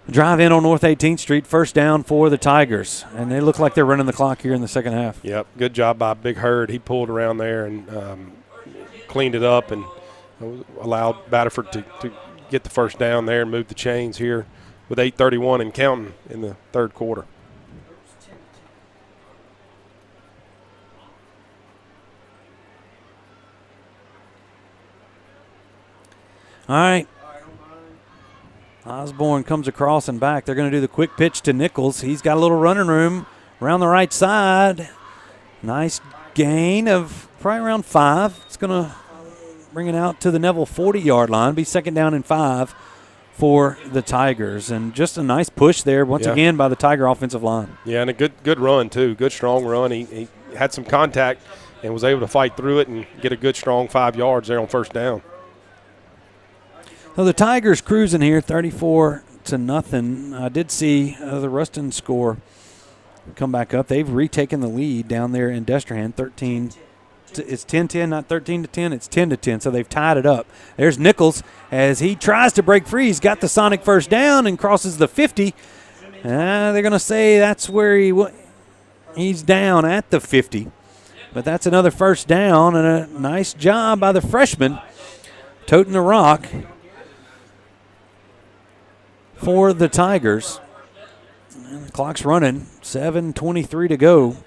drive in on North 18th Street. First down for the Tigers, and they look like they're running the clock here in the second half. Yep, good job by Big Herd. He pulled around there and cleaned it up and allowed Batterford to get the first down there and move the chains here with 8:31 and counting in the third quarter. All right. Osborne comes across and back. They're going to do the quick pitch to Nichols. He's got a little running room around the right side. Nice gain of probably around 5. It's going to bring it out to the Neville 40-yard line. Be 2nd down and 5 for the Tigers. And just a nice push there once again by the Tiger offensive line. Yeah, and a good run too. Good strong run. He had some contact and was able to fight through it and get a good strong 5 yards there on first down. So the Tigers cruising here 34-0. I did see the Ruston score come back up. They've retaken the lead down there in Destrehan 13. It's 10-10, not 13-10. It's 10-10, so they've tied it up. There's Nichols as he tries to break free. He's got the Sonic first down and crosses the 50. They're going to say that's where he's down at the 50. But that's another first down, and a nice job by the freshman toting the rock for the Tigers. And the clock's running, 7:23 to go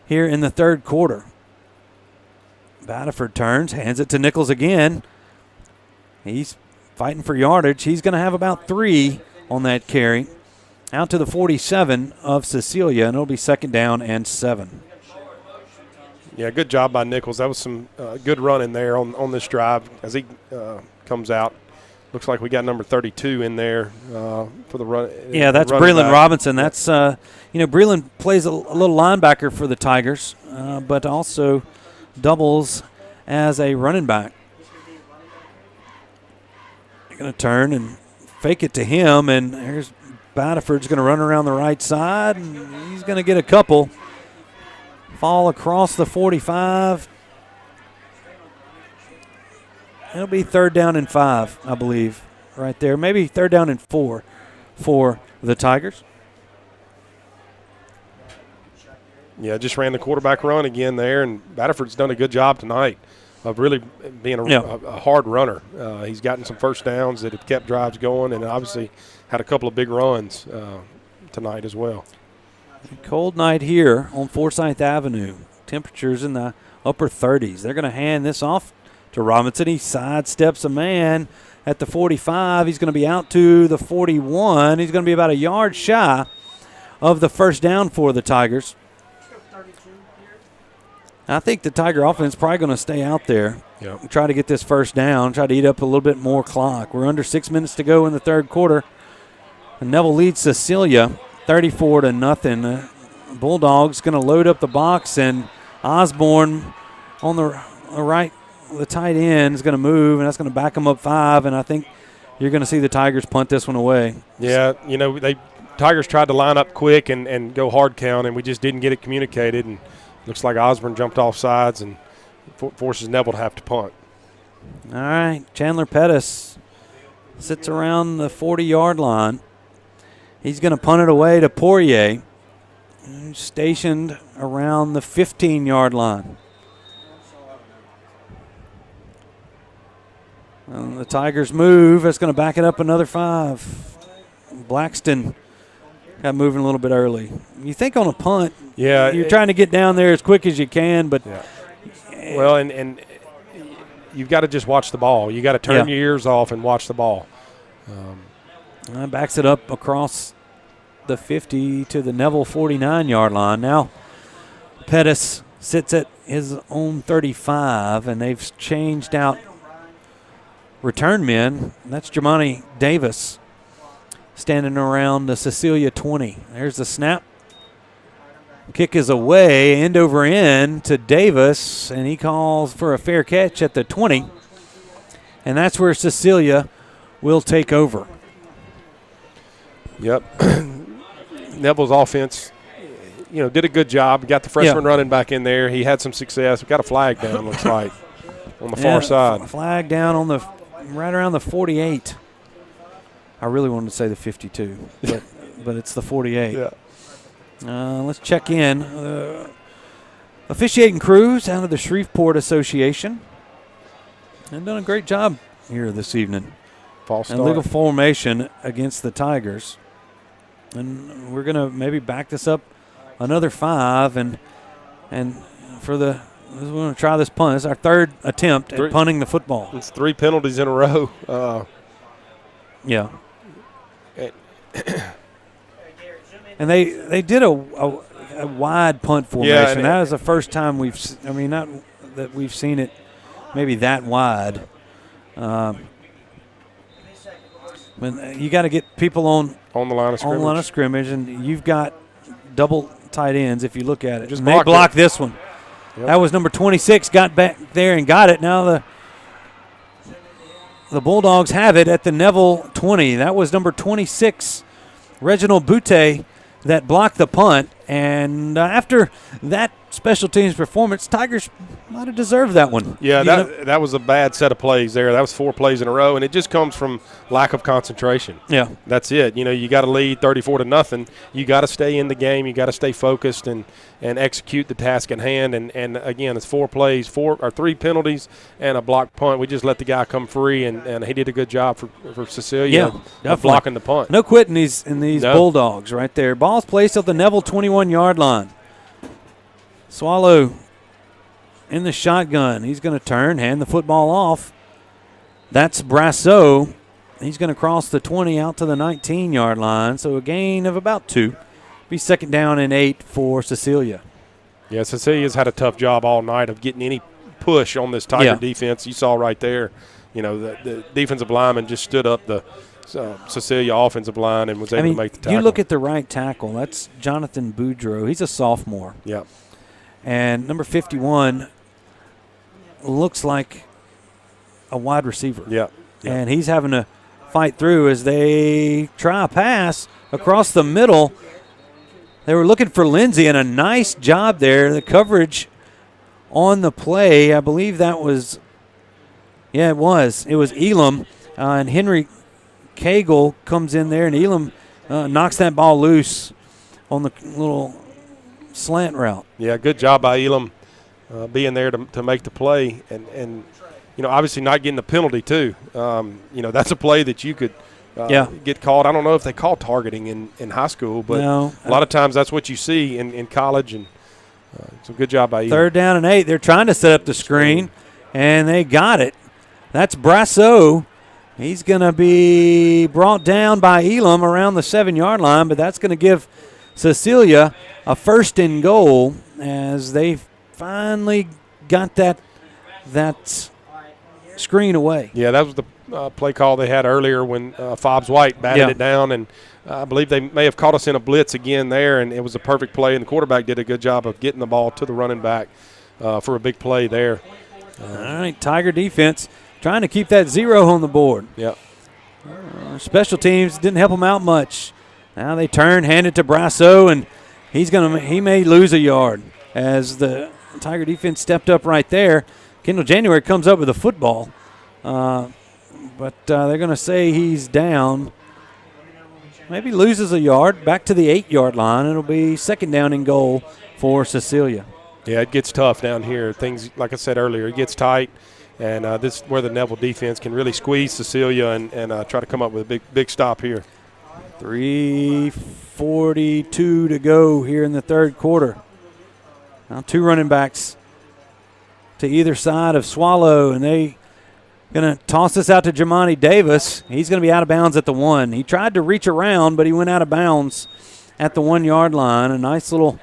here in the third quarter. Batterford turns, hands it to Nichols again. He's fighting for yardage. He's going to have about 3 on that carry. Out to the 47 of Cecilia, and it'll be 2nd down and 7. Yeah, good job by Nichols. That was some good running there on this drive as he comes out. Looks like we got number 32 in there for the run. Yeah, that's Breland Robinson. That's, Breland plays a little linebacker for the Tigers, but also doubles as a running back. They're going to turn and fake it to him, and there's Batterford's going to run around the right side, and he's going to get a couple. Fall across the 45. It'll be 3rd down and 5, I believe, right there. Maybe 3rd down and 4 for the Tigers. Yeah, just ran the quarterback run again there, and Batterford's done a good job tonight of really being a hard runner. He's gotten some first downs that have kept drives going, and obviously had a couple of big runs tonight as well. Cold night here on Forsyth Avenue. Temperatures in the upper 30s. They're going to hand this off to Robinson. He sidesteps a man at the 45. He's going to be out to the 41. He's going to be about a yard shy of the first down for the Tigers. I think the Tiger offense is probably going to stay out there. Yep. Try to get this first down, try to eat up a little bit more clock. We're under 6 minutes to go in the third quarter. And Neville leads Cecilia 34-0. Bulldogs going to load up the box, and Osborne on the right, the tight end is going to move, and that's going to back them up 5, and I think you're going to see the Tigers punt this one away. Yeah, Tigers tried to line up quick and go hard count, and we just didn't get it communicated, and looks like Osborne jumped off sides and forces Neville to have to punt. All right, Chandler Pettis sits around the 40-yard line. He's going to punt it away to Poirier, who's stationed around the 15-yard line. And the Tigers move. That's going to back it up another 5. Blackston got moving a little bit early. You think on a punt, you're trying to get down there as quick as you can, but well, and you've got to just watch the ball. You got to turn your ears off and watch the ball. Backs it up across the 50 to the Neville 49-yard line. Now Pettis sits at his own 35, and they've changed out return men. That's Jermani Davis standing around the Cecilia 20. There's the snap. Kick is away, end over end to Davis, and he calls for a fair catch at the 20. And that's where Cecilia will take over. Yep. Neville's offense, did a good job. Got the freshman running back in there. He had some success. We got a flag down, looks like, on the far side. Flag down on the right around the 48. I really wanted to say the 52, but it's the 48. Yeah. Let's check in. Officiating crews out of the Shreveport Association. And done a great job here this evening. False start. And legal formation against the Tigers. And we're going to maybe back this up another 5. And we're going to try this punt. This is our third attempt at punting the football. It's 3 penalties in a row. Yeah. And they did a wide punt formation. Yeah, that was the first time not that we've seen it maybe that wide. But you got to get people on the line of scrimmage. And you've got double tight ends if you look at it. Just they blocked this one. Yep. That was number 26, got back there and got it. Now the Bulldogs have it at the Neville 20. That was number 26, Reginald Butte, that blocked the punt. And after that special teams performance, Tigers might have deserved that one. Yeah, that was a bad set of plays there. That was 4 plays in a row, and it just comes from lack of concentration. Yeah. That's it. You got to lead 34-0. You got to stay in the game. You got to stay focused and execute the task at hand. And again, it's 4 plays, 3 penalties, and a blocked punt. We just let the guy come free, and he did a good job for Cecilia of blocking the punt. No quitting in these Bulldogs right there. Ball's placed at the Neville 21-yard line. Swallow in the shotgun. He's going to turn, hand the football off. That's Brasso. He's going to cross the 20 out to the 19-yard line, so a gain of about 2. Be second down and 8 for Cecilia. Yeah, Cecilia's had a tough job all night of getting any push on this Tiger defense. You saw right there, the defensive lineman just stood up the Cecilia offensive line and was able to make the tackle. You look at the right tackle. That's Jonathan Boudreau. He's a sophomore. Yeah. And number 51 looks like a wide receiver. Yeah. And he's having to fight through as they try a pass across the middle. They were looking for Lindsay, and a nice job there. The coverage on the play, I believe that was, it was Elam. And Henry Cagle comes in there, and Elam knocks that ball loose on the little slant route. Yeah, good job by Elam being there to make the play, and obviously not getting the penalty too. That's a play that you could get called. I don't know if they call targeting in high school, but a lot of times that's what you see in college, and so good job by Elam. Third down and 8. They're trying to set up the screen. and they got it. That's Brasso. He's going to be brought down by Elam around the 7-yard line, but that's going to give Cecilia a 1st and goal as they finally got that screen away. Yeah, that was the play call they had earlier when Fobbs White batted it down, and I believe they may have caught us in a blitz again there, and it was a perfect play, and the quarterback did a good job of getting the ball to the running back for a big play there. All right, Tiger defense trying to keep that 0 on the board. Yep. Special teams didn't help them out much. Now they turn, hand it to Brasso, and he may lose a yard as the Tiger defense stepped up right there. Kendall January comes up with a football, but they're going to say he's down. Maybe loses a yard, back to the 8-yard line. It'll be 2nd down and goal for Cecilia. Yeah, it gets tough down here. Things, like I said earlier, it gets tight, and this is where the Neville defense can really squeeze Cecilia and try to come up with a big stop here. 3:42 to go here in the 3rd quarter. Now 2 running backs to either side of Swallow, and they going to toss this out to Jamani Davis. He's going to be out of bounds at the 1. He tried to reach around, but he went out of bounds at the 1-yard line. A nice little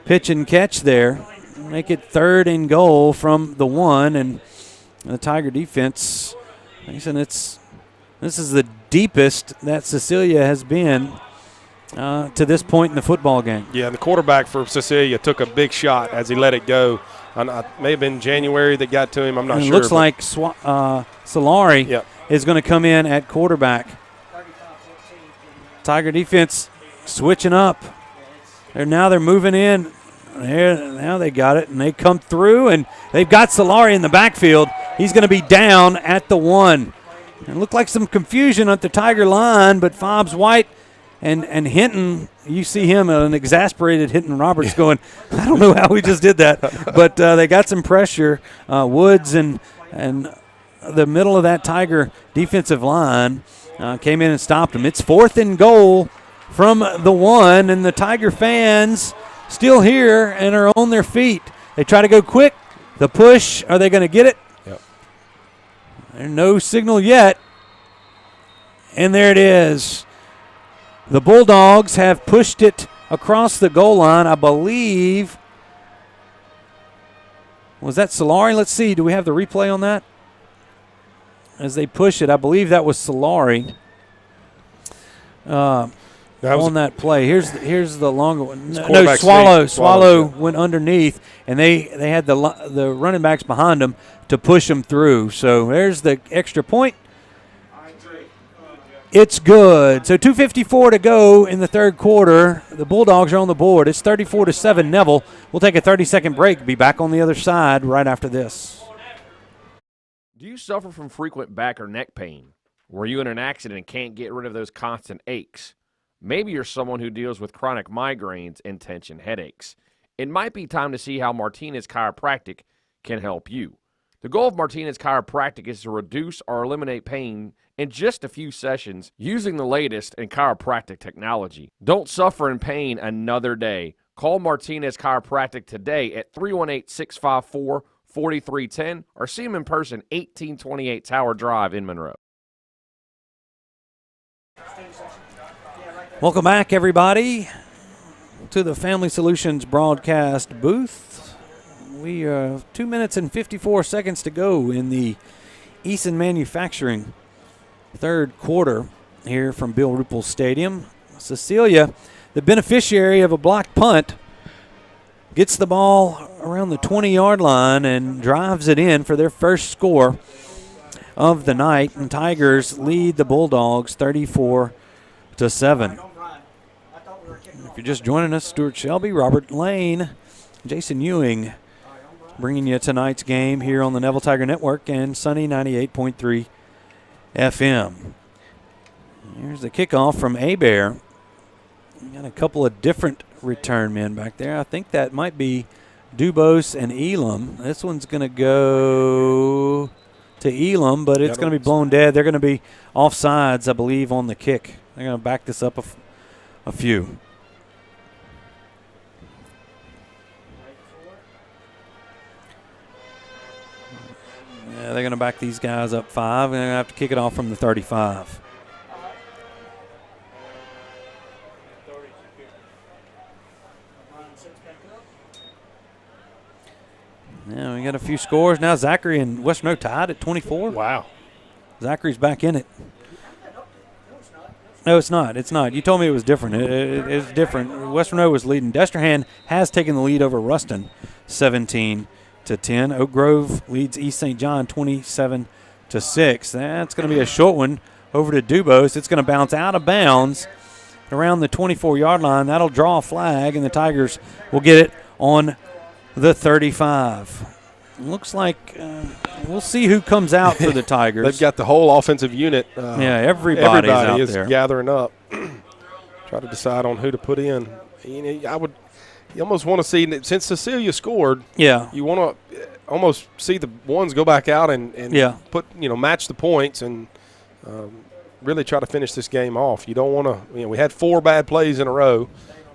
pitch and catch there. Make it 3rd and goal from the 1, and the Tiger defense, this is the deepest that Cecilia has been to this point in the football game. Yeah, and the quarterback for Cecilia took a big shot as he let it go. It may have been January that got to him. I'm not sure. It looks like Solari is going to come in at quarterback. Tiger defense switching up. Now they're moving in. Now they got it, and they come through, and they've got Solari in the backfield. He's going to be down at the 1. It looked like some confusion at the Tiger line, but Fobbs White and Hinton, you see him, an exasperated Hinton Roberts going, I don't know how we just did that. But they got some pressure. Woods and the middle of that Tiger defensive line came in and stopped him. It's 4th and goal from the 1, and the Tiger fans still here and are on their feet. They try to go quick. The push, are they going to get it? Yep. There's no signal yet. And there it is. The Bulldogs have pushed it across the goal line, I believe. Was that Solari? Let's see. Do we have the replay on that? As they push it, I believe that was Solari. On that play. Here's the longer one. No, Swallow went underneath, and they had the running backs behind them to push them through. So there's the extra point. It's good. So 2:54 to go in the 3rd quarter. The Bulldogs are on the board. It's 34-7 Neville. We'll take a 30-second break. Be back on the other side right after this. Do you suffer from frequent back or neck pain? Were you in an accident and can't get rid of those constant aches? Maybe you're someone who deals with chronic migraines and tension headaches. It might be time to see how Martinez Chiropractic can help you. The goal of Martinez Chiropractic is to reduce or eliminate pain in just a few sessions using the latest in chiropractic technology. Don't suffer in pain another day. Call Martinez Chiropractic today at 318-654-4310 or see them in person, 1828 Tower Drive in Monroe. Welcome back, everybody, to the Family Solutions broadcast booth. We have 2 minutes and 54 seconds to go in the Eason Manufacturing 3rd quarter here from Bill Ruppel Stadium. Cecilia, the beneficiary of a blocked punt, gets the ball around the 20-yard line and drives it in for their first score of the night. And Tigers lead the Bulldogs 34-7. If you're just joining us, Stuart Shelby, Robert Lane, Jason Ewing bringing you tonight's game here on the Neville Tiger Network and Sunny 98.3 FM. Here's the kickoff from Bear. Got a couple of different return men back there. I think that might be Dubose and Elam. This one's going to go to Elam, but it's going to be blown dead. They're going to be offsides, I believe, on the kick. They're going to back this up a few. Yeah, they're going to back these guys up 5, and they're going to have to kick it off from the 35. Yeah, we got a few scores. Now Zachary and West Monroe tied at 24. Wow. Zachary's back in it. No, it's not. It's not. You told me it was different. It's different. West Monroe was leading. Destrehan has taken the lead over Ruston, 17-10. Oak Grove leads East St. John 27-6. That's going to be a short one over to Dubose. It's going to bounce out of bounds around the 24-yard line. That'll draw a flag, and the Tigers will get it on the 35. Looks like we'll see who comes out for the Tigers. They've got the whole offensive unit. Everybody is there gathering up. Try to decide on who to put in. You almost want to see, since Cecilia scored. Yeah. You want to almost see the ones go back out and put match the points and really try to finish this game off. You don't want to. We had 4 bad plays in a row,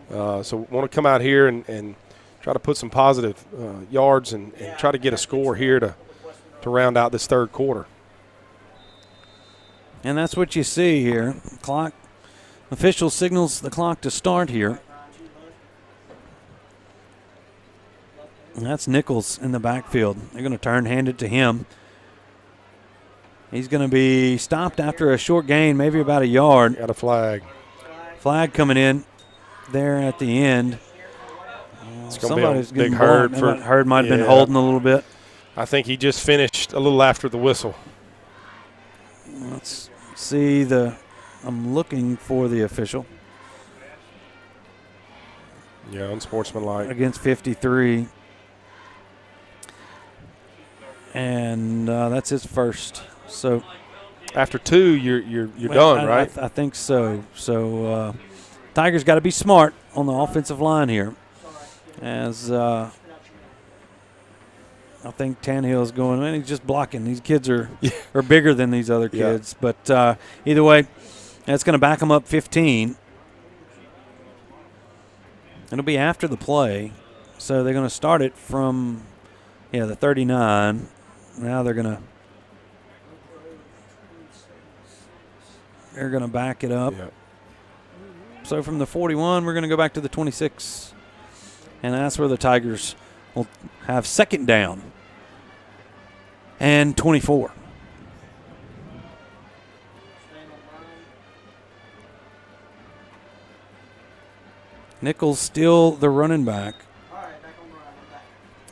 so we want to come out here and try to put some positive yards and try to get a score here to round out this third quarter. And that's what you see here. Clock official signals the clock to start here. And that's Nichols in the backfield. They're going to hand it to him. He's going to be stopped after a short gain, maybe about a yard. Got a flag. Flag coming in there at the end. It's going to be a big Hurd. Hurd might have been holding a little bit. I think he just finished a little after the whistle. Let's see I'm looking for the official. Yeah, unsportsmanlike. Against 53. And that's his first. So after 2, you're done, right? I think so. So Tigers got to be smart on the offensive line here. As I think Tannehill's going, man, he's just blocking. These kids are bigger than these other kids. Yeah. But either way, that's going to back them up 15. It'll be after the play. So they're going to start it from, the 39. Now they're going to back it up. Yeah. So from the 41, we're going to go back to the 26. And that's where the Tigers will have second down and 24. Nichols still the running back.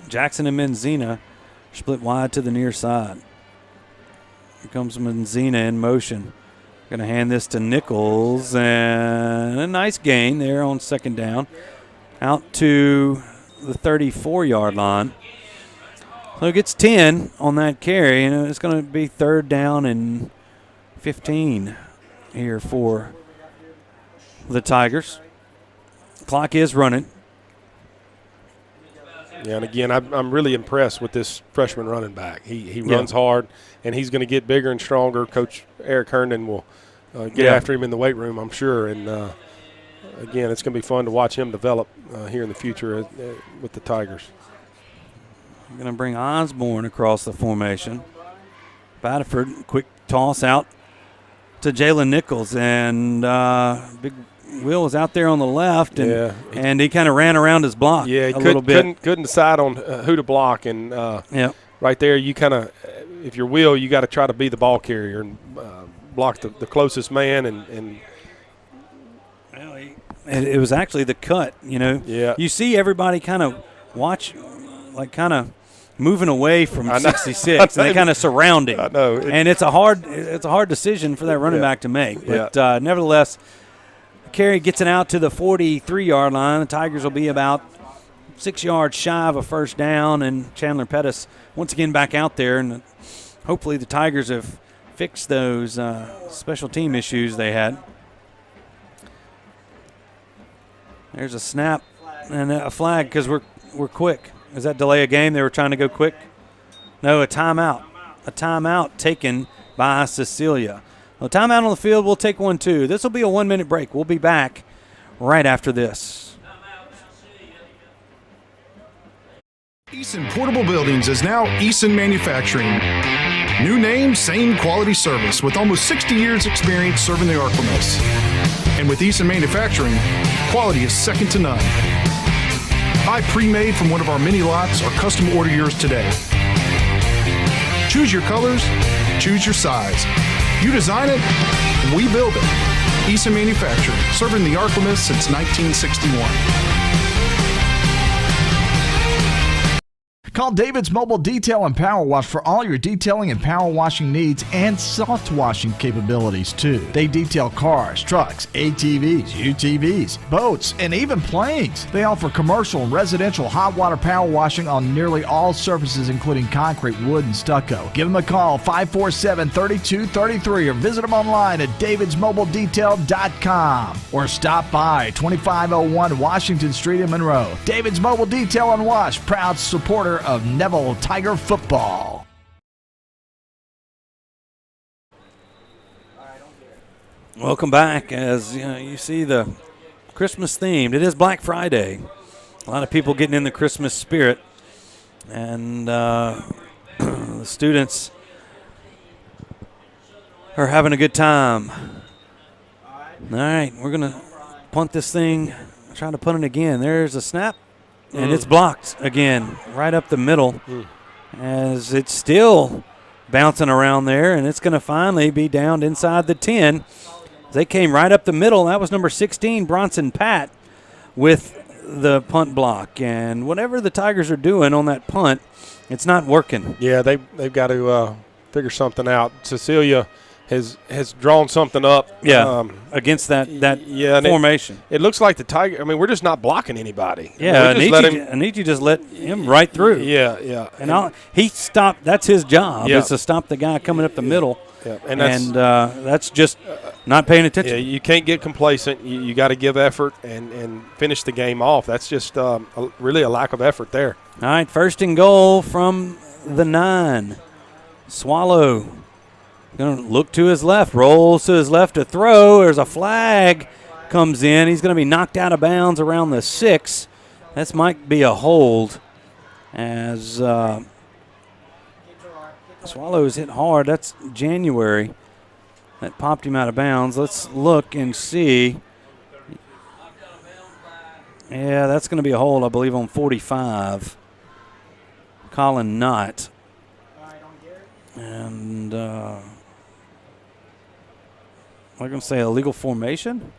Jackson and Menzina split wide to the near side. Here comes Menzina in motion. Going to hand this to Nichols, and a nice gain there on second down. Out to the 34-yard line. So it gets 10 on that carry, and it's going to be third down and 15 here for the Tigers. Clock is running. Yeah, and again, I'm really impressed with this freshman running back. He runs hard, and he's going to get bigger and stronger. Coach Eric Herndon will get after him in the weight room, I'm sure, and again, it's going to be fun to watch him develop here in the future with the Tigers. I'm going to bring Osborne across the formation. Batterford, quick toss out to Jalen Nichols, and Big Will was out there on the left, and he kind of ran around his block a little bit. Couldn't decide on who to block, and right there, you kind of, if you're Will, you got to try to be the ball carrier and block the closest man, and it was actually the cut, Yeah. You see everybody kind of kind of moving away from 66, and they kind of surround him. I know. And it's a hard decision for that running back to make. But nevertheless, carry gets it out to the 43-yard line. The Tigers will be about 6 yards shy of a first down, and Chandler Pettis once again back out there. And hopefully the Tigers have fixed those special team issues they had. There's a snap and a flag because we're quick. Is that delay a game? They were trying to go quick? No, a timeout. A timeout taken by Cecilia. Well, timeout on the field. We'll take one, too. This will be a 1-minute break. We'll be back right after this. Eason Portable Buildings is now Eason Manufacturing. New name, same quality service with almost 60 years experience serving the Arklamas. And with Eason Manufacturing, quality is second to none. Buy pre-made from one of our mini lots or custom order yours today. Choose your colors, choose your size. You design it, we build it. Eason Manufacturing, serving the Arklamas since 1961. Call David's Mobile Detail and Power Wash for all your detailing and power washing needs and soft washing capabilities too. They detail cars, trucks, ATVs, UTVs, boats, and even planes. They offer commercial and residential hot water power washing on nearly all surfaces including concrete, wood, and stucco. Give them a call 547-3233 or visit them online at davidsmobiledetail.com or stop by 2501 Washington Street in Monroe. David's Mobile Detail and Wash, proud supporter of Neville Tiger football. Welcome back. As you see the Christmas themed, it is Black Friday. A lot of people getting in the Christmas spirit, and the students are having a good time. All right, we're gonna punt this thing. Trying to punt it again. There's a snap. And it's blocked again, right up the middle, as it's still bouncing around there, and it's going to finally be down inside the 10. They came right up the middle. That was number 16, Bronson Pat, with the punt block. And whatever the Tigers are doing on that punt, it's not working. Yeah, they've got to figure something out. Cecilia has drawn something up. Yeah, against that formation. It looks like the Tiger. I mean, we're just not blocking anybody. Yeah, Anichi just let him right through. Yeah. And he stopped. That's his job, is to stop the guy coming up the middle. Yeah, and that's just not paying attention. Yeah, you can't get complacent. You got to give effort and finish the game off. That's just really a lack of effort there. All right, 1st and goal from the 9. Swallow. Going to look to his left, rolls to his left to throw. There's a flag comes in. He's going to be knocked out of bounds around the 6. That might be a hold as Swallow is hit hard. That's January. That popped him out of bounds. Let's look and see. Yeah, that's going to be a hold, I believe, on 45. Colin Knott. And I'm going to say illegal formation.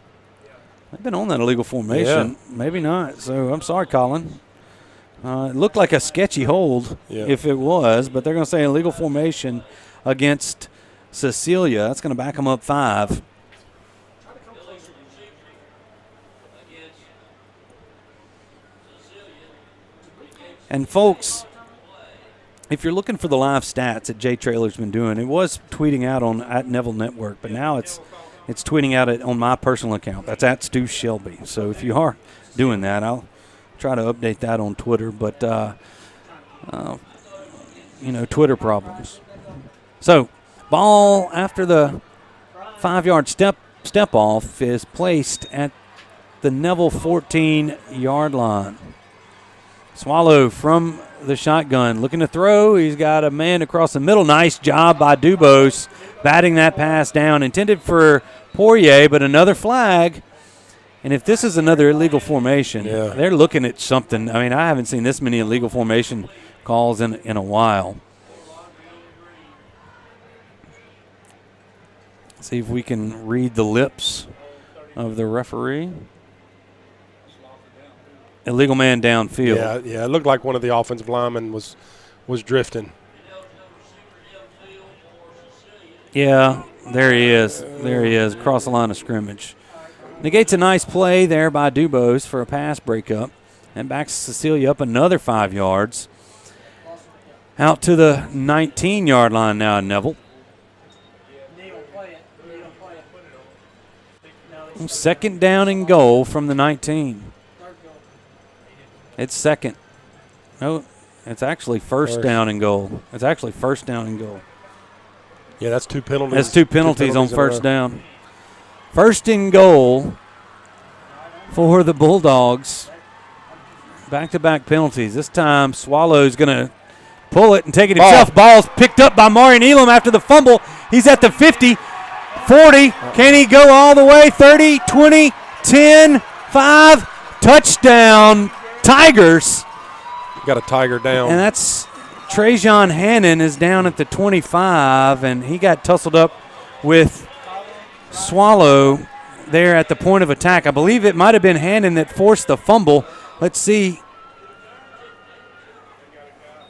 They've been on that illegal formation. Yeah. Maybe not. So I'm sorry, Colin. It looked like a sketchy hold if it was, but they're going to say illegal formation against Cecilia. That's going to back them up 5. And, folks, if you're looking for the live stats that Jay Traylor's been doing, it was tweeting out at Neville Network, but now it's tweeting out on my personal account. That's at Stu Shelby. So if you are doing that, I'll try to update that on Twitter. But, Twitter problems. So ball after the 5-yard step off is placed at the Neville 14-yard line. Swallow from the shotgun looking to throw. He's got a man across the middle. Nice job by Dubose batting that pass down. Intended for Poirier, but another flag. And if this is another illegal formation, they're looking at something. I mean, I haven't seen this many illegal formation calls in a while. See if we can read the lips of the referee. Illegal man downfield. Yeah, it looked like one of the offensive linemen was drifting. Yeah, there he is. Across the line of scrimmage. Negates a nice play there by Dubose for a pass breakup. And backs Cecilia up another 5 yards. Out to the 19-yard line now, Neville. 2nd down and goal from the 19. It's 2nd. No, it's actually first down and goal. Yeah, that's 2 penalties. That's 2 penalties on first down. 1st and goal for the Bulldogs. Back-to-back penalties. This time, Swallow's going to pull it and take it himself. Ball's picked up by Marion Elam after the fumble. He's at the 50, 40. Can he go all the way? 30, 20, 10, 5. Touchdown, Tigers. Got a Tiger down. And that's Trajan Hannon is down at the 25, and he got tussled up with Swallow there at the point of attack. I believe it might have been Hannon that forced the fumble. Let's see.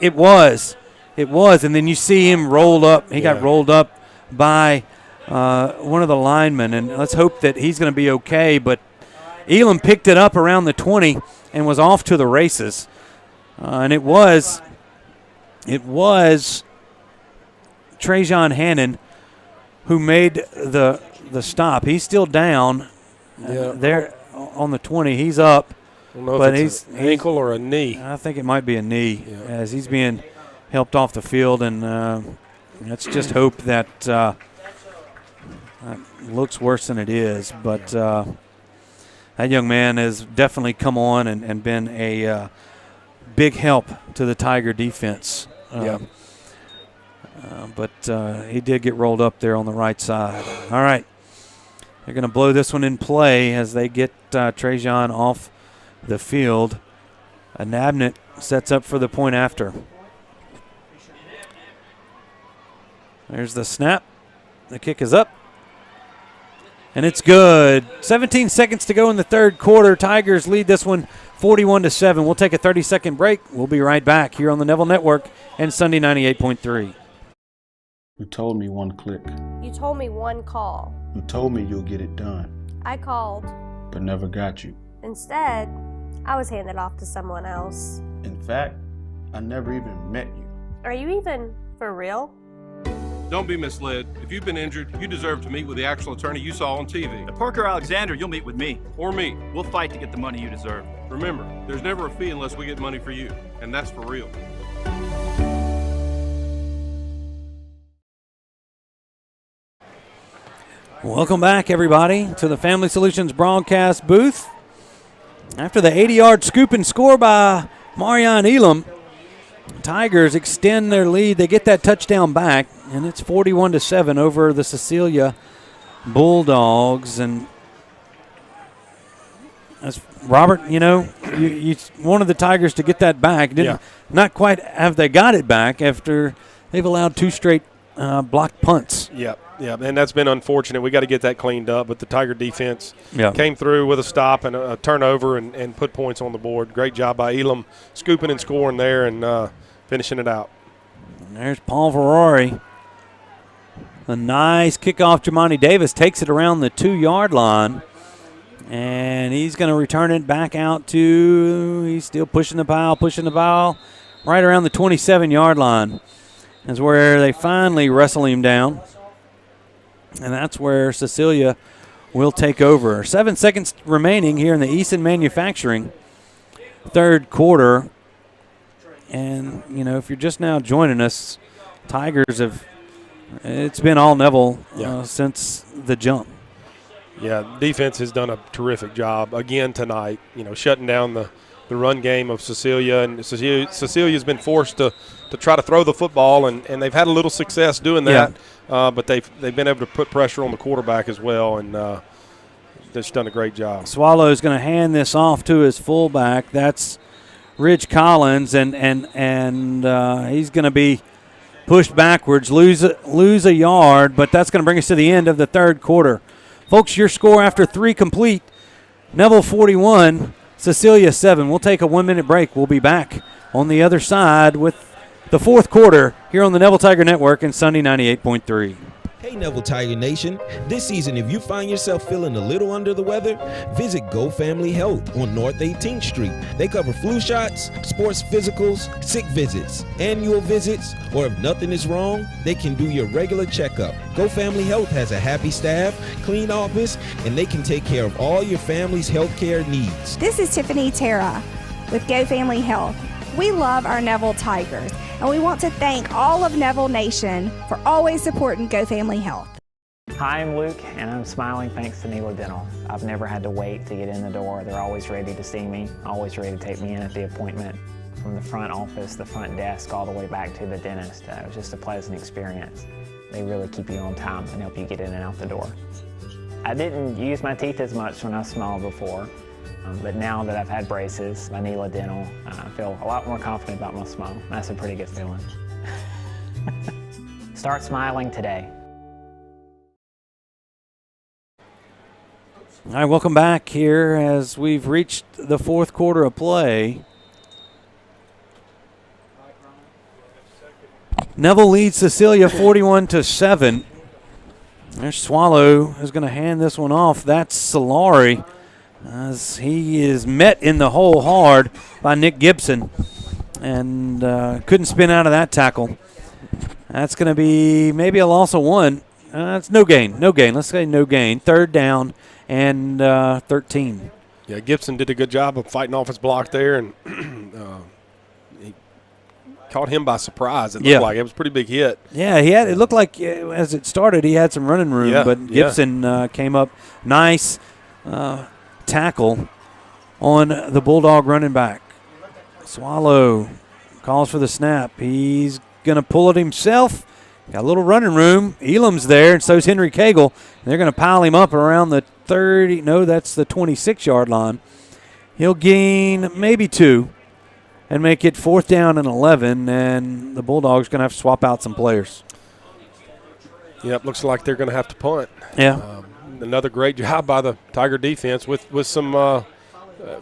It was. And then you see him rolled up. He got rolled up by one of the linemen, and let's hope that he's going to be okay. But Elam picked it up around the 20 and was off to the races. And it was Trajan Hannon who made the stop. He's still down there on the 20. He's up. I don't know if it's an ankle or a knee. I think it might be a knee as he's being helped off the field. And let's just hope that looks worse than it is. But that young man has definitely come on and been a big help to the Tiger defense. But he did get rolled up there on the right side. All right. They're going to blow this one in play as they get Trajan off the field. Nabnett sets up for the point after. There's the snap. The kick is up. And it's good. 17 seconds to go in the third quarter. Tigers lead this one 41-7. We'll take a 30-second break. We'll be right back here on the Neville Network and Sunday 98.3. You told me one click. You told me one call. You told me you'll get it done, I called. but never got you. Instead, I was handed off to someone else. In fact, I never even met you. Are you even for real? Don't be misled. If you've been injured, you deserve to meet with the actual attorney you saw on TV. At Parker Alexander, you'll meet with me. Or me. We'll fight to get the money you deserve. Remember, there's never a fee unless we get money for you, and that's for real. Welcome back, everybody, to the Family Solutions broadcast booth. After the 80-yard scoop and score by Marion Elam, Tigers extend their lead. They get that touchdown back, and it's 41-7 over the Cecilia Bulldogs. And as Robert, you wanted the Tigers to get that back. Not quite have they got it back after they've allowed two straight blocked punts. Yeah, and that's been unfortunate. We got to get that cleaned up, but the Tiger defense came through with a stop and a turnover and put points on the board. Great job by Elam scooping and scoring there and finishing it out. And there's Paul Ferrari. A nice kickoff. Jamani Davis takes it around the 2-yard line, and he's going to return it back out to – he's still pushing the pile right around the 27-yard line. That's where they finally wrestle him down. And that's where Cecilia will take over. 7 seconds remaining here in the Easton Manufacturing third quarter. And, if you're just now joining us, Tigers it's been all Neville since the jump. Yeah, defense has done a terrific job again tonight, shutting down the run game of Cecilia. And Cecilia's been forced to try to throw the football, and they've had a little success doing that. But they've been able to put pressure on the quarterback as well, and they've done a great job. Swallow's going to hand this off to his fullback. That's Ridge Collins, and he's going to be pushed backwards, lose a yard, but that's going to bring us to the end of the third quarter. Folks, your score after 3 complete, Neville 41, Cecilia 7. We'll take a 1-minute break. We'll be back on the other side with the fourth quarter here on the Neville Tiger Network and Sunday 98.3. Hey Neville Tiger Nation, this season if you find yourself feeling a little under the weather, visit Go Family Health on North 18th Street. They cover flu shots, sports physicals, sick visits, annual visits, or if nothing is wrong, they can do your regular checkup. Go Family Health has a happy staff, clean office, and they can take care of all your family's health care needs. This is Tiffany Terra with Go Family Health. We love our Neville Tigers, and we want to thank all of Neville Nation for always supporting Go Family Health. Hi, I'm Luke, and I'm smiling thanks to Neville Dental. I've never had to wait to get in the door. They're always ready to see me, always ready to take me in at the appointment. From the front office, the front desk, all the way back to the dentist. It was just a pleasant experience. They really keep you on time and help you get in and out the door. I didn't use my teeth as much when I was small before, but now that I've had braces, my Neville Dental, I feel a lot more confident about my smile. That's a pretty good feeling. Start smiling today. All right, welcome back here as we've reached the fourth quarter of play. Neville leads Cecilia 41-7. There's Swallow is going to hand this one off. That's Solari as he is met in the hole hard by Nick Gibson and couldn't spin out of that tackle. That's going to be maybe a loss of one. It's no gain. Let's say no gain. Third down and 13. Yeah, Gibson did a good job of fighting off his block there, and he caught him by surprise. It looked like it was a pretty big hit. Yeah, it looked like as it started he had some running room, but Gibson came up nice tackle on the Bulldog running back. Swallow calls for the snap. He's going to pull it himself. Got a little running room. Elam's there, and so's Henry Cagle. They're going to pile him up around the 30. No, that's the 26-yard line. He'll gain maybe 2 and make it 4th down and 11, and the Bulldogs going to have to swap out some players. Yep, looks like they're going to have to punt. Yeah. Another great job by the Tiger defense with some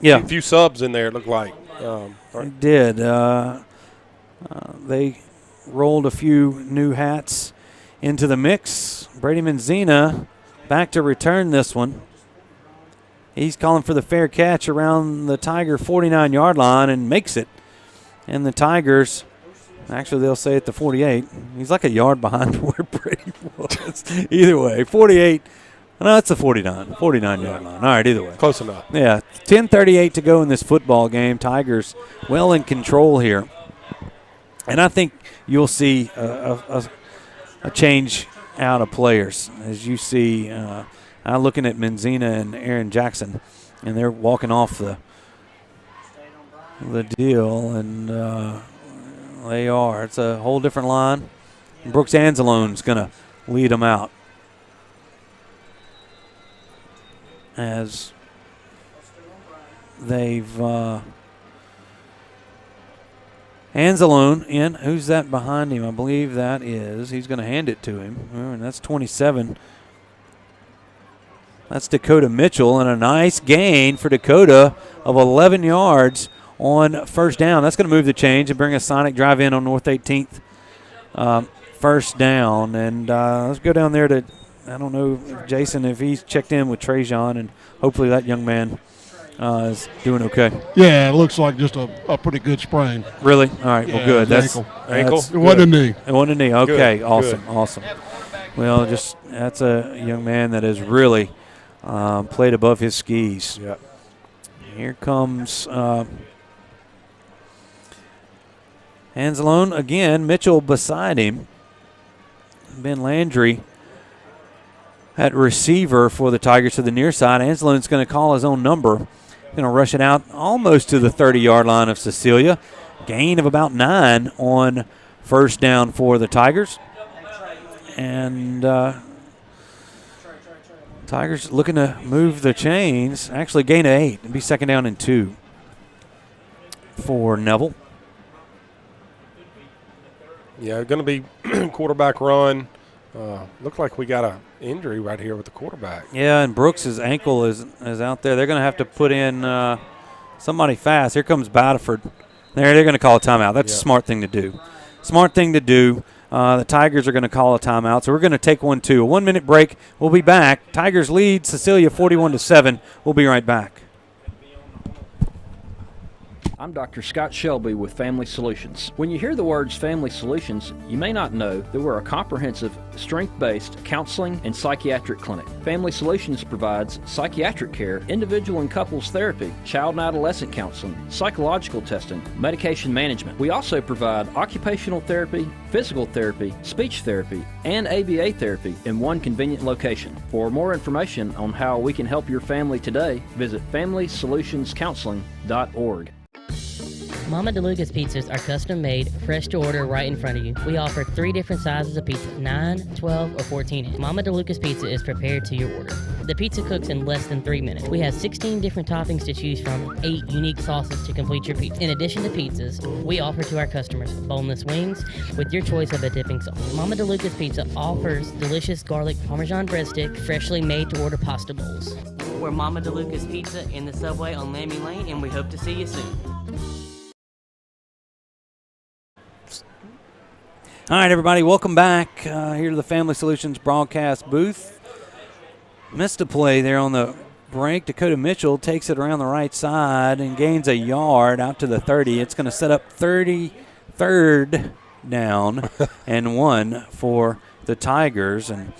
few subs in there, it looked like. They did. They rolled a few new hats into the mix. Brady Menzina back to return this one. He's calling for the fair catch around the Tiger 49-yard line and makes it. And the Tigers, actually they'll say at the 48. He's like a yard behind where Brady was. Either way, 48. No, it's the 49-yard line. All right, either way. Close enough. Yeah, 10:38 to go in this football game. Tigers well in control here. And I think you'll see a change out of players as you see. I'm looking at Menzina and Aaron Jackson, and they're walking off the deal, and they are. It's a whole different line. Brooks Anzalone's going to lead them out as they've Anzalone in. Who's that behind him? I believe that is. He's going to hand it to him. And that's 27. That's Dakota Mitchell, and a nice gain for Dakota of 11 yards on first down. That's going to move the change and bring a sonic drive in on North 18th. First down. And let's go down there to, I don't know, Jason, if he's checked in with Trajan, and hopefully that young man is doing okay. Yeah, it looks like just a pretty good sprain. Really? All right, well, good. That's ankle. It wasn't a knee. It wasn't a knee. Okay, good, awesome, good. Awesome. Well, that's a young man that has really played above his skis. Yeah. Here comes Anzalone again. Mitchell beside him. Ben Landry at receiver for the Tigers to the near side. Anzalone's going to call his own number. Going to rush it out almost to the 30-yard line of Cecilia. Gain of about 9 on first down for the Tigers. And Tigers looking to move the chains. Actually, gain of 8. It'll be 2nd down and 2 for Neville. Yeah, going to be quarterback run. Look like we got an injury right here with the quarterback. Yeah, and Brooks' ankle is out there. They're going to have to put in somebody fast. Here comes Batterford. They're going to call a timeout. That's a smart thing to do. Smart thing to do. The Tigers are going to call a timeout, so we're going to take one, too. A 1-minute break. We'll be back. Tigers lead Cecilia 41-7. We'll be right back. I'm Dr. Scott Shelby with Family Solutions. When you hear the words Family Solutions, you may not know that we're a comprehensive, strength-based counseling and psychiatric clinic. Family Solutions provides psychiatric care, individual and couples therapy, child and adolescent counseling, psychological testing, medication management. We also provide occupational therapy, physical therapy, speech therapy, and ABA therapy in one convenient location. For more information on how we can help your family today, visit FamilySolutionsCounseling.org. Mama DeLuca's pizzas are custom made, fresh to order right in front of you. We offer 3 different sizes of pizza, 9, 12, or 14 inch. Mama DeLuca's pizza is prepared to your order. The pizza cooks in less than 3 minutes. We have 16 different toppings to choose from, 8 unique sauces to complete your pizza. In addition to pizzas, we offer to our customers boneless wings with your choice of a dipping sauce. Mama DeLuca's Pizza offers delicious garlic Parmesan breadstick, freshly made to order pasta bowls. We're Mama DeLuca's Pizza in the Subway on Lammy Lane, and we hope to see you soon. All right, everybody, welcome back here to the Family Solutions broadcast booth. Missed a play there on the break. Dakota Mitchell takes it around the right side and gains a yard out to the 30. It's going to set up 33rd down and 1 for the Tigers. And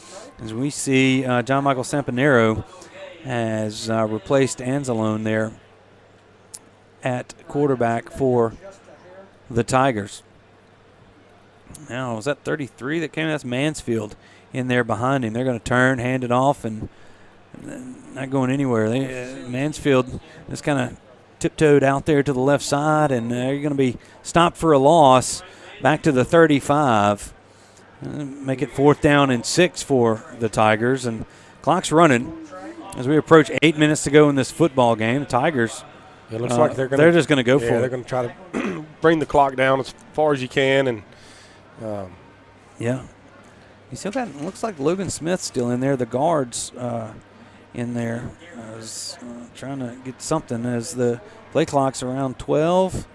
as we see, John Michael Sampanero has replaced Anzalone there at quarterback for the Tigers. Now, was that 33 that came? That's Mansfield in there behind him. They're going to turn, hand it off, and not going anywhere. Mansfield just kind of tiptoed out there to the left side, and they're going to be stopped for a loss back to the 35. Make it 4th down and 6 for the Tigers, and clock's running as we approach 8 minutes to go in this football game. The Tigers, it looks like they're just going to go for it. They're going to try to bring the clock down as far as you can, and yeah. You still got, looks like Logan Smith's still in there. The guard's in there. I was trying to get something as the play clock's around 12.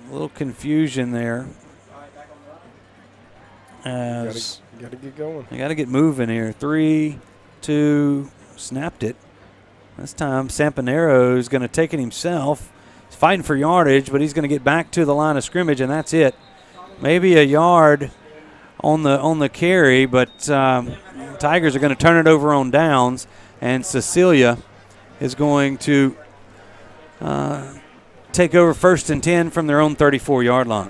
A little confusion there. Got to get going. They got to get moving here. 3, 2, snapped it. This time Sampanero is going to take it himself. He's fighting for yardage, but he's going to get back to the line of scrimmage, and that's it. Maybe a yard on the carry, but Tigers are going to turn it over on downs, and Cecilia is going to take over 1st and 10 from their own 34-yard line.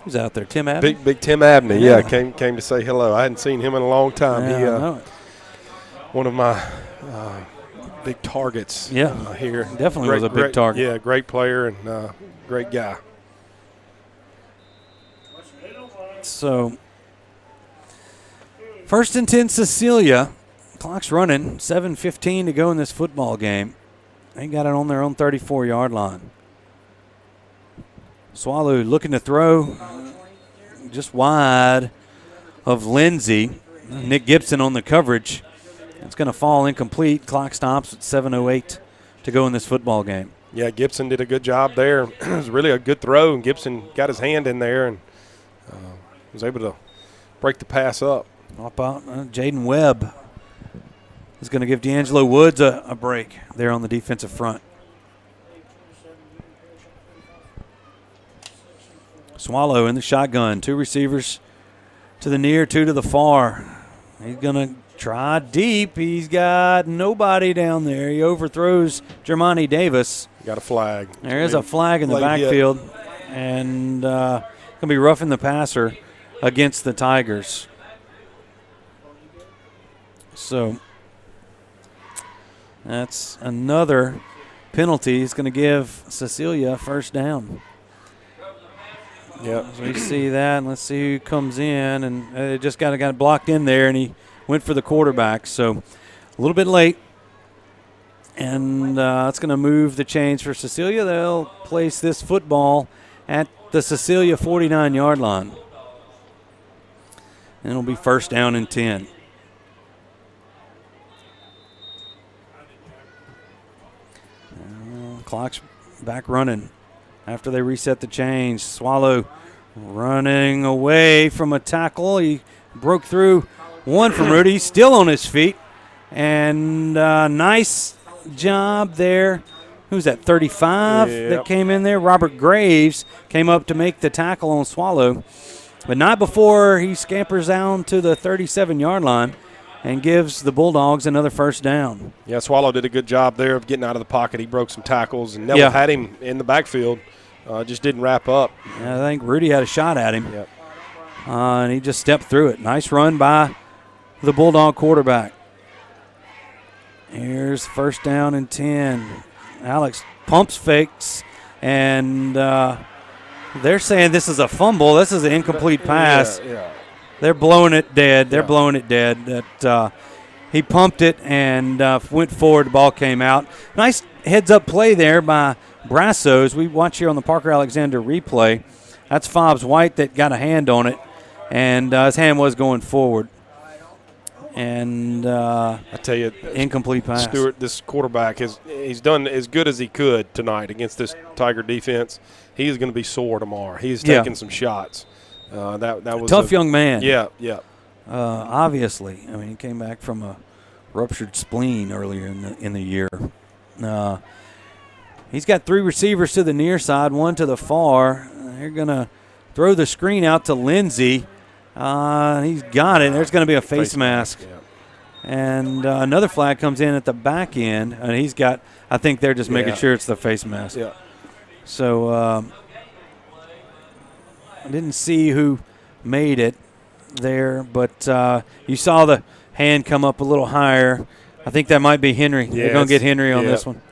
Who's out there? Tim Abney? Big Tim Abney, yeah, came to say hello. I hadn't seen him in a long time. Yeah, one of my big targets here. Definitely was a big target. Yeah, great player and great guy. So, 1st and 10, Cecilia. Clock's running. 7:15 to go in this football game. They got it on their own 34-yard line. Swallow looking to throw just wide of Lindsey. Nick Gibson on the coverage. It's going to fall incomplete. Clock stops at 7:08 to go in this football game. Yeah, Gibson did a good job there. It was really a good throw, and Gibson got his hand in there and was able to break the pass up. Jaden Webb is going to give D'Angelo Woods a break there on the defensive front. Swallow in the shotgun. 2 receivers to the near, 2 to the far. He's going to try deep. He's got nobody down there. He overthrows Jermani Davis. Got a flag. There is a flag in the backfield. And going to be roughing the passer against the Tigers. So that's another penalty. He's going to give Cecilia 1st down. Yep. So we see that, and let's see who comes in. And it just got blocked in there, and he went for the quarterback. So a little bit late. And that's going to move the chains for Cecilia. They'll place this football at the Cecilia 49-yard line. And it'll be 1st down and 10. Clock's back running after they reset the chains. Swallow running away from a tackle. He broke through one from Rudy. He's still on his feet. And nice job there. Who's that, 35 that came in there? Robert Graves came up to make the tackle on Swallow. But not before he scampers down to the 37-yard line and gives the Bulldogs another first down. Yeah, Swallow did a good job there of getting out of the pocket. He broke some tackles, and Neville had him in the backfield, just didn't wrap up. Yeah, I think Rudy had a shot at him, and he just stepped through it. Nice run by the Bulldog quarterback. Here's first down and 10. Alex pumps fakes, and they're saying this is a fumble. This is an incomplete pass. They're blowing it dead. They're blowing it dead. That he pumped it and went forward. The ball came out. Nice heads-up play there by Brassos. We watch here on the Parker Alexander replay. That's Fobbs White that got a hand on it, and his hand was going forward. And I tell you, incomplete pass. Stewart, this quarterback, he's done as good as he could tonight against this Tiger defense. He is going to be sore tomorrow. He's taking some shots. That was tough young man. Yeah. Obviously, I mean, he came back from a ruptured spleen earlier in the year. He's got 3 receivers to the near side, 1 to the far. They're going to throw the screen out to Lindsey. He's got it. There's going to be a face mask. And another flag comes in at the back end, and he's got, I think they're just making sure it's the face mask. Yeah. So I didn't see who made it there, but you saw the hand come up a little higher. I think that might be Henry. They're going to get Henry on this one.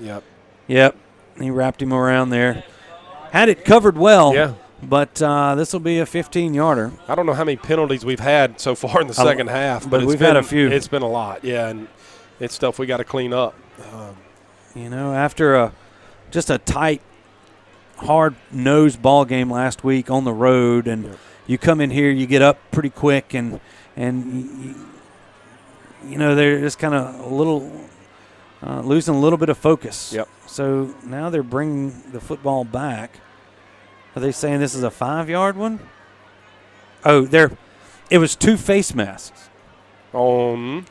Yep. He wrapped him around there. Had it covered well. Yeah. But this will be a 15-yarder. I don't know how many penalties we've had so far in the second half. But we've had a few. It's been a lot, and it's stuff we got to clean up. After just a tight, hard-nosed ball game last week on the road, and you come in here, you get up pretty quick, and they're just kind of a little losing a little bit of focus. Yep. So now they're bringing the football back. Are they saying this is a 5-yard one? Oh, it was 2 face masks. On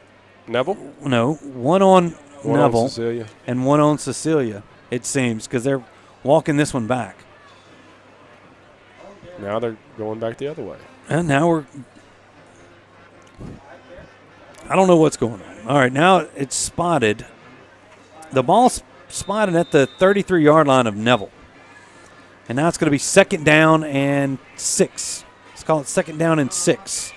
Neville? No, one on Neville on Cecilia. And one on Cecilia, it seems, because they're walking this one back. Now they're going back the other way. And now I don't know what's going on. All right, now it's spotted. The ball's spotted at the 33-yard line of Neville. And now it's going to be 2nd down and 6. Let's call it 2nd down and 6.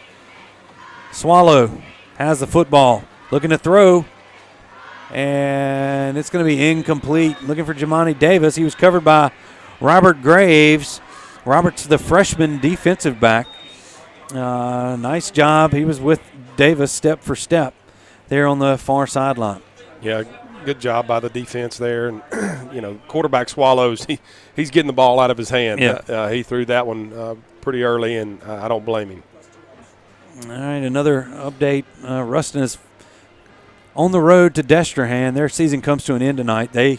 Swallow has the football, looking to throw, and it's going to be incomplete. Looking for Jamani Davis. He was covered by Robert Graves. Robert's the freshman defensive back. Nice job. He was with Davis step for step there on the far sideline. Yeah, good job by the defense there. And, quarterback Swallows, he's getting the ball out of his hand. Yeah. He threw that one pretty early, and I don't blame him. All right, another update. Ruston is on the road to Destrehan. Their season comes to an end tonight. They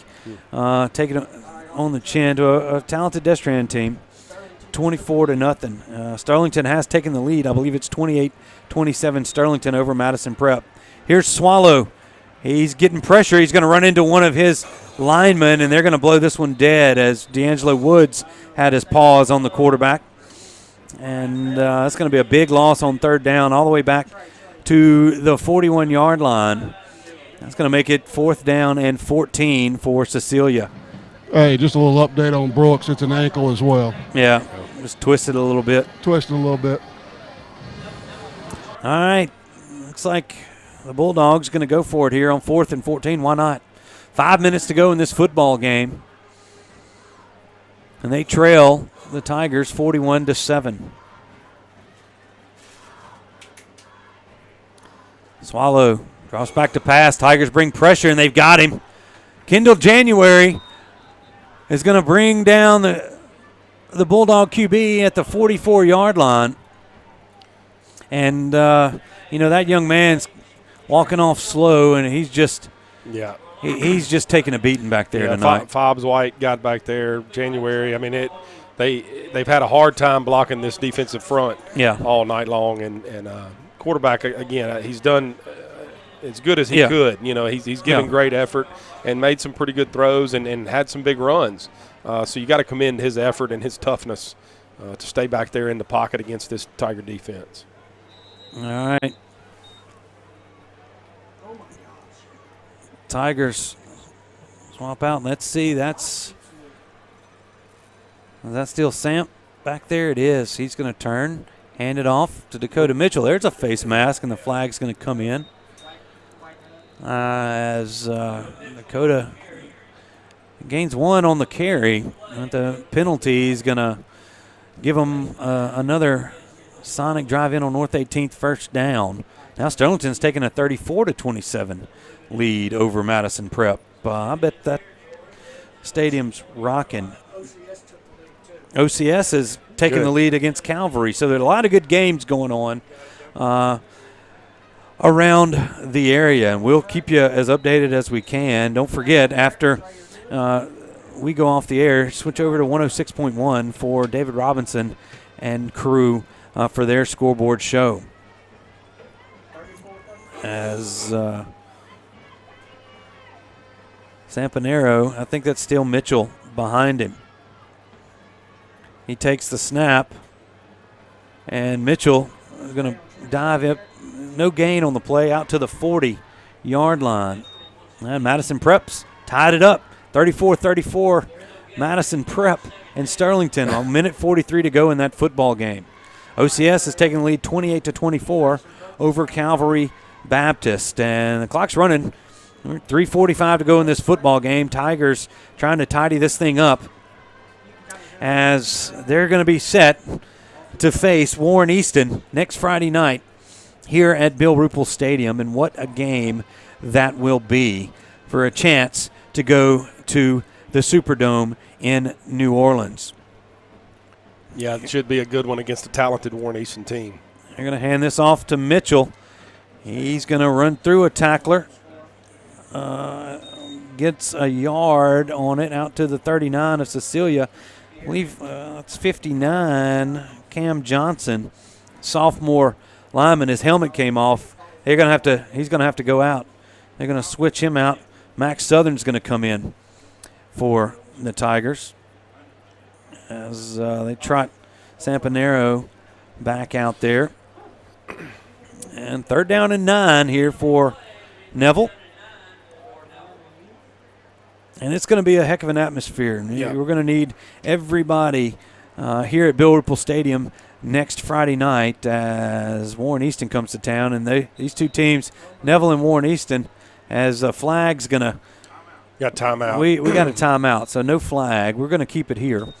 take it on the chin to a talented Destrehan team, 24-0. Sterlington has taken the lead. I believe it's 28-27 Sterlington over Madison Prep. Here's Swallow. He's getting pressure. He's going to run into one of his linemen, and they're going to blow this one dead as D'Angelo Woods had his paws on the quarterback. And that's going to be a big loss on 3rd down all the way back to the 41-yard line. That's going to make it 4th down and 14 for Cecilia. Hey, just a little update on Brooks. It's an ankle as well. Yeah, just twisted a little bit. All right, looks like the Bulldogs going to go for it here on 4th and 14. Why not? 5 minutes to go in this football game. And they trail the Tigers 41-7. Swallow drops back to pass. Tigers bring pressure, and they've got him. Kendall January is going to bring down the Bulldog QB at the 44-yard line. And, that young man's walking off slow, and he's just he's just taking a beating back there tonight. Fobbs White got back there. January. I mean, they've had a hard time blocking this defensive front all night long. And quarterback, again, he's done as good as he could. You know, he's given great effort and made some pretty good throws and had some big runs. So you got to commend his effort and his toughness to stay back there in the pocket against this Tiger defense. All right. Tigers swap out. Let's see. Is that still Samp back there? It is. He's going to turn, hand it off to Dakota Mitchell. There's a face mask, and the flag's going to come in as Dakota gains 1 on the carry. And the penalty is going to give them another sonic drive in on North 18th first down. Now Sterlington's taking a 34-27 lead over Madison Prep. I bet that stadium's rocking. OCS is taking the lead against Calvary. So there are a lot of good games going on around the area, and we'll keep you as updated as we can. Don't forget, after we go off the air, switch over to 106.1 for David Robinson and crew for their scoreboard show. As Sampanero, I think that's still Mitchell behind him. He takes the snap, and Mitchell is going to dive up. No gain on the play, out to the 40-yard line. And Madison Prep's tied it up, 34-34. Madison Prep and Sterlington, a minute 43 to go in that football game. OCS is taking the lead 28-24 over Calvary Baptist. And the clock's running. 3:45 to go in this football game. Tigers trying to tidy this thing up as they're going to be set to face Warren Easton next Friday night here at Bill Ruppel Stadium. And what a game that will be for a chance to go to the Superdome in New Orleans. Yeah, it should be a good one against a talented Warren Easton team. They're going to hand this off to Mitchell. He's going to run through a tackler. Gets a yard on it out to the 39 of Cecilia. I believe it's 59, Cam Johnson, sophomore lineman. His helmet came off. He's going to have to go out. They're going to switch him out. Max Southern's going to come in for the Tigers as they trot Sampanero back out there. And 3rd down and 9 here for Neville. And it's going to be a heck of an atmosphere. Yeah. We're going to need everybody here at Bill Ruppel Stadium next Friday night as Warren Easton comes to town. And these two teams, Neville and Warren Easton, as a flag's going to – got timeout. We got a timeout, so no flag. We're going to keep it here.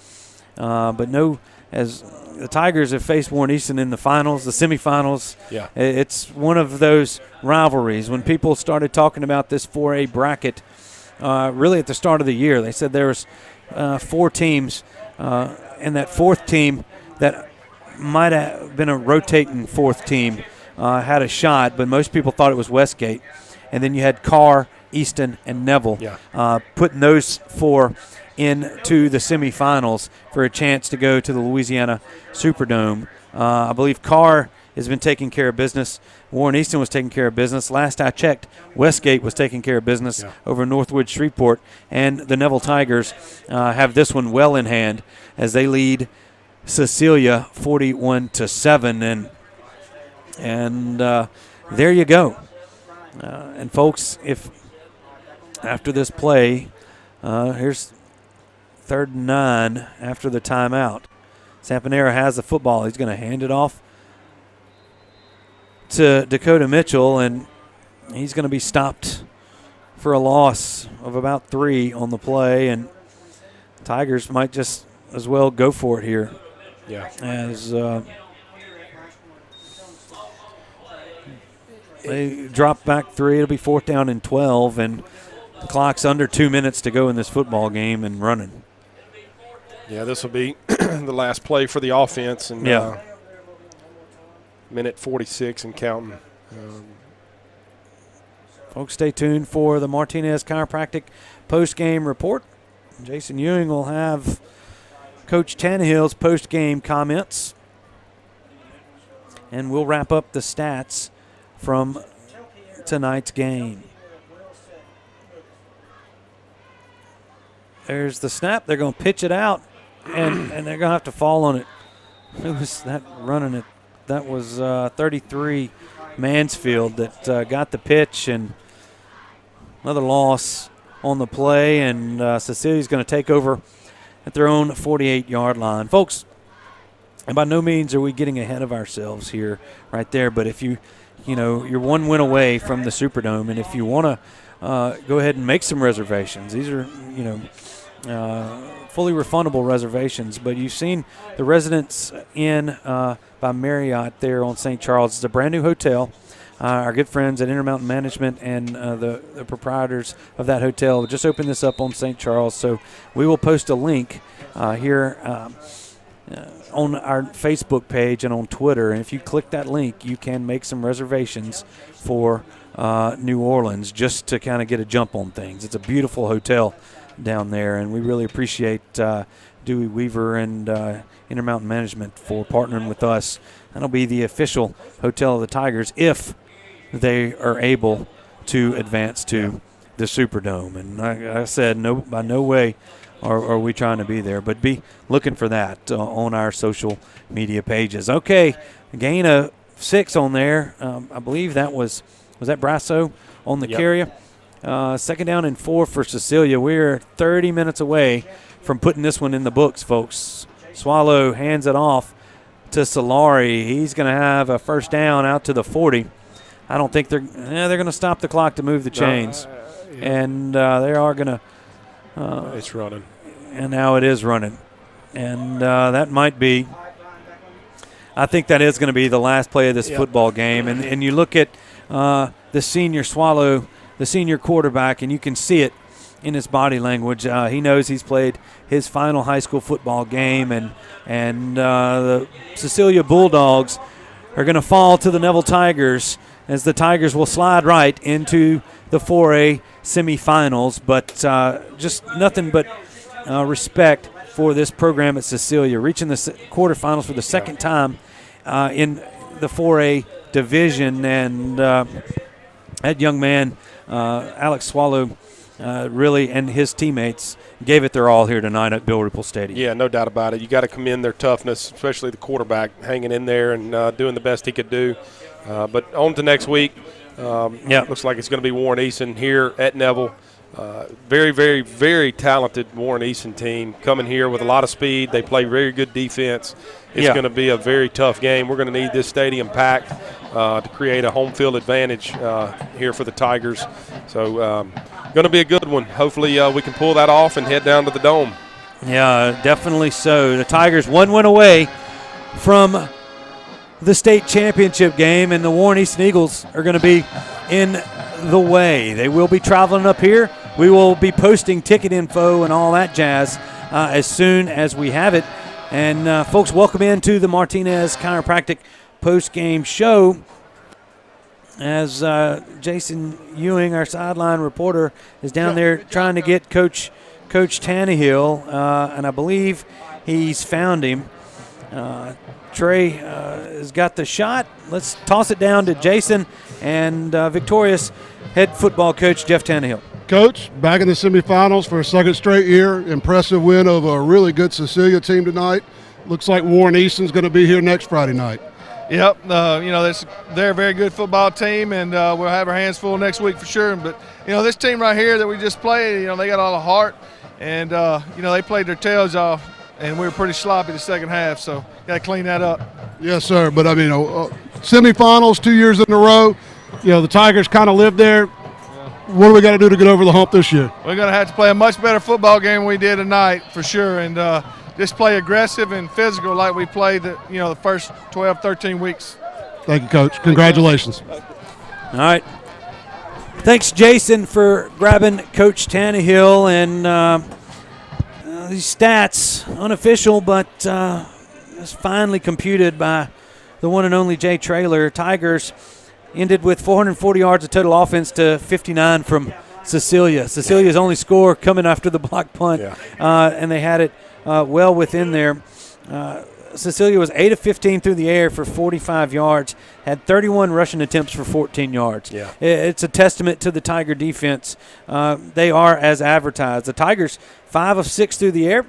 But no – as the Tigers have faced Warren Easton in the finals, the semifinals. Yeah. It's one of those rivalries. When people started talking about this 4A bracket – really at the start of the year, they said there was 4 teams, and that 4th team that might have been a rotating 4th team had a shot, but most people thought it was Westgate. And then you had Carr, Easton, and Neville putting those 4 into the semifinals for a chance to go to the Louisiana Superdome. I believe Carr has been taking care of business. Warren Easton was taking care of business. Last I checked, Westgate was taking care of business over Northwood Shreveport. And the Neville Tigers have this one well in hand as they lead Cecilia 41-7. And there you go. And folks, if after this play, here's 3rd and 9 after the timeout. Sampanero has the football. He's going to hand it off to Dakota Mitchell, and he's going to be stopped for a loss of about 3 on the play, and Tigers might just as well go for it here. Yeah. As they drop back 3, it'll be 4th down and 12, and the clock's under 2 minutes to go in this football game and running. Yeah, this will be the last play for the offense, and minute 46 and counting. Folks, stay tuned for the Martinez Chiropractic post-game report. Jason Ewing will have Coach Tannehill's post-game comments, and we'll wrap up the stats from tonight's game. There's the snap. They're going to pitch it out, and they're going to have to fall on it. Who was that running it? That was 33 Mansfield that got the pitch, and another loss on the play, and Cecilia's going to take over at their own 48-yard line. Folks, and by no means are we getting ahead of ourselves here right there, but if you're one win away from the Superdome, and if you want to go ahead and make some reservations, these are, fully refundable reservations, but you've seen the Residence Inn by Marriott there on St. Charles. It's a brand new hotel. Our good friends at Intermountain Management and the proprietors of that hotel just opened this up on St. Charles, so we will post a link here on our Facebook page and on Twitter, and if you click that link, you can make some reservations for New Orleans just to kind of get a jump on things. It's a beautiful hotel down there, and we really appreciate Dewey Weaver and Intermountain Management for partnering with us. That'll be the official hotel of the Tigers if they are able to advance to the Superdome. And like I said, by no way are we trying to be there, but be looking for that on our social media pages. Okay, gain of 6 on there. I believe that was that Brasso on the carry? Second down and 4 for Cecilia. We're 30 minutes away from putting this one in the books, folks. Swallow hands it off to Solari. He's going to have a first down out to the 40. I don't think they're going to stop the clock to move the chains. And they are going to. It's running. And now it is running. And that might be. I think that is going to be the last play of this football game. And you look at the senior Swallow, the senior quarterback, and you can see it in his body language. He knows he's played his final high school football game, and the Cecilia Bulldogs are going to fall to the Neville Tigers as the Tigers will slide right into the 4A semifinals. But just nothing but respect for this program at Cecilia, reaching the quarterfinals for the second time in the 4A division. And that young man, Alex Swallow, really, and his teammates gave it their all here tonight at Bill Ripple Stadium. Yeah, no doubt about it. You got to commend their toughness, especially the quarterback hanging in there and doing the best he could do. But on to next week. Looks like it's going to be Warren Eason here at Neville. Very, very, very talented Warren Eason team coming here with a lot of speed. They play very good defense. It's going to be a very tough game. We're going to need this stadium packed to create a home field advantage here for the Tigers. So going to be a good one. Hopefully we can pull that off and head down to the Dome. Yeah, definitely so. The Tigers one win away from the state championship game, and the Warren Easton Eagles are going to be in the way. They will be traveling up here. We will be posting ticket info and all that jazz as soon as we have it. And, folks, welcome into the Martinez Chiropractic post-game show as Jason Ewing, our sideline reporter, is down there trying to get Coach Tannehill, and I believe he's found him. Trey has got the shot. Let's toss it down to Jason and victorious head football coach Jeff Tannehill. Coach, back in the semifinals for a second straight year. Impressive win over a really good Cecilia team tonight. Looks like Warren Easton's going to be here next Friday night. Yep, they're a very good football team, and we'll have our hands full next week for sure. But, this team right here that we just played, they got all the heart, and, they played their tails off, and we were pretty sloppy the second half, so got to clean that up. Yes, sir, but, semifinals 2 years in a row, the Tigers kind of lived there. What do we got to do to get over the hump this year? We're going to have to play a much better football game than we did tonight for sure, and just play aggressive and physical like we played the first 12, 13 weeks. Thank you, Coach. Congratulations. All right. Thanks, Jason, for grabbing Coach Tannehill. And these stats, unofficial, but it's finally computed by the one and only Jay Traylor. Tigers ended with 440 yards of total offense to 59 from Cecilia. Cecilia's only score coming after the block punt, and they had it well within there. Cecilia was 8 of 15 through the air for 45 yards, had 31 rushing attempts for 14 yards. Yeah. It's a testament to the Tiger defense. They are as advertised. The Tigers 5 of 6 through the air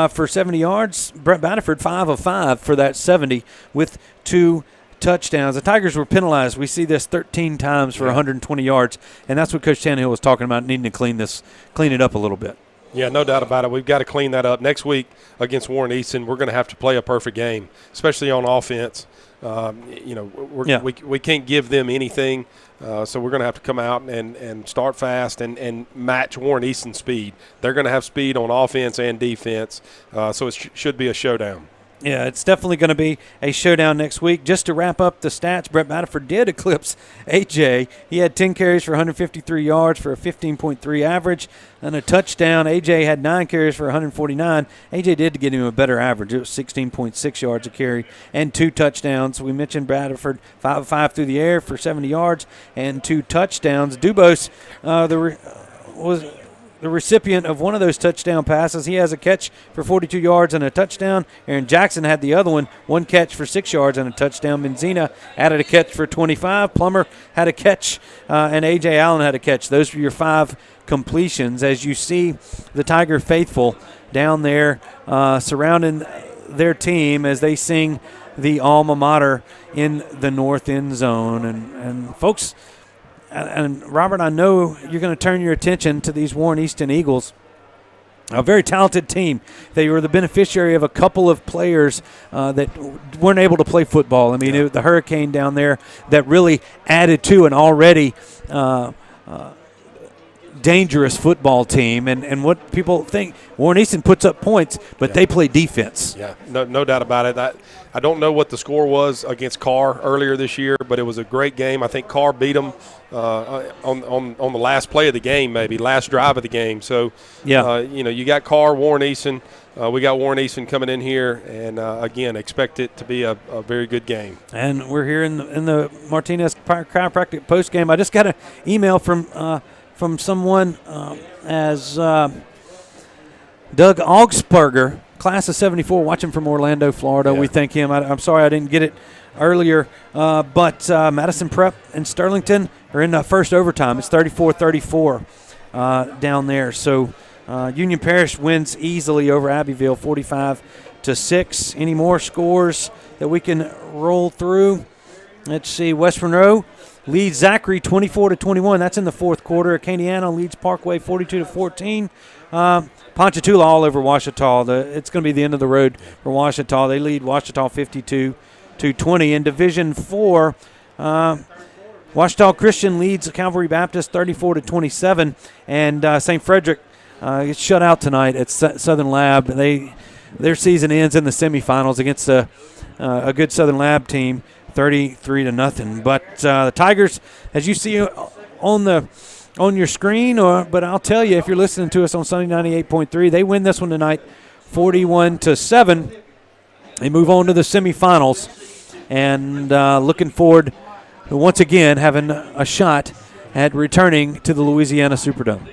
for 70 yards. Brett Batterford 5 of 5 for that 70 with 2 touchdowns. The Tigers were penalized. We see this 13 times for 120 yards, and that's what Coach Tannehill was talking about, needing to clean it up a little bit. Yeah, no doubt about it. We've got to clean that up. Next week against Warren Easton, we're going to have to play a perfect game, especially on offense. We can't give them anything, so we're going to have to come out and start fast and match Warren Easton's speed. They're going to have speed on offense and defense, so it should be a showdown. Yeah, it's definitely going to be a showdown next week. Just to wrap up the stats, Brett Batterford did eclipse A.J. He had 10 carries for 153 yards for a 15.3 average and a touchdown. A.J. had 9 carries for 149. A.J. did get him a better average. It was 16.6 yards a carry and 2 touchdowns. We mentioned Batterford 5 of 5 through the air for 70 yards and 2 touchdowns. Dubose was the recipient of one of those touchdown passes. He has a catch for 42 yards and a touchdown. Aaron Jackson had the other one catch for 6 yards and a touchdown. Benzina added a catch for 25. Plummer had a catch, and A.J. Allen had a catch. Those were your 5 completions. As you see the Tiger faithful down there surrounding their team as they sing the alma mater in the north end zone. And folks, and Robert, I know you're going to turn your attention to these Warren Easton Eagles, a very talented team. They were the beneficiary of a couple of players that weren't able to play football. I mean, the hurricane down there that really added to an already dangerous football team. And what people think, Warren Easton puts up points, but they play defense. Yeah, no doubt about it. I don't know what the score was against Carr earlier this year, but it was a great game. I think Carr beat them on the last play of the game, maybe last drive of the game. So, you got Carr, Warren Easton. We got Warren Easton coming in here, and again, expect it to be a very good game. And we're here in the Martinez Chiropractic post game. I just got an email from someone as Doug Augsburger, class of 74, watching from Orlando, Florida. We thank him. I'm sorry I didn't get it earlier, but Madison Prep and Sterlington are in the first overtime. It's 34-34 down there. So Union Parish wins easily over Abbeville, 45-6. Any more scores that we can roll through? Let's see. West Monroe leads Zachary 24-21. That's in the fourth quarter. Acadiana leads Parkway 42-14. Ponchatoula all over Ouachita. It's going to be the end of the road for Ouachita. They lead Ouachita 52-20. In Division 4, Ouachita Christian leads Calvary Baptist 34-27. And St. Frederick gets shut out tonight at Southern Lab. Their season ends in the semifinals against a good Southern Lab team, 33-0. But the Tigers, as you see on your screen, but I'll tell you, if you're listening to us on Sunday 98.3, they win this one tonight 41-7. They move on to the semifinals, and looking forward to once again having a shot at returning to the Louisiana Superdome.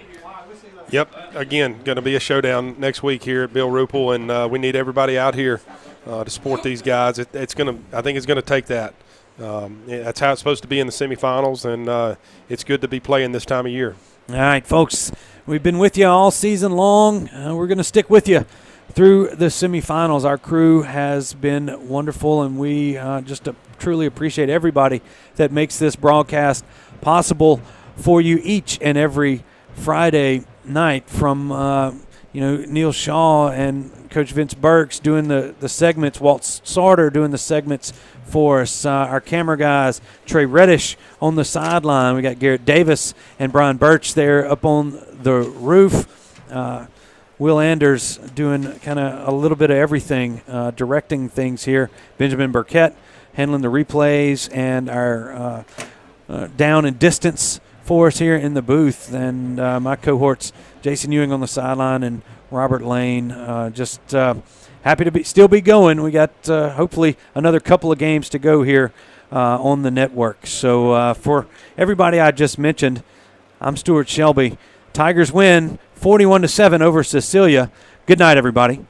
Yep, again, going to be a showdown next week here at Bill Ruppel, and we need everybody out here to support these guys. I think it's going to take that. That's how it's supposed to be in the semifinals, and it's good to be playing this time of year. All right, folks, we've been with you all season long. We're going to stick with you through the semifinals. Our crew has been wonderful, and we just truly appreciate everybody that makes this broadcast possible for you each and every Friday night, from Neil Shaw and Coach Vince Burks doing the segments, Walt Sauter doing the segments for us, our camera guys, Trey Reddish on the sideline. We got Garrett Davis and Brian Birch there up on the roof. Will Anders doing kind of a little bit of everything, directing things here. Benjamin Burkett handling the replays and our down and distance for us here in the booth. And my cohorts, Jason Ewing on the sideline and Robert Lane, just happy to still be going. We got hopefully another couple of games to go here on the network. So for everybody I just mentioned, I'm Stuart Shelby. Tigers win 41-7 over Cecilia. Good night, everybody.